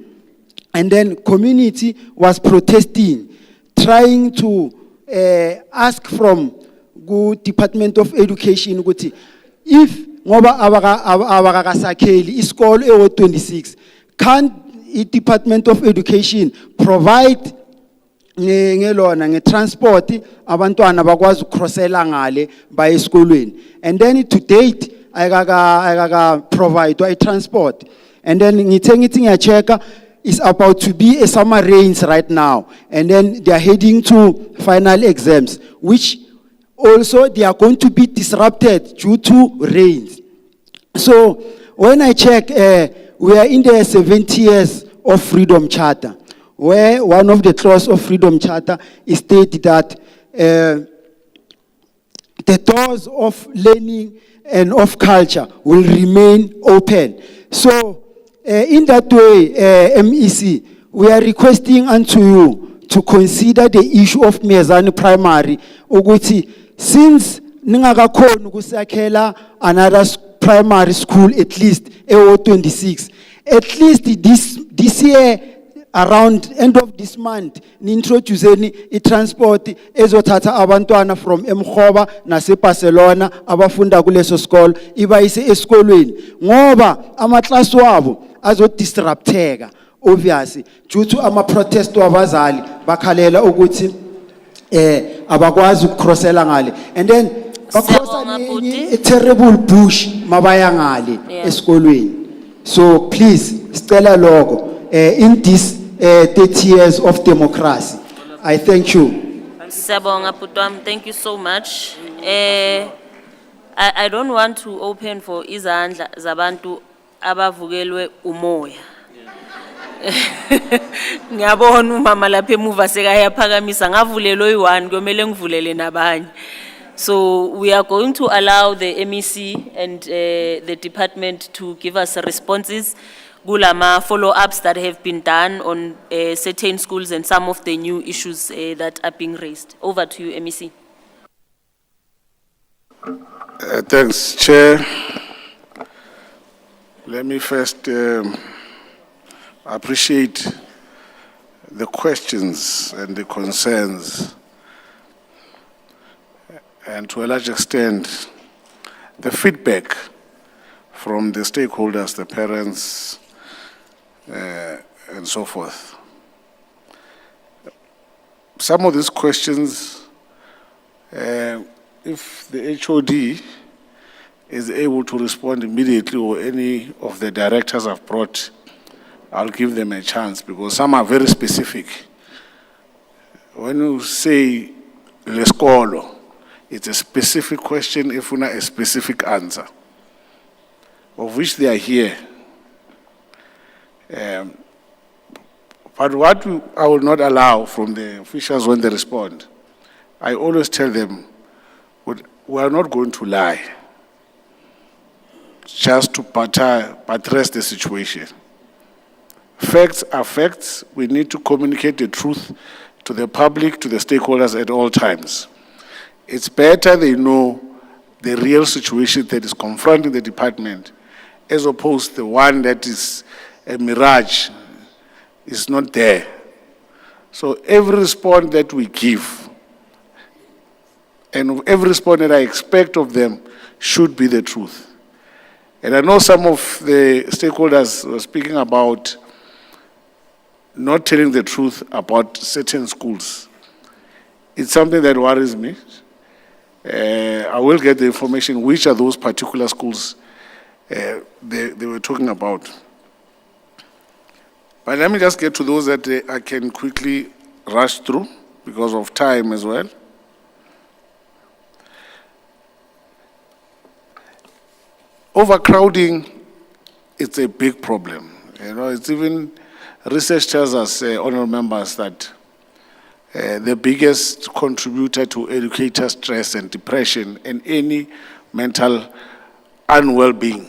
[SPEAKER 11] And then community was protesting, trying to ask from good Department of Education, if ngoba abakasakheli isikolo e 26, can't the Department of Education provide transport abantwana bakwazi ukrossela ngale baye esikolweni? And then to date I provide a transport. And then ngiyacheka is about to be a summer rains right now, and then they are heading to final exams, which also they are going to be disrupted due to rains. So when I check, we are in the 70 years of Freedom Charter, where one of the clauses of Freedom Charter is stated that the doors of learning and of culture will remain open. So in that way, MEC, we are requesting unto you to consider the issue of Miezane Primary. Ukuthi, since ningakakhoni ukusakhela another primary school at least Ward 26, at least this year around end of this month, ni introduce a transport ezothatha abantwana from Mkhoba nase Barcelona abafunda kuleso school ibayise esikolweni ngoba ama-class wabo azodisrupteka obviously due to ama-protest wabazali bakhalela ukuthi abakwazi ukukrossela ngale, and then bakrossa a terrible bush mabaya ngale esikolweni. So please sicela lokho in this 30 years of democracy. I thank you.
[SPEAKER 2] Siyabonga Putwam, thank you so much. I don't want to open for izandla zabantu abavukelwe umoya. Ngiyabona umama lapha emuva sekayaphakamisa ngavulelo yi1 kumele ngivulele nabanye. So we are going to allow the MEC and the department to give us responses gulama follow-ups that have been done on certain schools and some of the new issues that are being raised. Over to you, MEC.
[SPEAKER 13] Thanks, Chair. Let me first appreciate the questions and the concerns, and to a large extent, the feedback from the stakeholders, the parents, and so forth. Some of these questions, if the HOD is able to respond immediately, or any of the directors I've brought, I'll give them a chance, because some are very specific. When you say leskolo, it's a specific question, if not a specific answer, of which they are here. But what I will not allow from the officials when they respond, I always tell them, we are not going to lie, just to buttress the situation. Facts are facts. We need to communicate the truth to the public, to the stakeholders at all times. It's better they know the real situation that is confronting the department, as opposed to the one that is a mirage, is not there. So every response that we give, and every response that I expect of them, should be the truth. And I know some of the stakeholders were speaking about not telling the truth about certain schools. It's something that worries me. I will get the information, which are those particular schools they were talking about. But let me just get to those that I can quickly rush through because of time as well. Overcrowding, it's a big problem. You know, it's even, research tells us, honorable members, that the biggest contributor to educator stress and depression and any mental unwell-being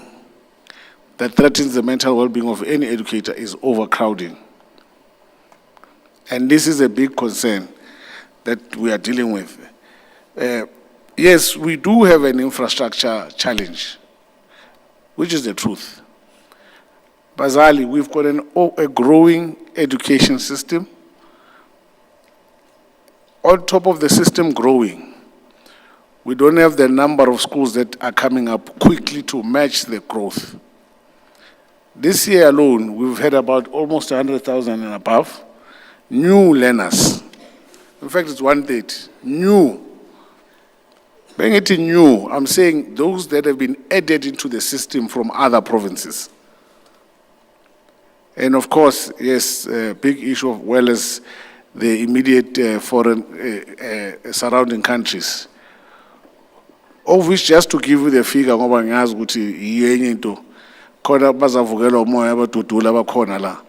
[SPEAKER 13] that threatens the mental well-being of any educator is overcrowding. And this is a big concern that we are dealing with. Yes, we do have an infrastructure challenge, which is the truth. Bazali, we've got a growing education system. On top of the system growing, we don't have the number of schools that are coming up quickly to match the growth. This year alone, we've had about almost 100,000 and above new learners. In fact, it's 1/3 new. Being it new, I'm saying those that have been added into the system from other provinces. And of course, yes, a big issue as well as the immediate foreign surrounding countries. Of which, just to give you the figure, ngoba ngiyazi ukuthi iyenye into khona bazavukelwa umoya abadudula abakhona la.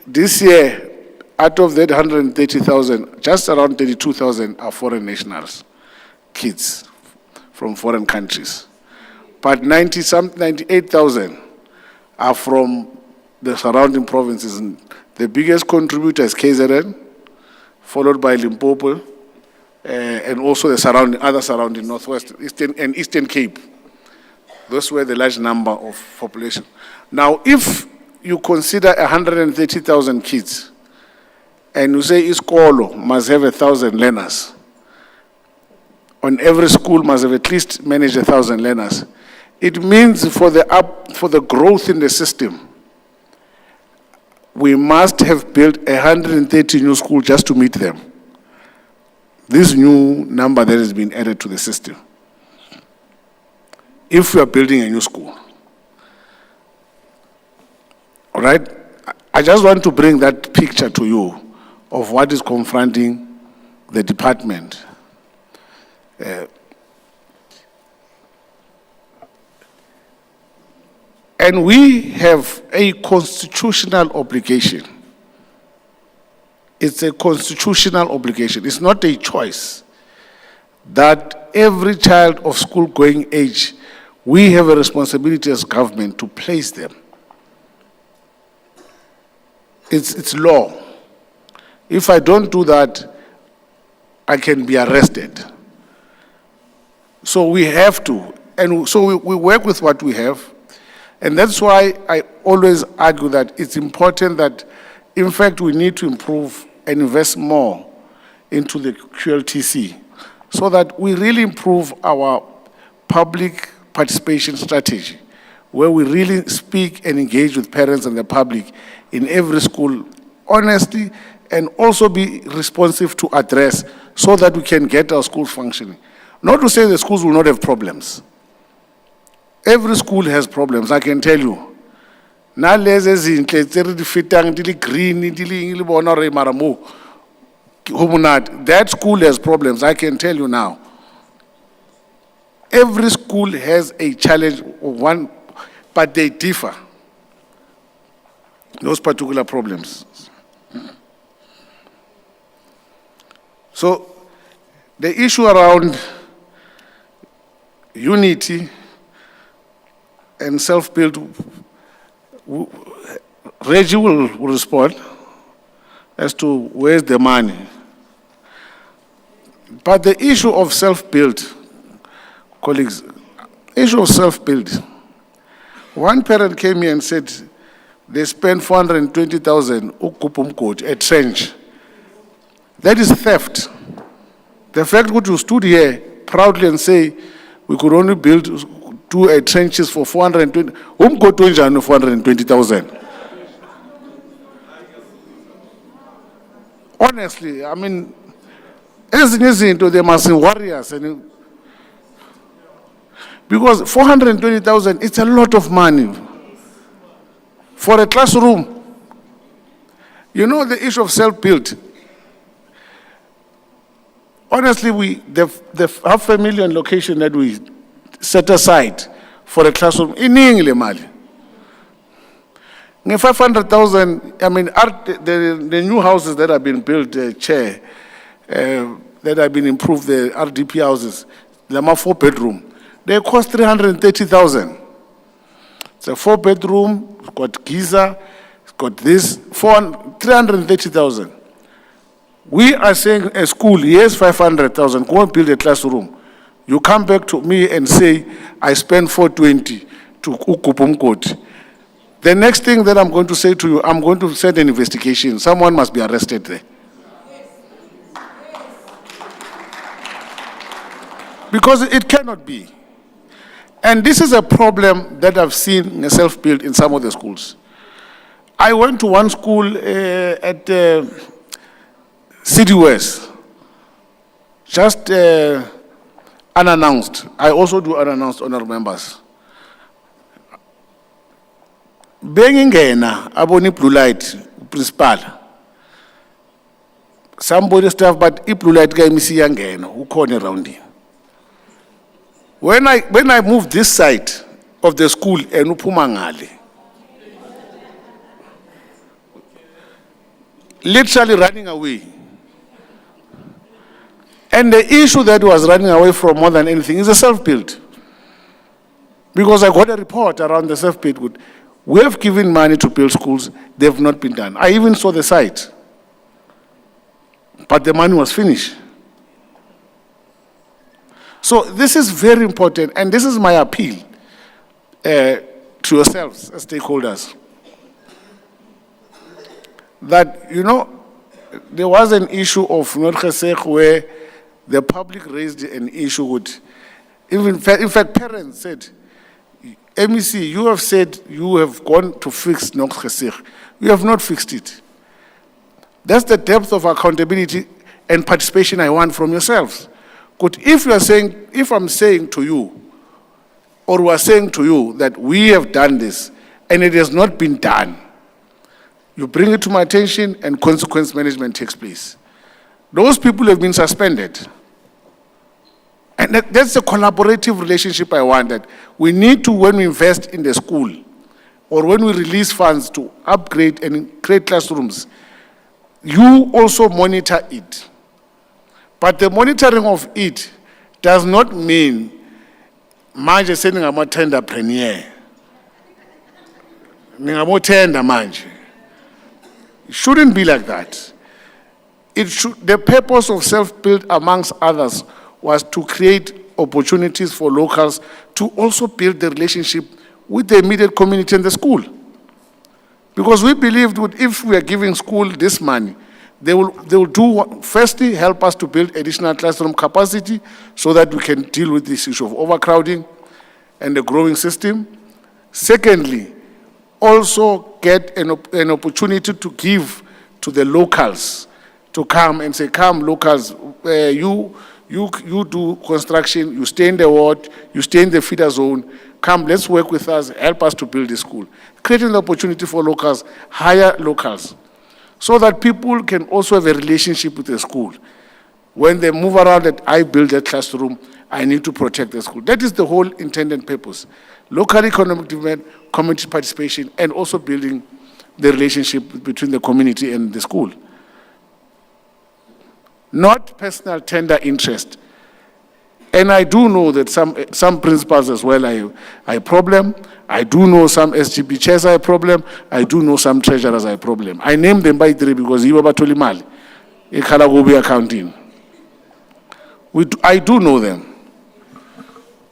[SPEAKER 13] This year, out of that 130,000, just around 32,000 are foreign nationals, kids from foreign countries. But 98,000 are from the surrounding provinces. And the biggest contributor is KZN, followed by Limpopo, and also the other surrounding Northwest, Eastern, and Eastern Cape. Those were the large number of population. Now, if you consider 130,000 kids, and you say Iskolo must have 1,000 learners, on every school must have at least manage 1,000 learners, it means for the growth in the system, we must have built 130 new schools just to meet them. This new number that has been added to the system. If we are building a new school. All right? I just want to bring that picture to you of what is confronting the department. And we have a constitutional obligation. It's a constitutional obligation. It's not a choice that every child of school-going age, we have a responsibility as government to place them. It's law. If I don't do that, I can be arrested. So we have to, and so we work with what we have. And that's why I always argue that it's important that, in fact, we need to improve and invest more into the QLTC so that we really improve our public participation strategy, where we really speak and engage with parents and the public in every school honestly, and also be responsive to address so that we can get our schools functioning. Not to say the schools will not have problems. Every school has problems, I can tell you. That school has problems, I can tell you now. Every school has a challenge, one, but they differ. Those particular problems. So, the issue around unity and self-build, Reggie will respond as to where's the money. But the issue of self-build, colleagues, issue of self-build. One parent came here and said, they spent 420,000 ukupumkot a trench. That is theft. The fact that you stood here proudly and say we could only build 2 trenches for 420, 420,000. Honestly, I mean, as they must be warriors. Because 420,000, it's a lot of money for a classroom. You know the issue of self-built. Honestly, the 500,000 location that we set aside for a classroom, in Mali. 500,000, I mean, the new houses that have been built, that have been improved, the RDP houses, the 4-bedroom, they cost 330,000. It's a 4-bedroom, it's got geyser, it's got this, 330,000. We are saying a school, yes, 500,000, go and build a classroom. You come back to me and say, I spent 420 to Ukupumkot. The next thing that I'm going to say to you, I'm going to send an investigation. Someone must be arrested there. Because it cannot be. And this is a problem that I've seen self-built in some of the schools. I went to one school at City West, just unannounced. I also do unannounced honor members. Bengingena, aboni blue light, principal. Somebody staff, but blue light guy misi yangena, who corner around here. When I moved this side of the school, Enupumangali, literally running away. And the issue that was running away from more than anything is a self-built. Because I got a report around the self-built. We have given money to build schools, they've not been done. I even saw the site. But the money was finished. So this is very important, and this is my appeal to yourselves as stakeholders. That, you know, there was an issue of Nordgeseg where the public raised an issue with, in fact, parents said, MEC, you have said you have gone to fix Nordgeseg. You have not fixed it. That's the depth of accountability and participation I want from yourselves. But if you are saying, if I'm saying to you, or we are saying to you that we have done this and it has not been done, you bring it to my attention and consequence management takes place. Those people have been suspended. And that's a collaborative relationship I want, that we need to, when we invest in the school, or when we release funds to upgrade and create classrooms, you also monitor it. But the monitoring of it does not mean manje seningama tender premier. Ningamo tender manje. It shouldn't be like that. It should, the purpose of self-build, amongst others, was to create opportunities for locals to also build the relationship with the immediate community and the school. Because we believed that if we are giving school this money, they will do, firstly, help us to build additional classroom capacity so that we can deal with this issue of overcrowding and the growing system. Secondly, also get an opportunity to give to the locals, to come and say, come locals, you do construction, you stay in the ward, you stay in the feeder zone, come, let's work with us, help us to build this school. Creating the opportunity for locals, hire locals, so that people can also have a relationship with the school. When they move around that I build a classroom, I need to protect the school. That is the whole intended purpose. Local economic development, community participation, and also building the relationship between the community and the school. Not personal tender interest. And I do know that some principals as well are a problem. I do know some SGB chairs are a problem. I do know some treasurers are a problem. I named them by 3 because you were Tolimali, Ekalagobi accounting. I do know them.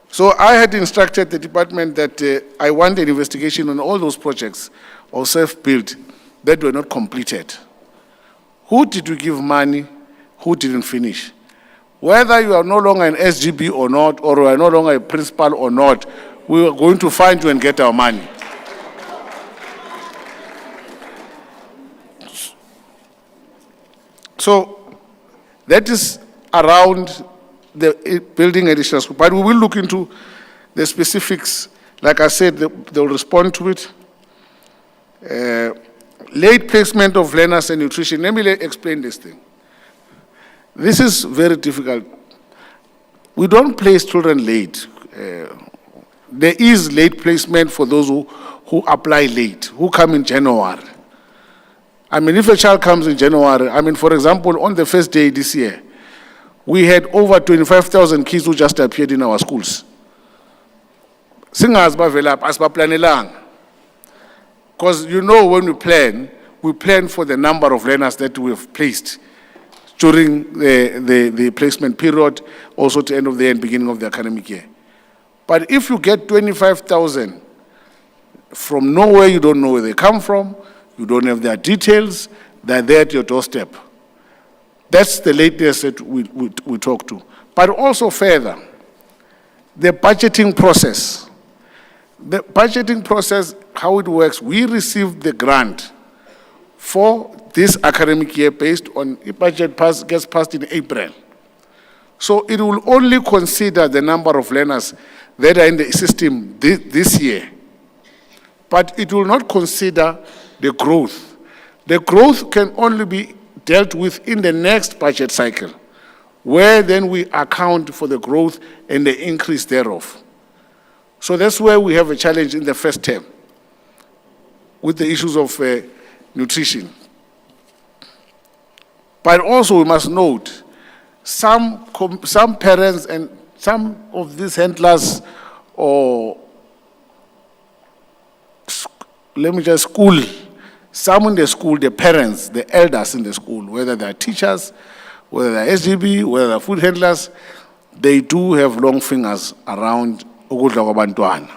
[SPEAKER 13] So I had instructed the department that I want an investigation on all those projects or self-built that were not completed. Who did we give money? Who didn't finish? Whether you are no longer an SGB or not, or you are no longer a principal or not, we are going to find you and get our money. So that is around the building additional school. But we will look into the specifics. Like I said, they'll respond to it. Late placement of learners and nutrition. Let me explain this thing. This is very difficult. We don't place children late. There is late placement for those who apply late, who come in January. I mean, if a child comes in January, I mean, for example, on the first day this year, we had over 25,000 kids who just appeared in our schools. Because you know, when we plan for the number of learners that we have placed during the placement period, also to end of the year and beginning of the academic year. But if you get 25,000 from nowhere, you don't know where they come from, you don't have their details, they're there at your doorstep. That's the latest that we talk to. But also further, the budgeting process. The budgeting process, how it works, we receive the grant for this academic year based on the budget gets passed in April. So it will only consider the number of learners that are in the system this year. But it will not consider the growth. The growth can only be dealt with in the next budget cycle, where then we account for the growth and the increase thereof. So that's where we have a challenge in the first term with the issues of nutrition. But also we must note, some parents and some of these handlers or school, some in the school, the parents, the elders in the school, whether they are teachers, whether they are SGB, whether they are food handlers, they do have long fingers around ukudla kwabantwana.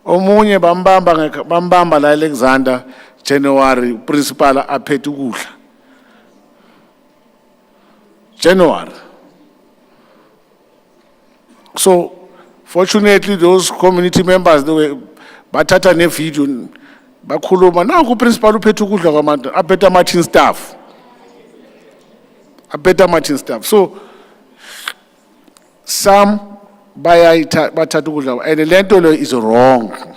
[SPEAKER 13] Omunye bambamba la Alexander January principal aphethe ukudla. January. So fortunately those community members they were bathatha ne video bakhuluma nangu principal uphethe ukudla kwamanje aphethe marching staff. Aphethe marching staff. So some bathatha ukudla and the lento is wrong.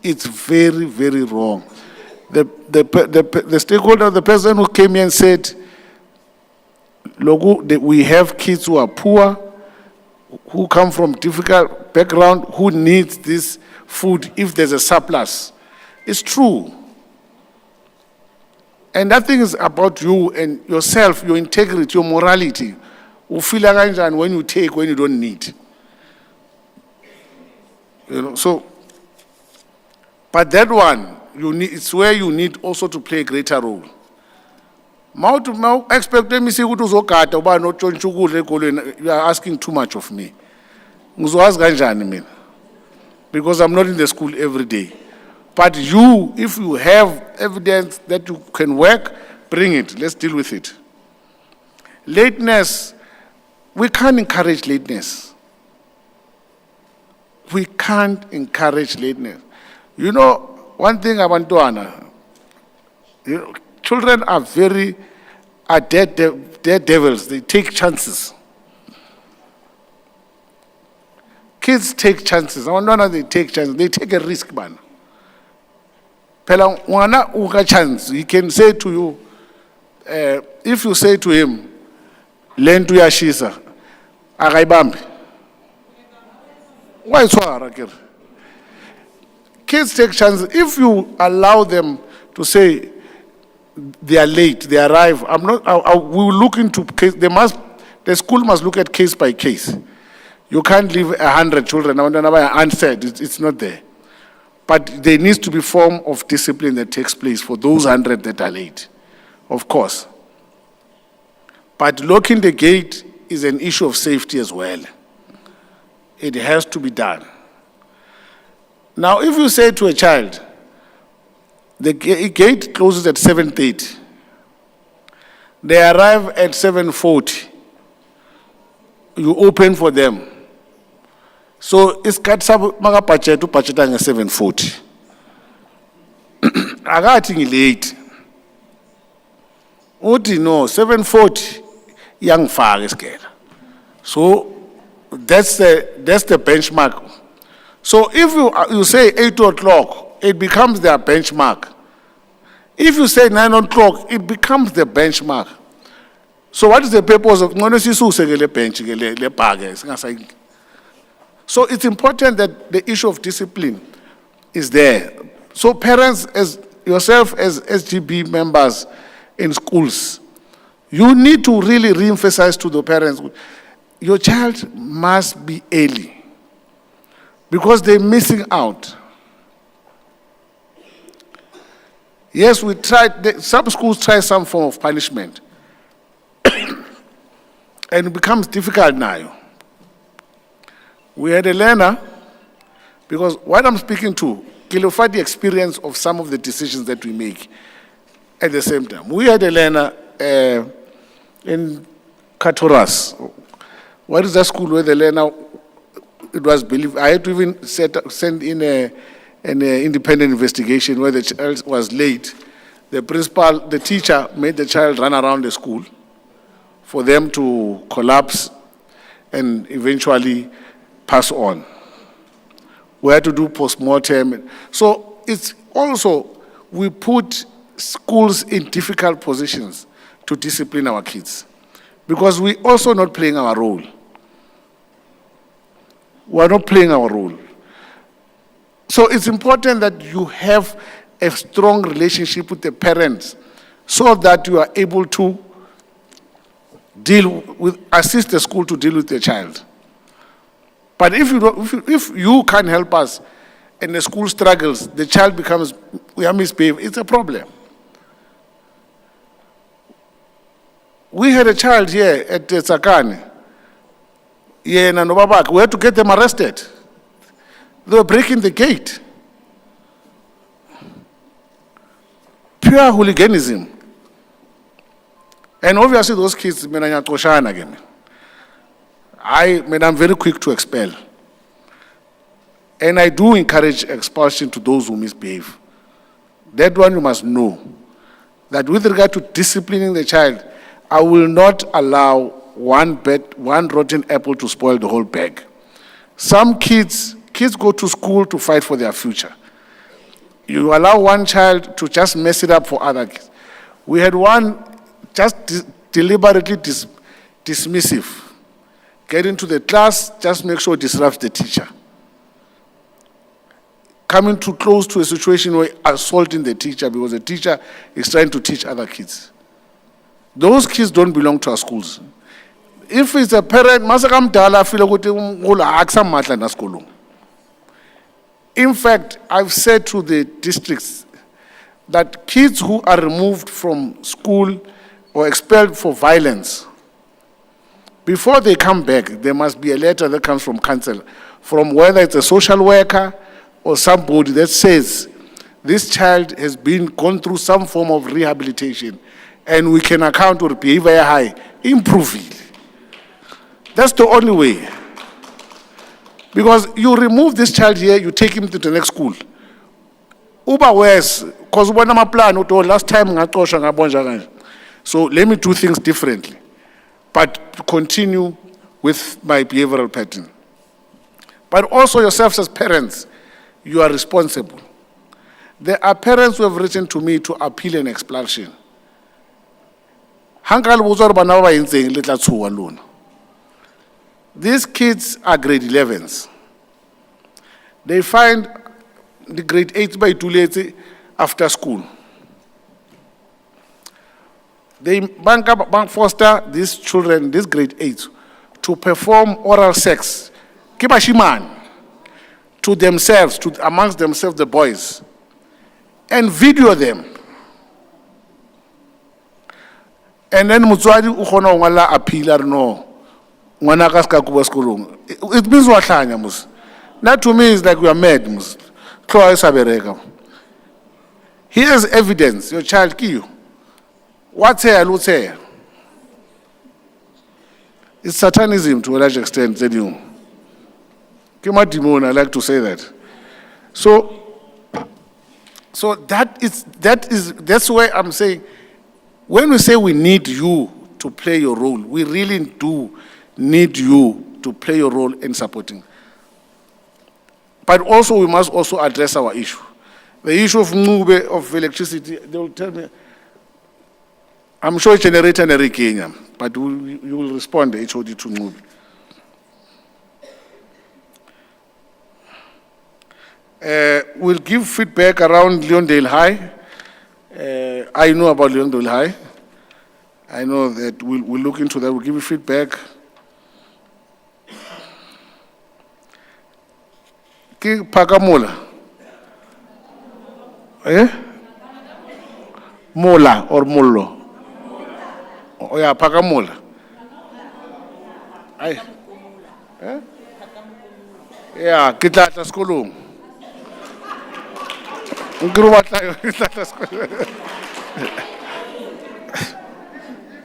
[SPEAKER 13] It's very, very wrong. The stakeholder, the person who came here and said, look, we have kids who are poor, who come from difficult background, who needs this food if there's a surplus. It's true. And that thing is about you and yourself, your integrity, your morality. You feel like when you take, when you don't need. You know, so, but that one, it's where you need also to play a greater role. Expect me say you are asking too much of me. Because I'm not in the school every day. But you, if you have evidence that you can work, bring it. Let's deal with it. Lateness, we can't encourage lateness. We can't encourage lateness. You know, one thing about Duana, children are dead devils. They take chances. Kids take chances. They take chances. They take a risk, man. Pela wana uka chance. He can say to you, if you say to him, learn to yashisa, agaibambi. Why so? Kids take chances. If you allow them to say they are late, they arrive, we will look into case. The school must look at case by case. You can't leave 100 children unsaid. It's not there. But there needs to be a form of discipline that takes place for those 100 that are late, of course. But locking the gate is an issue of safety as well. It has to be done. Now, if you say to a child, the gate closes at 7:30, they arrive at 7:40, you open for them. So it's cut maga budget to budget at 7:40. I got late. Oti no 7:40 young far is scared. So that's the benchmark. So if you say 8 o'clock, it becomes their benchmark. If you say 9 o'clock, it becomes the benchmark. So what is the purpose of bench? So it's important that the issue of discipline is there. So parents, as yourself as SGB members in schools, you need to really re-emphasize to the parents, your child must be early because they're missing out. Yes, we tried, some schools try some form of punishment. And it becomes difficult now. We had a learner, because what I'm speaking to, clarified the experience of some of the decisions that we make at the same time. We had a learner in Katoras. What is that school where the learner, it was believed, I had to even send in an independent investigation where the child was late. The principal, the teacher made the child run around the school for them to collapse and eventually pass on. We had to do post-mortem. So it's also, we put schools in difficult positions to discipline our kids because we also not playing our role. We are not playing our role. So it's important that you have a strong relationship with the parents so that you are able to assist the school to deal with the child. But if you can't help us and the school struggles, the child becomes, we are misbehaved, it's a problem. We had a child here at Tsakane. We had to get them arrested. They were breaking the gate. Pure hooliganism. And obviously those kids, I'm very quick to expel. And I do encourage expulsion to those who misbehave. That one you must know. That with regard to disciplining the child, I will not allow one rotten apple to spoil the whole bag. Some kids go to school to fight for their future. You allow one child to just mess it up for other kids. We had one just deliberately dismissive. Get into the class, just make sure it disrupts the teacher. Coming too close to a situation where assaulting the teacher because the teacher is trying to teach other kids. Those kids don't belong to our schools. If it's a parent, in fact, I've said to the districts that kids who are removed from school or expelled for violence, before they come back, there must be a letter that comes from council, from whether it's a social worker or somebody that says this child has gone through some form of rehabilitation and we can account for behavior high, improve it. That's the only way. Because you remove this child here, you take him to the next school. Uba worse, because when I'm a plan, last time, so let me do things differently. But continue with my behavioral pattern. But also yourselves as parents, you are responsible. There are parents who have written to me to appeal an expulsion. These kids are grade 11s. They find the grade 8 by too late after school. They bank foster these children, these grade 8, to perform oral sex, kibashiman, to themselves, amongst themselves, the boys, and video them. And then Mutswadi ukhona ngala appeal or no. It means what? That to me is like we are mad. Here's evidence, your child kill. What's here, what's here? It's satanism to a large extent, then you. Kima demon, I like to say that. So that's why I'm saying, when we say we need you to play your role, we really do need you to play your role in supporting. But also, we must also address our issue. The issue of Ngube, of electricity, they will tell me, I'm sure it's generator in Kenya, but you will respond, the HOD, to Ngube. We'll give feedback around Leondale High. I know about Leondale High. I know that we'll look into that. We'll give you feedback. Pakamola. Mola or Molo? Oh yeah, Pakamola. Yeah, Kitata Skolum.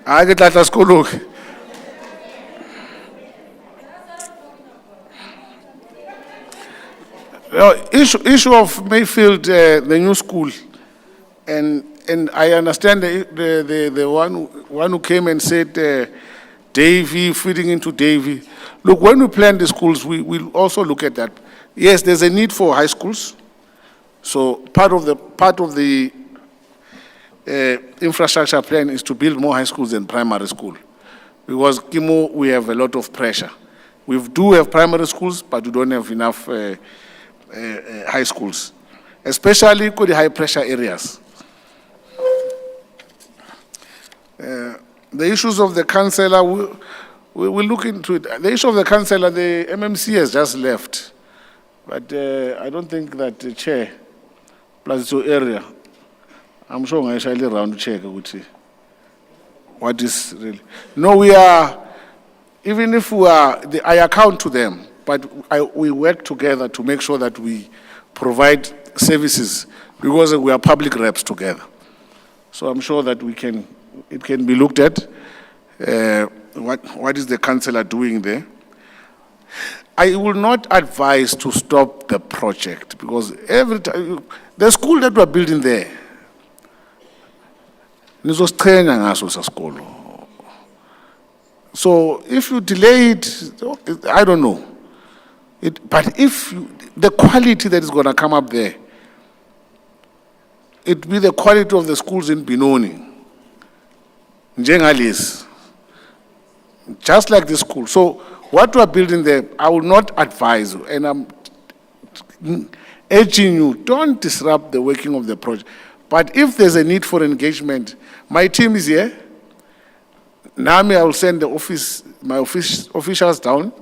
[SPEAKER 13] I get that school. Issue of Mayfield, the new school, and I understand the one who came and said Davy feeding into Davy. Look, when we plan the schools, we will also look at that. Yes, there's a need for high schools. So part of the infrastructure plan is to build more high schools than primary school, because Kimo, we have a lot of pressure. We do have primary schools, but we don't have enough high schools, especially for the high pressure areas. The issues of the councillor, we will look into it. The issue of the councillor, the MMC has just left, but I don't think that the chair plus the area, I'm sure I shall around to check what is really. No, we are, even if we are, I account to them, but we work together to make sure that we provide services, because we are public reps together. So I'm sure that it can be looked at. What is the councillor doing there? I will not advise to stop the project, because every time, the school that we're building there, so if you delay it, I don't know. But if the quality that is going to come up there, it will be the quality of the schools in Benoni, Njengalis, just like the school. So what we are building there, I will not advise you, and I'm urging you, don't disrupt the working of the project. But if there's a need for engagement, my team is here. Nami, I will send my officials down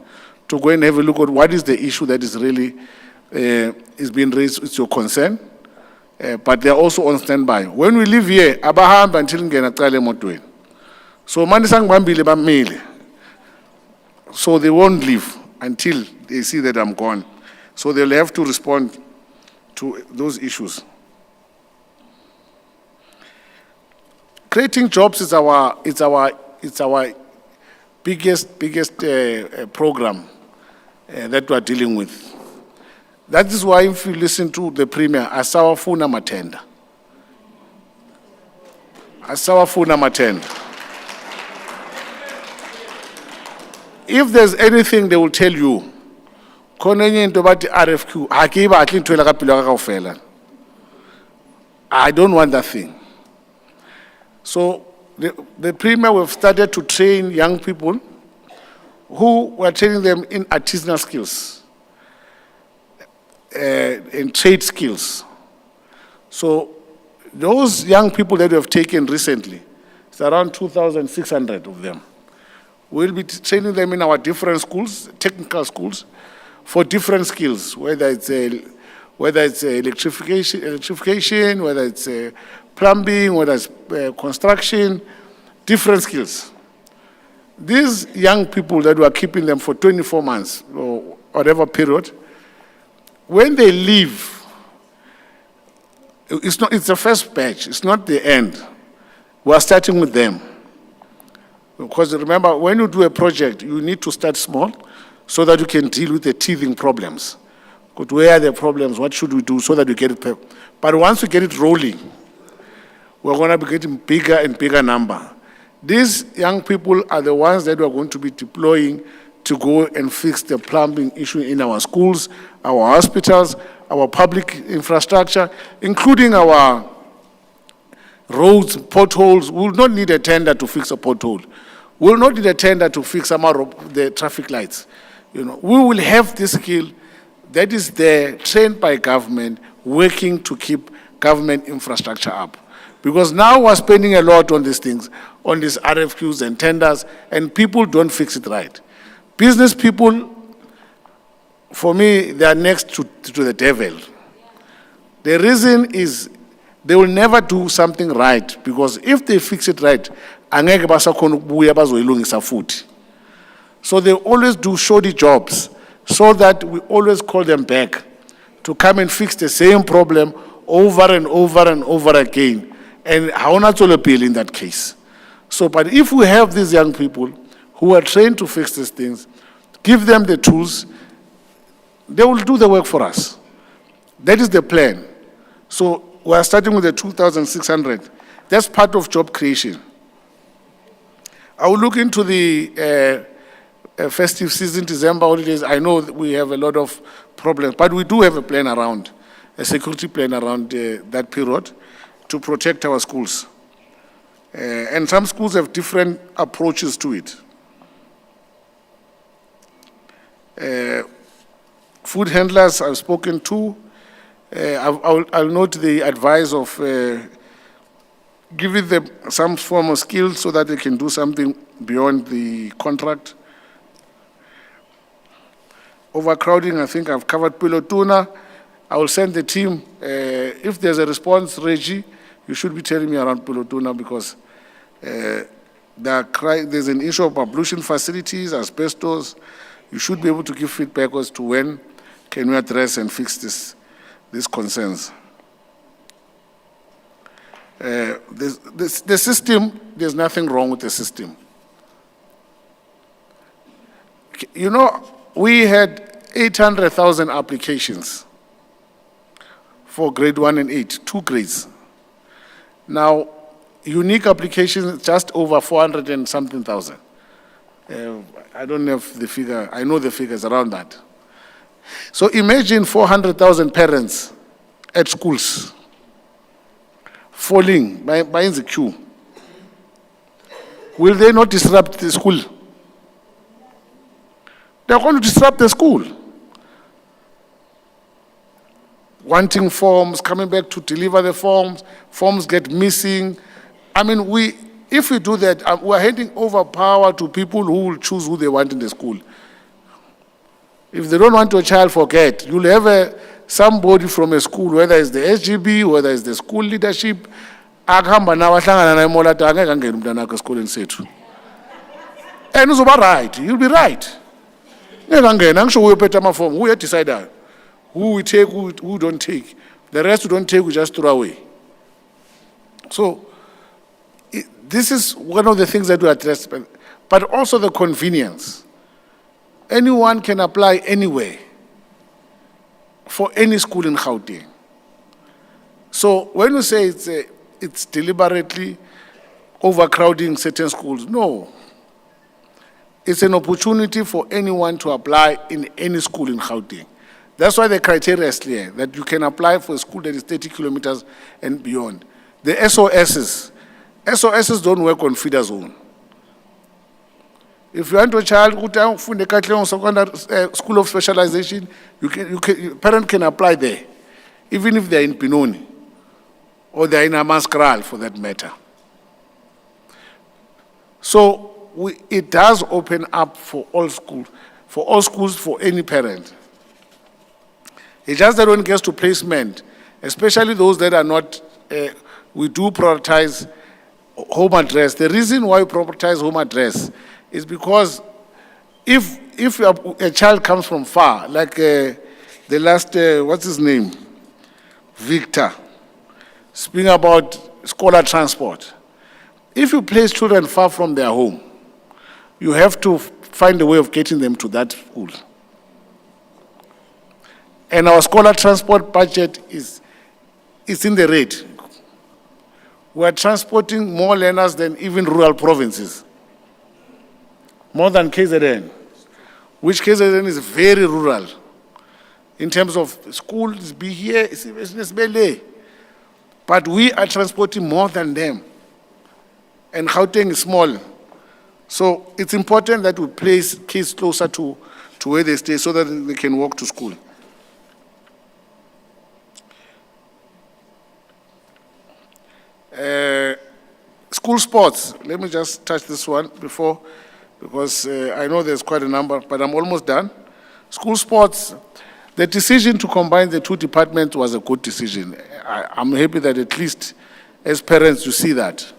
[SPEAKER 13] to go and have a look at what is the issue that is really is being raised. It's your concern, but they are also on standby. When we leave here, abahamba until ngena qale emotweni. So manisang bambile bamile. So they won't leave until they see that I'm gone. So they'll have to respond to those issues. Creating jobs is our biggest program that we are dealing with. That is why, if you listen to the Premier, asawafuna matenda. Asawafuna matenda. If there's anything they will tell you, RFQ, I don't want that thing. So the Premier, we've started to train young people who were training them in artisanal skills, in trade skills. So those young people that we have taken recently, it's around 2,600 of them. We'll be training them in our different schools, technical schools, for different skills, whether it's electrification, whether it's plumbing, whether it's construction, different skills. These young people that we are keeping them for 24 months or whatever period, when they leave, It's the first batch, it's not the end. We are starting with them. Because remember, when you do a project, you need to start small so that you can deal with the teething problems. But where are the problems? What should we do so that we get it? But once we get it rolling, we're going to be getting bigger and bigger number. These young people are the ones that we're going to be deploying to go and fix the plumbing issue in our schools, our hospitals, our public infrastructure, including our roads, potholes. We will not need a tender to fix a pothole. We will not need a tender to fix the traffic lights. We will have this skill that is there, trained by government, working to keep government infrastructure up. Because now we're spending a lot on these things, on these RFQs and tenders, and people don't fix it right. Business people, for me, they are next to the devil. The reason is they will never do something right, because if they fix it right, angeke basakhona ukubuya bazoyilungisa futhi. So they always do shoddy jobs, so that we always call them back to come and fix the same problem over and over and over again. And haona tswelopele in that case. So, but if we have these young people who are trained to fix these things, give them the tools, they will do the work for us. That is the plan. So we are starting with the 2,600. That's part of job creation. I will look into the festive season, December holidays. I know that we have a lot of problems, but we do have a plan around, a security plan around that period to protect our schools. And some schools have different approaches to it. Food handlers I've spoken to. I'll note the advice of giving them some form of skill so that they can do something beyond the contract. Overcrowding, I think I've covered Pilotuna. I will send the team. If there's a response, Reggie, you should be telling me around Pilotuna, because there's an issue of ablution facilities, asbestos. You should be able to give feedback as to when can we address and fix these concerns. The system, there's nothing wrong with the system. We had 800,000 applications for grade 1 and 8, 2 grades. Now, unique applications, just over 400 and something thousand. I don't have the figure, I know the figures around that. So imagine 400,000 parents at schools falling by the queue. Will they not disrupt the school? They're going to disrupt the school. Wanting forms, coming back to deliver the forms, forms get missing. I mean, if we do that, we're handing over power to people who will choose who they want in the school. If they don't want your child, forget. You'll have somebody from a school, whether it's the SGB, whether it's the school leadership, and it's right, you'll be right. I'm sure we'll put them form. We decide that. Who we take, who don't take. The rest we don't take, we just throw away. So, this is one of the things that we address, but also the convenience. Anyone can apply anywhere for any school in Gauteng. So when we say it's deliberately overcrowding certain schools, no. It's an opportunity for anyone to apply in any school in Gauteng. That's why the criteria is clear, that you can apply for a school that is 30 kilometers and beyond. The SOSs don't work on feeder zone. If you want a child who from the Gauteng Secondary School of Specialization, parent can apply there, even if they're in Pinoni, or they're in Amaskral for that matter. So it does open up for all schools, for any parent. It's just that when it gets to placement, especially those that are not, we do prioritize home address. The reason why we prioritize home address is because if a child comes from far, like the last, what's his name? Victor. speaking about scholar transport. If you place children far from their home, you have to find a way of getting them to that school. And our scholar transport budget is in the red. We are transporting more learners than even rural provinces, more than KZN, which KZN is very rural in terms of schools be here, but we are transporting more than them. And Gauteng is small. So it's important that we place kids closer to where they stay so that they can walk to school. School sports, let me just touch this one before, because I know there's quite a number, but I'm almost done. School sports, the decision to combine the two departments was a good decision. I'm happy that at least as parents you see that.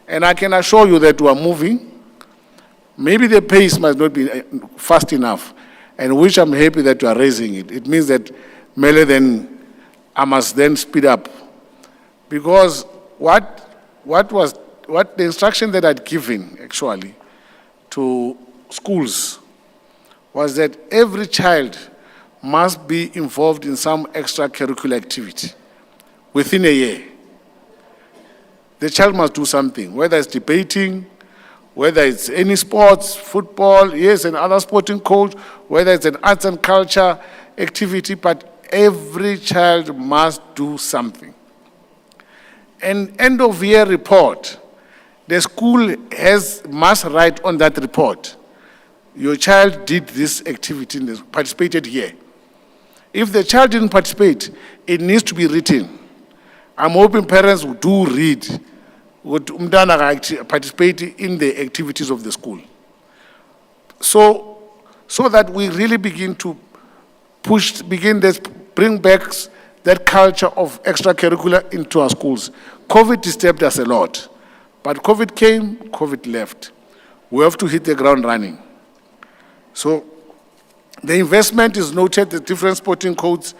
[SPEAKER 13] And I can assure you that we are moving. Maybe the pace might not be fast enough, and which I'm happy that you are raising it. It means that I must then speed up. Because what the instruction that I'd given actually to schools was that every child must be involved in some extracurricular activity within a year. The child must do something, whether it's debating, whether it's any sports, football, yes, and other sporting coach, whether it's an arts and culture activity, but every child must do something. An end of year report, the school must write on that report, your child did this activity, participated here. If the child didn't participate, it needs to be written. I'm hoping parents do read, would participate in the activities of the school. So that we really begin to bring back that culture of extracurricular into our schools. COVID disturbed us a lot, but COVID came, COVID left. We have to hit the ground running. So the investment is noted, the different sporting codes.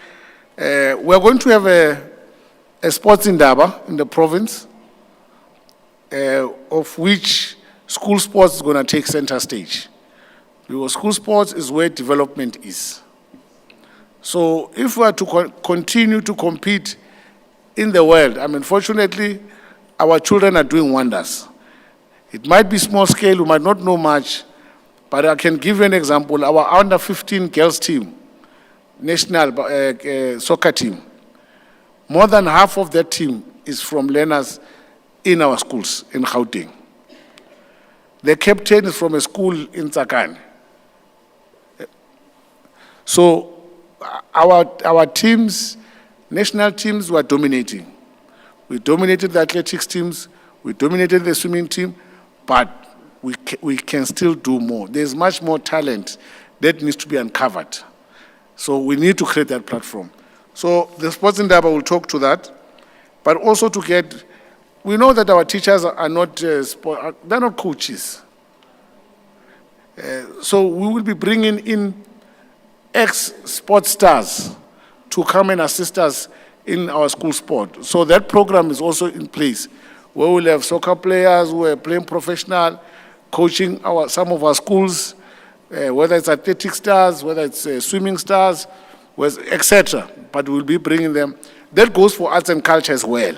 [SPEAKER 13] We're going to have a sports indaba in the province, of which school sports is going to take center stage. Because school sports is where development is. So if we are to continue to compete in the world, fortunately, our children are doing wonders. It might be small scale, we might not know much, but I can give you an example. Our under 15 girls team, national soccer team, more than half of that team is from learners in our schools in Gauteng. The captain is from a school in Tsakane. So our teams, national teams, were dominating. We dominated the athletics teams, we dominated the swimming team, but we can still do more. There's much more talent that needs to be uncovered. So we need to create that platform. So the sports indaba will talk to that, but also we know that our teachers are not, they're not coaches. So we will be bringing in ex-sports stars to come and assist us in our school sport. So that program is also in place, where we'll have soccer players who are playing professional, coaching some of our schools, whether it's athletic stars, whether it's swimming stars, etc. But we'll be bringing them. That goes for arts and culture as well,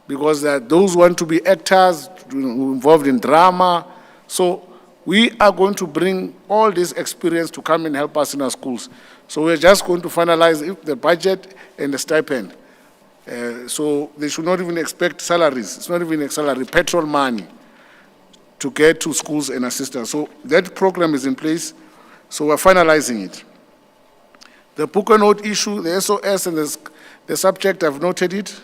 [SPEAKER 13] because those want to be actors, involved in drama. So we are going to bring all this experience to come and help us in our schools. So we're just going to finalize the budget and the stipend. So they should not even expect salaries. It's not even a salary, petrol money to get to schools and assist us. So that program is in place. So we're finalizing it. The book and note issue, the SOS and the subject, I've noted it.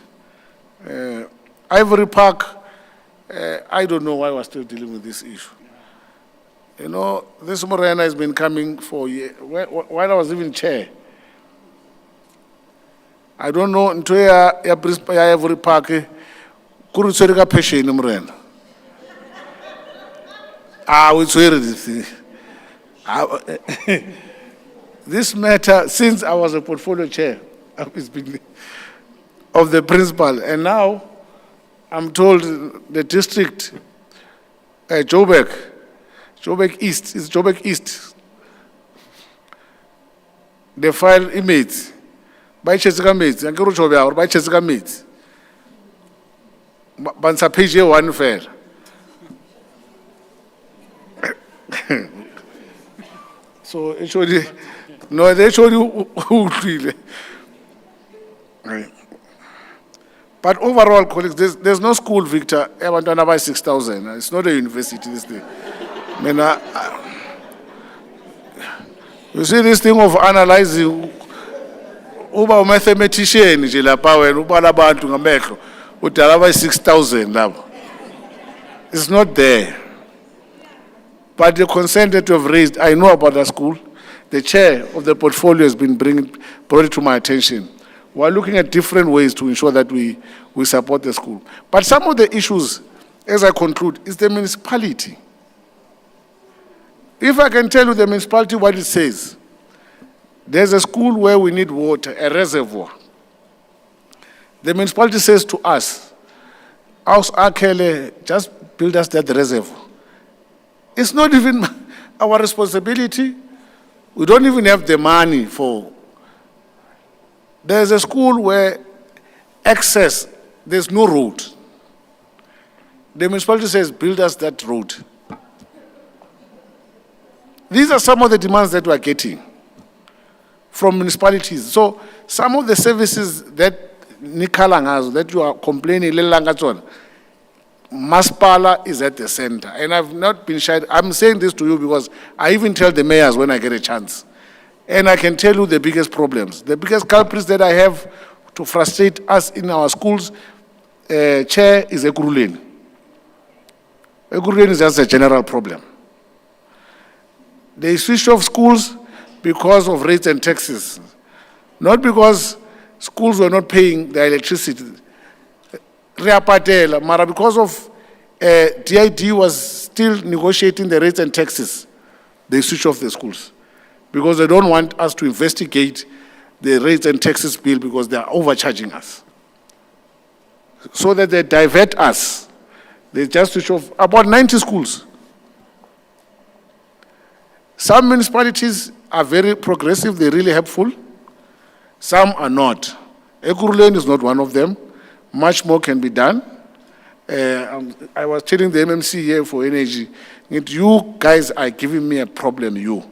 [SPEAKER 13] Ivory Park, I don't know why we're still dealing with this issue. You know, this Morena has been coming for years, while I was even chair. I don't know, into Ivory Park, kuri tswere ka passion Morena. We tswere this thing. This matter, since I was a portfolio chair, it's been of the principal. And now I'm told the district, Joburg East, is Joburg East. They file inmates. By Chesika mates, and go to or by Chesika mates. Bansa page 1 fair. So it showed you, no, they showed you who really. Right. But overall, colleagues, there's no school, Victor, ever done by 6,000. It's not a university, this thing. I mean, you see this thing of analyzing, uba mathematician, jela power, uba labantu ngamehlo, udala by 6,000 now. It's not there. But the concern that you have raised, I know about the school. The chair of the portfolio has been brought it to my attention. We're looking at different ways to ensure that we support the school. But some of the issues, as I conclude, is the municipality. If I can tell you the municipality what it says, there's a school where we need water, a reservoir. The municipality says to us, House Akele, just build us that reservoir. It's not even our responsibility. We don't even have the money for. There's a school where access, there's no road. The municipality says, build us that road. These are some of the demands that we are getting from municipalities. So some of the services that Nikalangas, that you are complaining, Maspala is at the center. And I've not been shy. I'm saying this to you because I even tell the mayors when I get a chance. And I can tell you the biggest problems. The biggest culprits that I have to frustrate us in our schools, chair, is Ekuruleni. Ekuruleni is just a general problem. They switched off schools because of rates and taxes. Not because schools were not paying their electricity. Mara, because of DID was still negotiating the rates and taxes, they switch off the schools because they don't want us to investigate the rates and taxes bill because they are overcharging us. So that they divert us, they just switch off about 90 schools. Some municipalities are very progressive, they're really helpful. Some are not. Ekuruleni is not one of them. Much more can be done. I was telling the MMC here for energy, you guys are giving me a problem, you.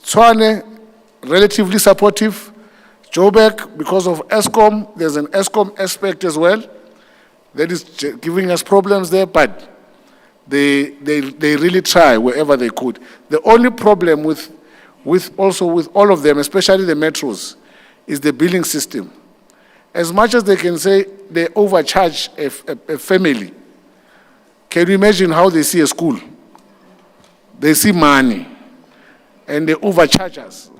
[SPEAKER 13] Tshwane, relatively supportive. Joburg, because of ESCOM, there's an ESCOM aspect as well. That is giving us problems there, but they really try wherever they could. The only problem with all of them, especially the metros, is the billing system. As much as they can say they overcharge a family, can you imagine how they see a school? They see money, and they overcharge us.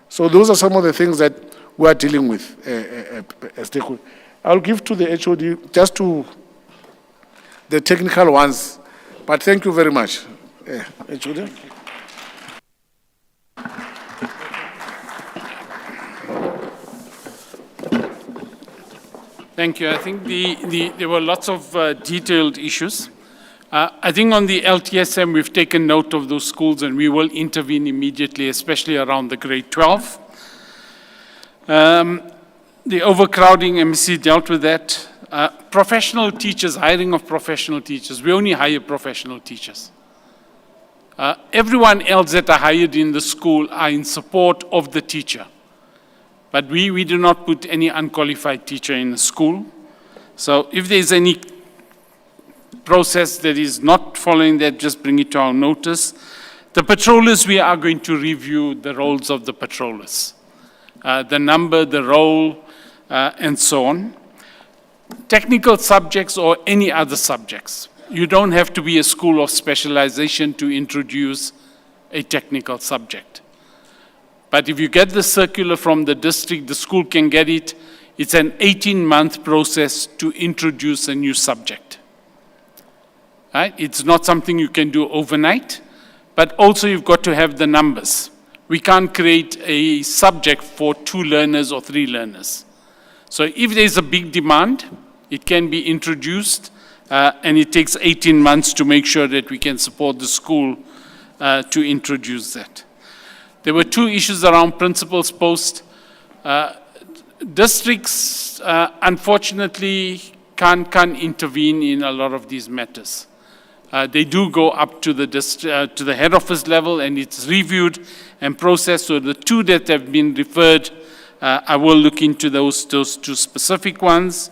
[SPEAKER 13] So those are some of the things that we are dealing with. I'll give to the HOD, just to the technical ones, but thank you very much. HOD.
[SPEAKER 4] Thank you. I think there were lots of detailed issues. I think on the LTSM, we've taken note of those schools and we will intervene immediately, especially around the grade 12. The overcrowding, MC dealt with that. Professional teachers, hiring of professional teachers. We only hire professional teachers. Everyone else that are hired in the school are in support of the teacher. But we do not put any unqualified teacher in the school. So if there's any process that is not following that, just bring it to our notice. The patrollers, we are going to review the roles of the patrollers. The number, the role, and so on. Technical subjects or any other subjects. You don't have to be a school of specialization to introduce a technical subject. But if you get the circular from the district, the school can get it. It's an 18-month process to introduce a new subject. Right? It's not something you can do overnight, but also you've got to have the numbers. We can't create a subject for 2 learners or 3 learners. So if there's a big demand, it can be introduced, and it takes 18 months to make sure that we can support the school to introduce that. There were two issues around principal's post. Districts, unfortunately, can't intervene in a lot of these matters. They do go up to the head office level, and it's reviewed and processed. So the two that have been referred, I will look into those two specific ones.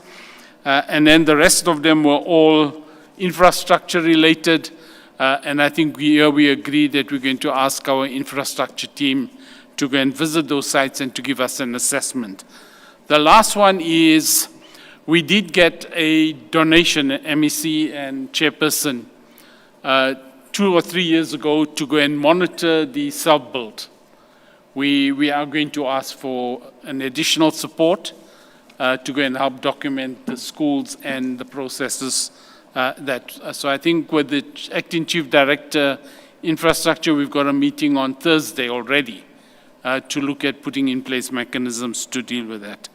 [SPEAKER 4] And then the rest of them were all infrastructure related. And I think we agreed that we're going to ask our infrastructure team to go and visit those sites and to give us an assessment. The last one is, we did get a donation, MEC and chairperson, 2 or 3 years ago to go and monitor the self-build. We are going to ask for an additional support to go and help document the schools and the processes so I think with the Acting Chief Director, Infrastructure, we've got a meeting on Thursday already to look at putting in place mechanisms to deal with that.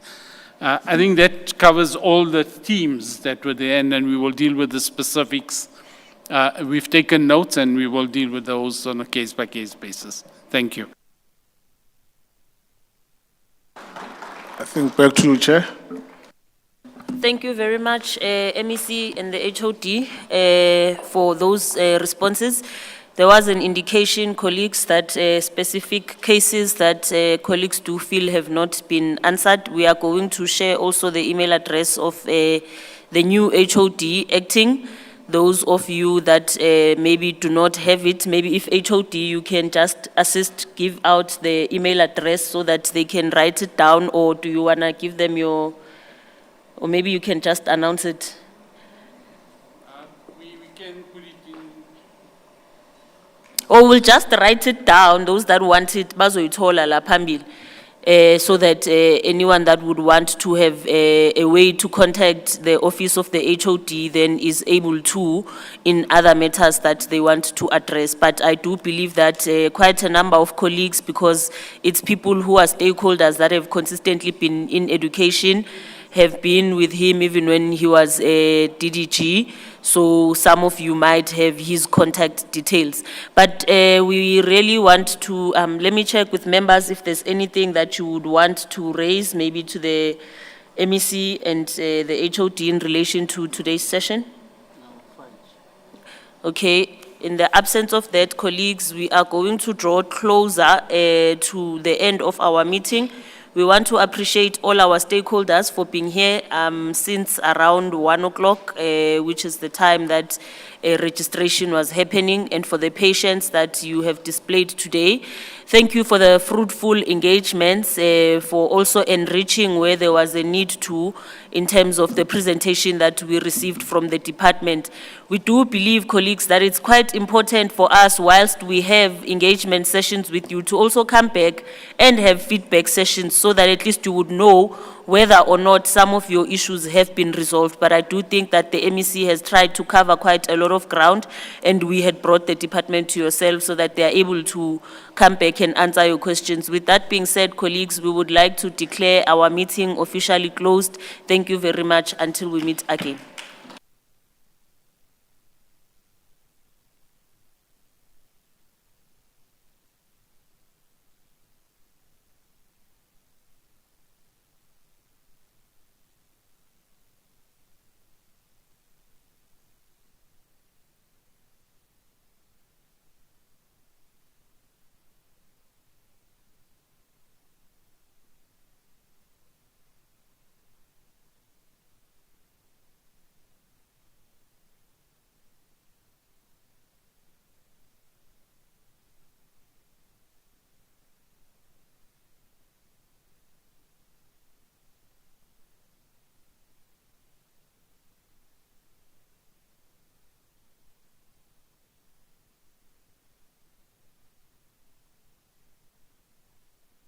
[SPEAKER 4] I think that covers all the themes that were there, and then we will deal with the specifics. We've taken notes, and we will deal with those on a case-by-case basis. Thank you.
[SPEAKER 13] I think back to you, Chair.
[SPEAKER 2] Thank you very much, MEC and the HOD, for those responses. There was an indication, colleagues, that specific cases that colleagues do feel have not been answered. We are going to share also the email address of the new HOD acting. Those of you that maybe do not have it, maybe if HOD, you can just assist, give out the email address so that they can write it down, or do you want to give them your, or maybe you can just announce it.
[SPEAKER 4] We can put it in.
[SPEAKER 2] Or we'll just write it down, those that want it, bazoyithola la phambili. So that anyone that would want to have a way to contact the office of the HOD then is able to in other matters that they want to address. But I do believe that quite a number of colleagues, because it's people who are stakeholders that have consistently been in education, have been with him even when he was a DDG. So some of you might have his contact details. But we really want to, let me check with members if there's anything that you would want to raise, maybe to the MEC and the HOD in relation to today's session. Okay, in the absence of that, colleagues, we are going to draw closer to the end of our meeting. We want to appreciate all our stakeholders for being here since around 1 o'clock, which is the time that registration was happening, and for the patience that you have displayed today. Thank you for the fruitful engagements, for also enriching where there was a need to, in terms of the presentation that we received from the department. We do believe, colleagues, that it's quite important for us, whilst we have engagement sessions with you, to also come back and have feedback sessions so that at least you would know whether or not some of your issues have been resolved. But I do think that the MEC has tried to cover quite a lot of ground, and we had brought the department to yourself so that they are able to come back and answer your questions. With that being said, colleagues, we would like to declare our meeting officially closed. Thank you very much until we meet again.